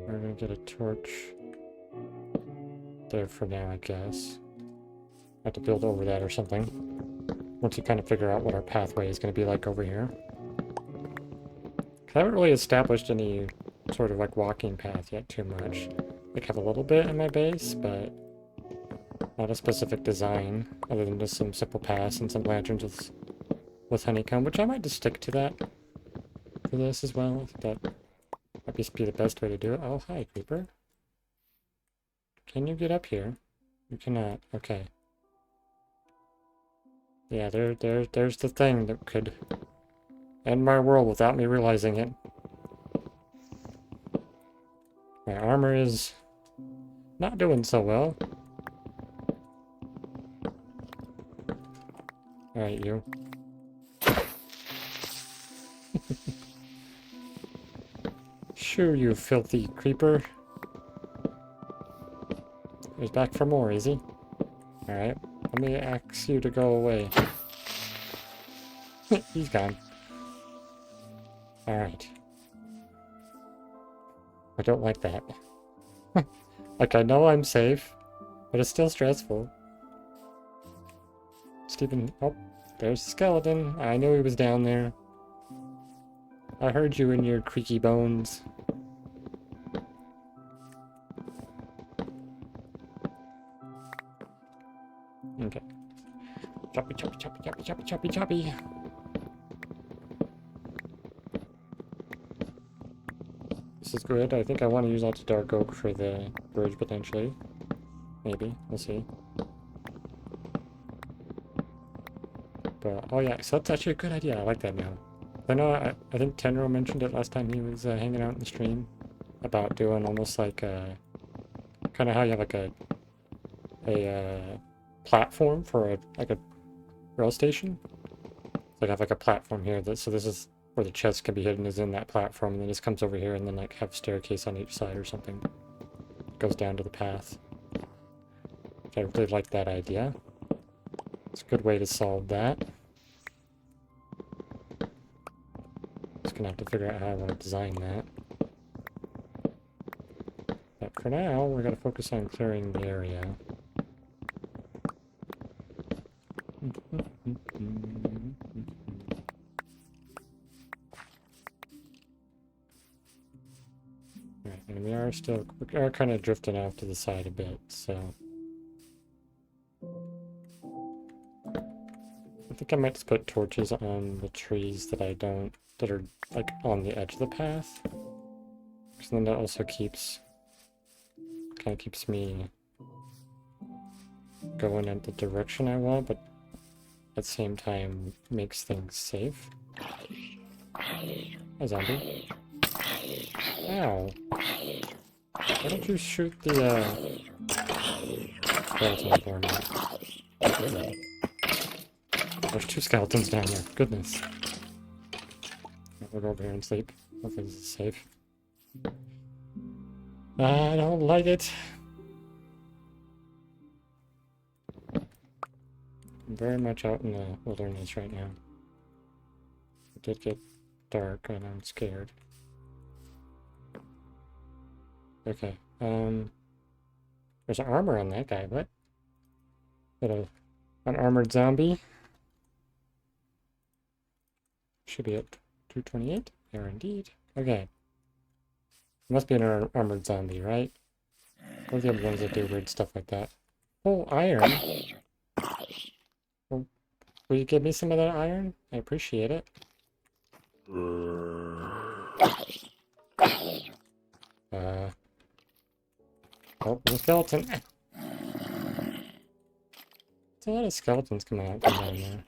We're gonna get a torch there for now, I guess. I have to build over that or something. Once you kind of figure out what our pathway is going to be like over here. I haven't really established any sort of like walking path yet too much. Like have a little bit in my base, but not a specific design other than just some simple paths and some lanterns with honeycomb, which I might just stick to that for this as well. I think that might just be the best way to do it. Oh, hi, creeper. Can you get up here? You cannot. Okay. Yeah, there's the thing that could end my world without me realizing it. My armor is not doing so well. Alright, you. Shoo, you filthy creeper. He's back for more, is he? Alright, let me ask you to go away. He's gone. Alright. I don't like that. Like, I know I'm safe, but it's still stressful. Stephen, oh, there's the skeleton. I knew he was down there. I heard you in your creaky bones. Okay. Choppy, choppy, choppy, choppy, choppy, choppy, choppy. This is good. I think I want to use lots of dark oak for the bridge, potentially. Maybe. We'll see. But, oh yeah, so that's actually a good idea. I like that now. I know, I think Tenro mentioned it last time he was hanging out in the stream about doing almost like kind of how you have like a platform for like a rail station. So I have like a platform here. So this is where the chest can be hidden, is in that platform, and then this comes over here and then like have a staircase on each side or something. It goes down to the path. I really like that idea. It's a good way to solve that. Just gonna have to figure out how I want to design that. But for now, we're gonna focus on clearing the area. Right, and we are kind of drifting off to the side a bit, so I think I might just put torches on the trees that are like on the edge of the path, because then that also kind of keeps me going in the direction I want, but at the same time makes things safe. A zombie. Ow. Why don't you shoot the skeleton for me? There's two skeletons down there. Goodness. We'll go over here and sleep. Hopefully this is safe. I don't like it. I'm very much out in the wilderness right now. It did get dark and I'm scared. Okay, there's armor on that guy. What? Is that an unarmored zombie? Should be at 228. There indeed. Okay. Must be an armored zombie, right? What are the other ones that do weird stuff like that? Oh, iron. Well, will you give me some of that iron? I appreciate it. Oh, the skeleton. There's a lot of skeletons coming out from down there.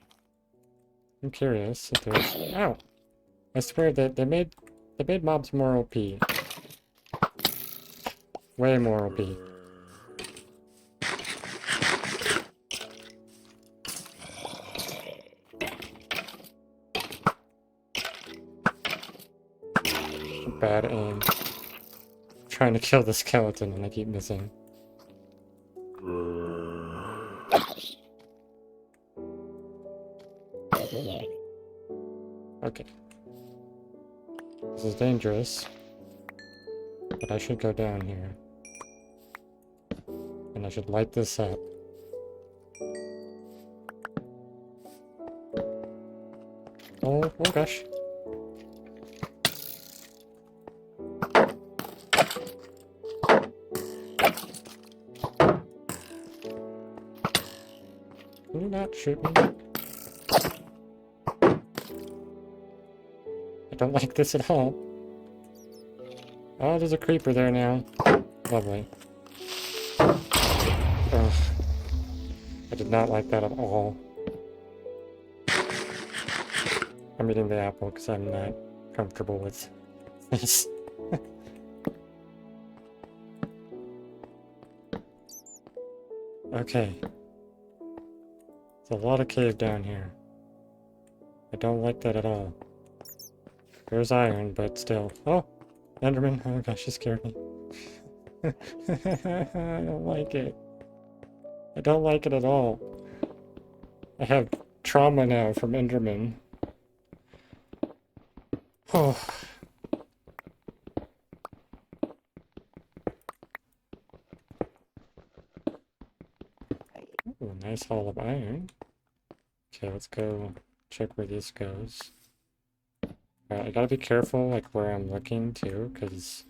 I'm curious if there's... Ow! I swear that they made mobs more OP. Way more OP. Bad aim. I'm trying to kill the skeleton and I keep missing. Okay. This is dangerous. But I should go down here. And I should light this up. Oh gosh. Can you not shoot me? I don't like this at all. Oh, there's a creeper there now. Lovely. Ugh. I did not like that at all. I'm eating the apple because I'm not comfortable with this. Okay. There's a lot of cave down here. I don't like that at all. There's iron, but still. Oh! Enderman. Oh gosh, you scared me. I don't like it. I don't like it at all. I have trauma now from Enderman. Oh. Ooh, nice haul of iron. Okay, let's go check where this goes. I gotta be careful, like, where I'm looking, too, because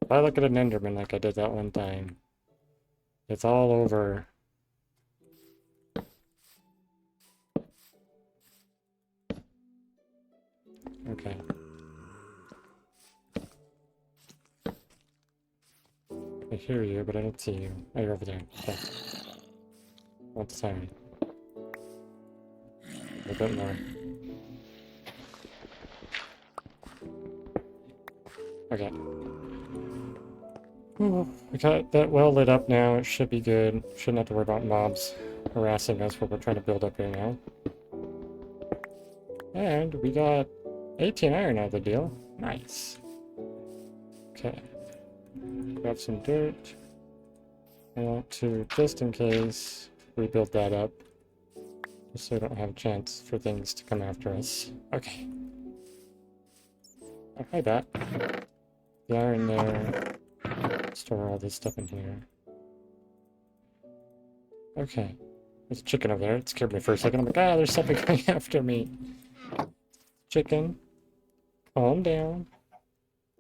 if I look at an Enderman like I did that one time, it's all over. Okay. I hear you, but I don't see you. Oh, you're over there. Okay. What's iron? A bit more. Okay. Ooh, we got that well lit up now. It should be good. Shouldn't have to worry about mobs harassing us while we're trying to build up here now. And we got 18 iron out of the deal. Nice. Okay. Grab some dirt. I want to, just in case, rebuild that up. Just so we don't have a chance for things to come after us. Okay. Oh, hi, Bat. The iron there. Store all this stuff in here. Okay. There's a chicken over there. It scared me for a second. I'm like, ah, there's something coming after me. Chicken. Calm down.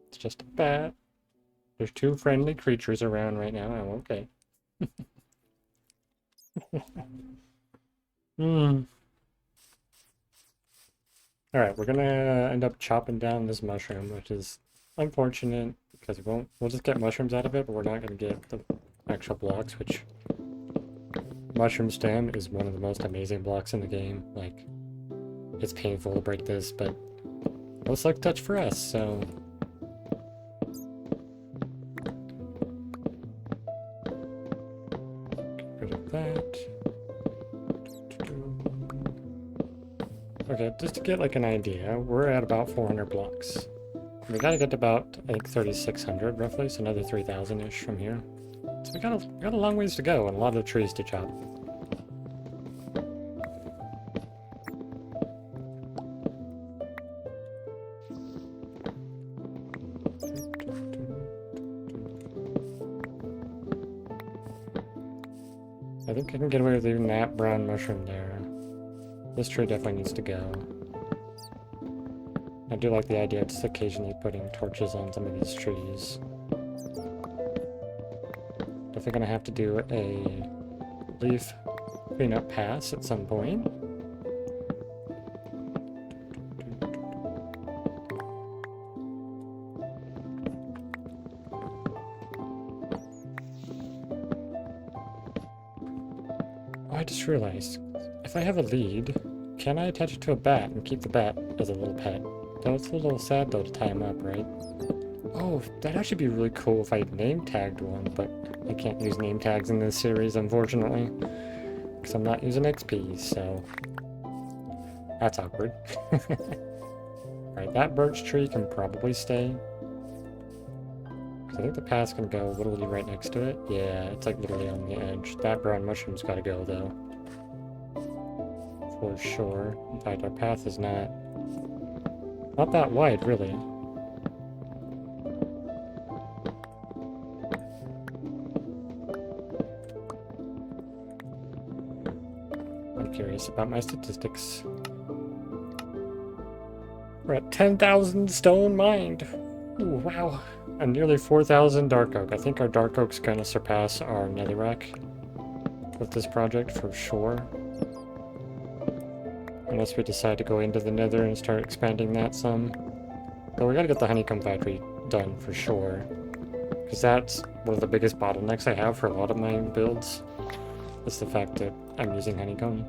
It's just a bat. There's two friendly creatures around right now. I'm okay. Alright, we're gonna end up chopping down this mushroom, which is unfortunate because we'll just get mushrooms out of it, but we're not gonna get the actual blocks, which mushroom stem is one of the most amazing blocks in the game. Like, it's painful to break this, but it was like touch for us, so get rid of that. Okay, just to get like an idea, we're at about 400 blocks. We gotta get to about, I think, 3,600 roughly, so another 3,000-ish from here. So we got a long ways to go and a lot of trees to chop. I think I can get away with leaving that brown mushroom there. This tree definitely needs to go. I do like the idea of just occasionally putting torches on some of these trees. Definitely gonna have to do a leaf cleanup pass at some point. Oh, I just realized, if I have a lead, can I attach it to a bat and keep the bat as a little pet? Though it's a little sad though to tie him up, right? Oh, that'd actually be really cool if I name tagged one, but I can't use name tags in this series, unfortunately. Because I'm not using XP, so... That's awkward. Alright, that birch tree can probably stay. I think the path's gonna go literally right next to it. Yeah, it's like literally on the edge. That brown mushroom's gotta go, though. For sure. In fact, our path is not that wide, really. I'm curious about my statistics. We're at 10,000 stone mined. Ooh, wow. And nearly 4,000 dark oak. I think our dark oak's gonna surpass our netherrack with this project for sure. Unless we decide to go into the nether and start expanding that some. But we gotta get the honeycomb factory done for sure. Because that's one of the biggest bottlenecks I have for a lot of my builds. Is the fact that I'm using honeycomb.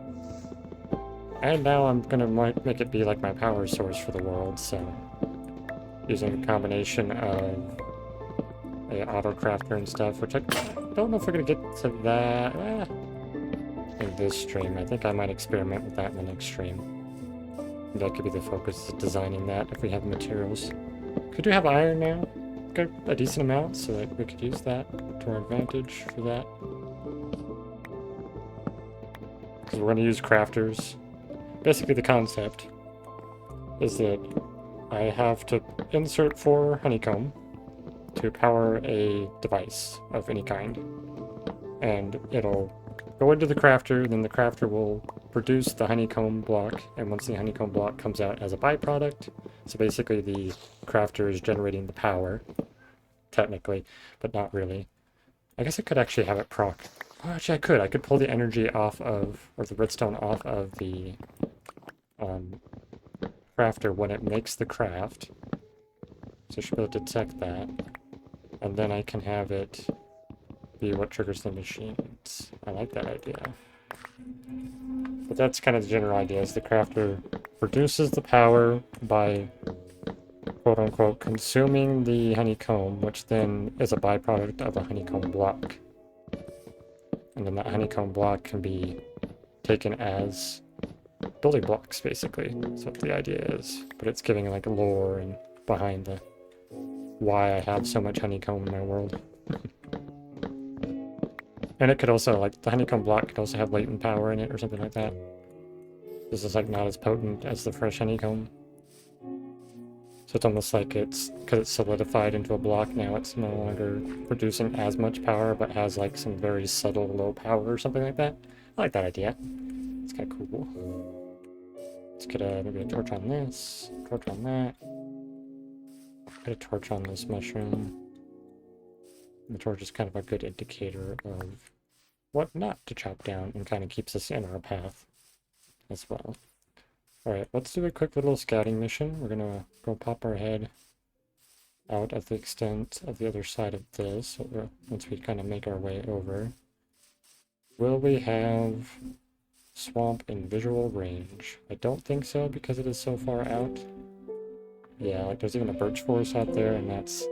And now I'm gonna make it be like my power source for the world, so... Using a combination of a auto crafter and stuff, which I don't know if we're gonna get to that in this stream. I think I might experiment with that in the next stream. That could be the focus, of designing that if we have materials. Could we have iron now? Got a decent amount, so that we could use that to our advantage for that. Because we're gonna use crafters. Basically the concept is that I have to insert 4 honeycomb to power a device of any kind. And it'll go into the crafter, then the crafter will produce the honeycomb block, and once the honeycomb block comes out as a byproduct, so basically the crafter is generating the power, technically, but not really. I guess I could actually have it proc. Oh, actually I could pull the energy off of, or the redstone off of the crafter when it makes the craft. So I should be able to detect that. And then I can have it be what triggers the machines. I like that idea. But that's kind of the general idea, is the crafter produces the power by quote-unquote consuming the honeycomb, which then is a byproduct of a honeycomb block. And then that honeycomb block can be taken as building blocks, basically. That's what the idea is. But it's giving like lore and behind the why I have so much honeycomb in my world. And it could also, like, the honeycomb block could also have latent power in it or something like that. This is like not as potent as the fresh honeycomb. So it's almost like it's, because it's solidified into a block now, it's no longer producing as much power, but has like some very subtle low power or something like that. I like that idea. It's kind of cool. Let's get maybe a torch on this, torch on that. Put a torch on this mushroom. The torch is kind of a good indicator of what not to chop down and kind of keeps us in our path as well. Alright, let's do a quick little scouting mission. We're gonna go pop our head out at the extent of the other side of this, once we kind of make our way over. Will we have swamp in visual range? I don't think so, because it is so far out. Yeah, like there's even a birch forest out there, and that's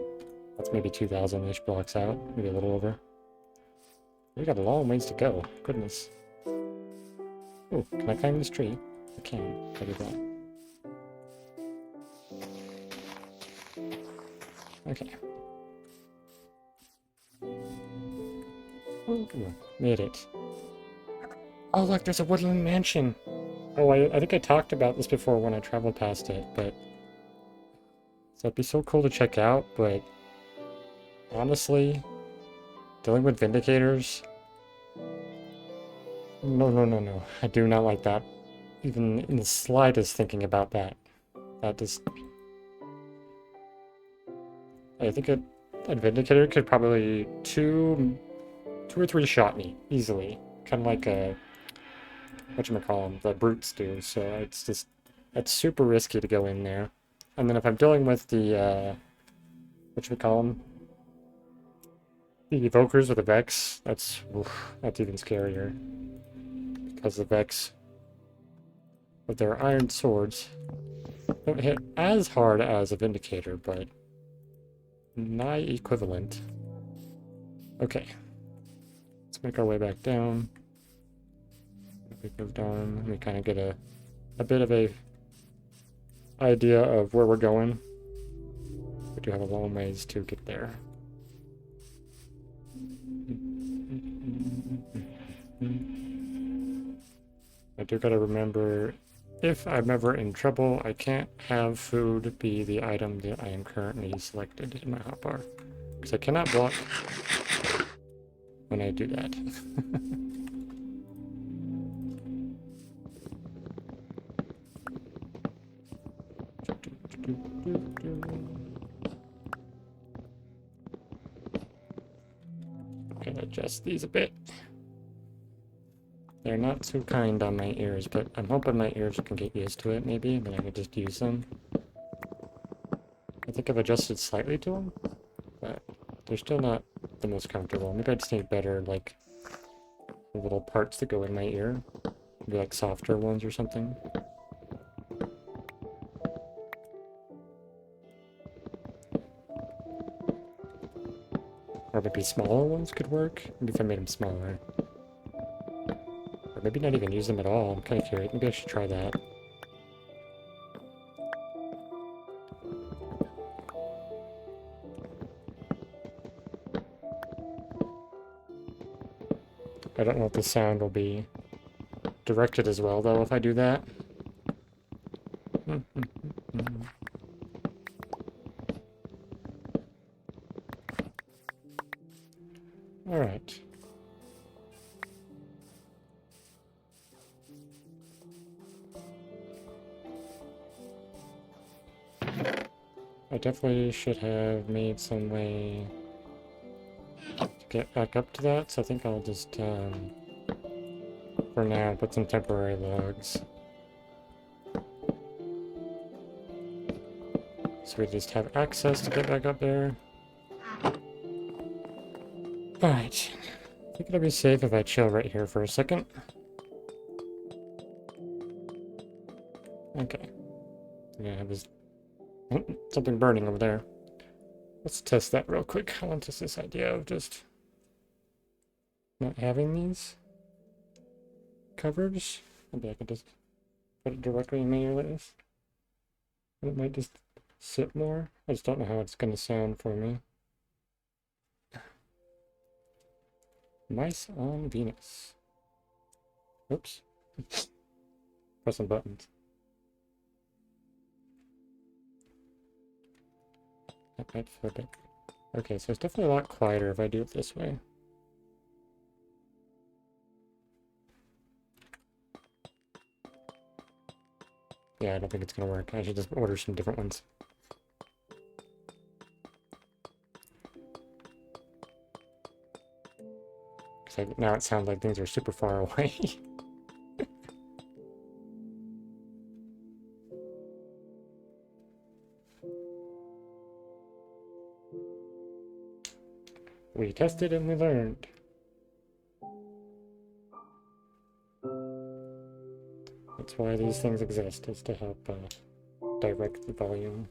maybe 2,000-ish blocks out, maybe a little over. We got a long ways to go, goodness. Oh, can I climb this tree? I can. I do that. Okay. Ooh, made it. Oh, look, there's a woodland mansion. Oh, I think I talked about this before when I traveled past it, but... So it'd be so cool to check out, but... Honestly, dealing with Vindicators... No, no, no, no. I do not like that. Even in the slightest thinking about that. That just... I think a Vindicator could probably two or three shot me, easily. Kind of like a... Whatchamacallem, the brutes do, so it's just... It's super risky to go in there. And then if I'm dealing with the, whatchamacallem, the evokers with the Vex, that's even scarier. Because the Vex, with their iron swords, don't hit as hard as a Vindicator, but nigh equivalent. Okay. Let's make our way back down. We go down, we kind of get a bit of a idea of where we're going. We do have a long ways to get there. I do gotta remember, if I'm ever in trouble, I can't have food be the item that I am currently selected in my hotbar. Because I cannot block when I do that. Gotta adjust these a bit. They're not too kind on my ears, but I'm hoping my ears can get used to it, maybe, and then I can just use them. I think I've adjusted slightly to them, but they're still not the most comfortable. Maybe I just need better, like, little parts that go in my ear. Maybe like softer ones or something. Or maybe smaller ones could work. Maybe if I made them smaller. Or maybe not even use them at all. I'm kind of curious. Maybe I should try that. I don't know if the sound will be directed as well, though, if I do that. Alright. I definitely should have made some way to get back up to that, so I think I'll just, for now, put some temporary logs. So we just have access to get back up there. Alright. I think it'll be safe if I chill right here for a second. Okay. Yeah, I was... something burning over there. Let's test that real quick. I want to test this idea of just not having these covers. Maybe I could just put it directly in my ear like this. And it might just sit more. I just don't know how it's going to sound for me. Mice on Venus. Oops. Pressing buttons. That might feel a bit. Okay, so it's definitely a lot quieter if I do it this way. Yeah, I don't think it's gonna work. I should just order some different ones. Because now it sounds like things are super far away. We tested and we learned. That's why these things exist, is to help direct the volume.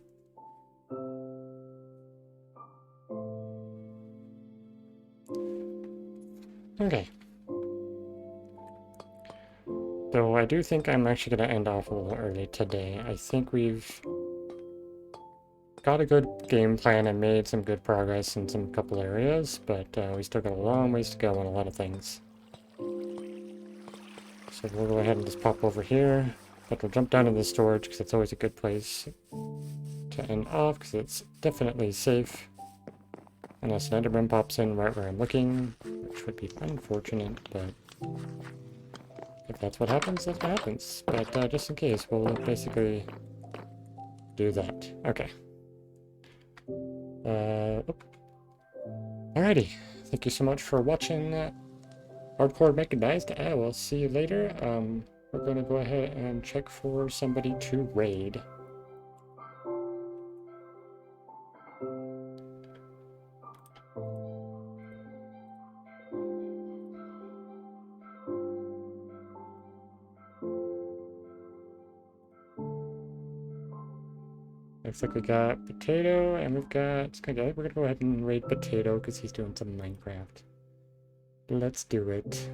Okay. Though I do think I'm actually going to end off a little early today. I think we've got a good game plan and made some good progress in some couple areas, but we still got a long ways to go on a lot of things. So we'll go ahead and just pop over here, but we'll jump down into the storage because it's always a good place to end off because it's definitely safe. Unless an enderman pops in right where I'm looking, which would be unfortunate, but if that's what happens, that's what happens. But just in case, we'll basically do that. Okay. Alrighty. Thank you so much for watching Hardcore Mechanized. I will see you later. We're going to go ahead and check for somebody to raid. Looks like we got Potato, and we've got... We're gonna go ahead and raid Potato, because he's doing some Minecraft. Let's do it.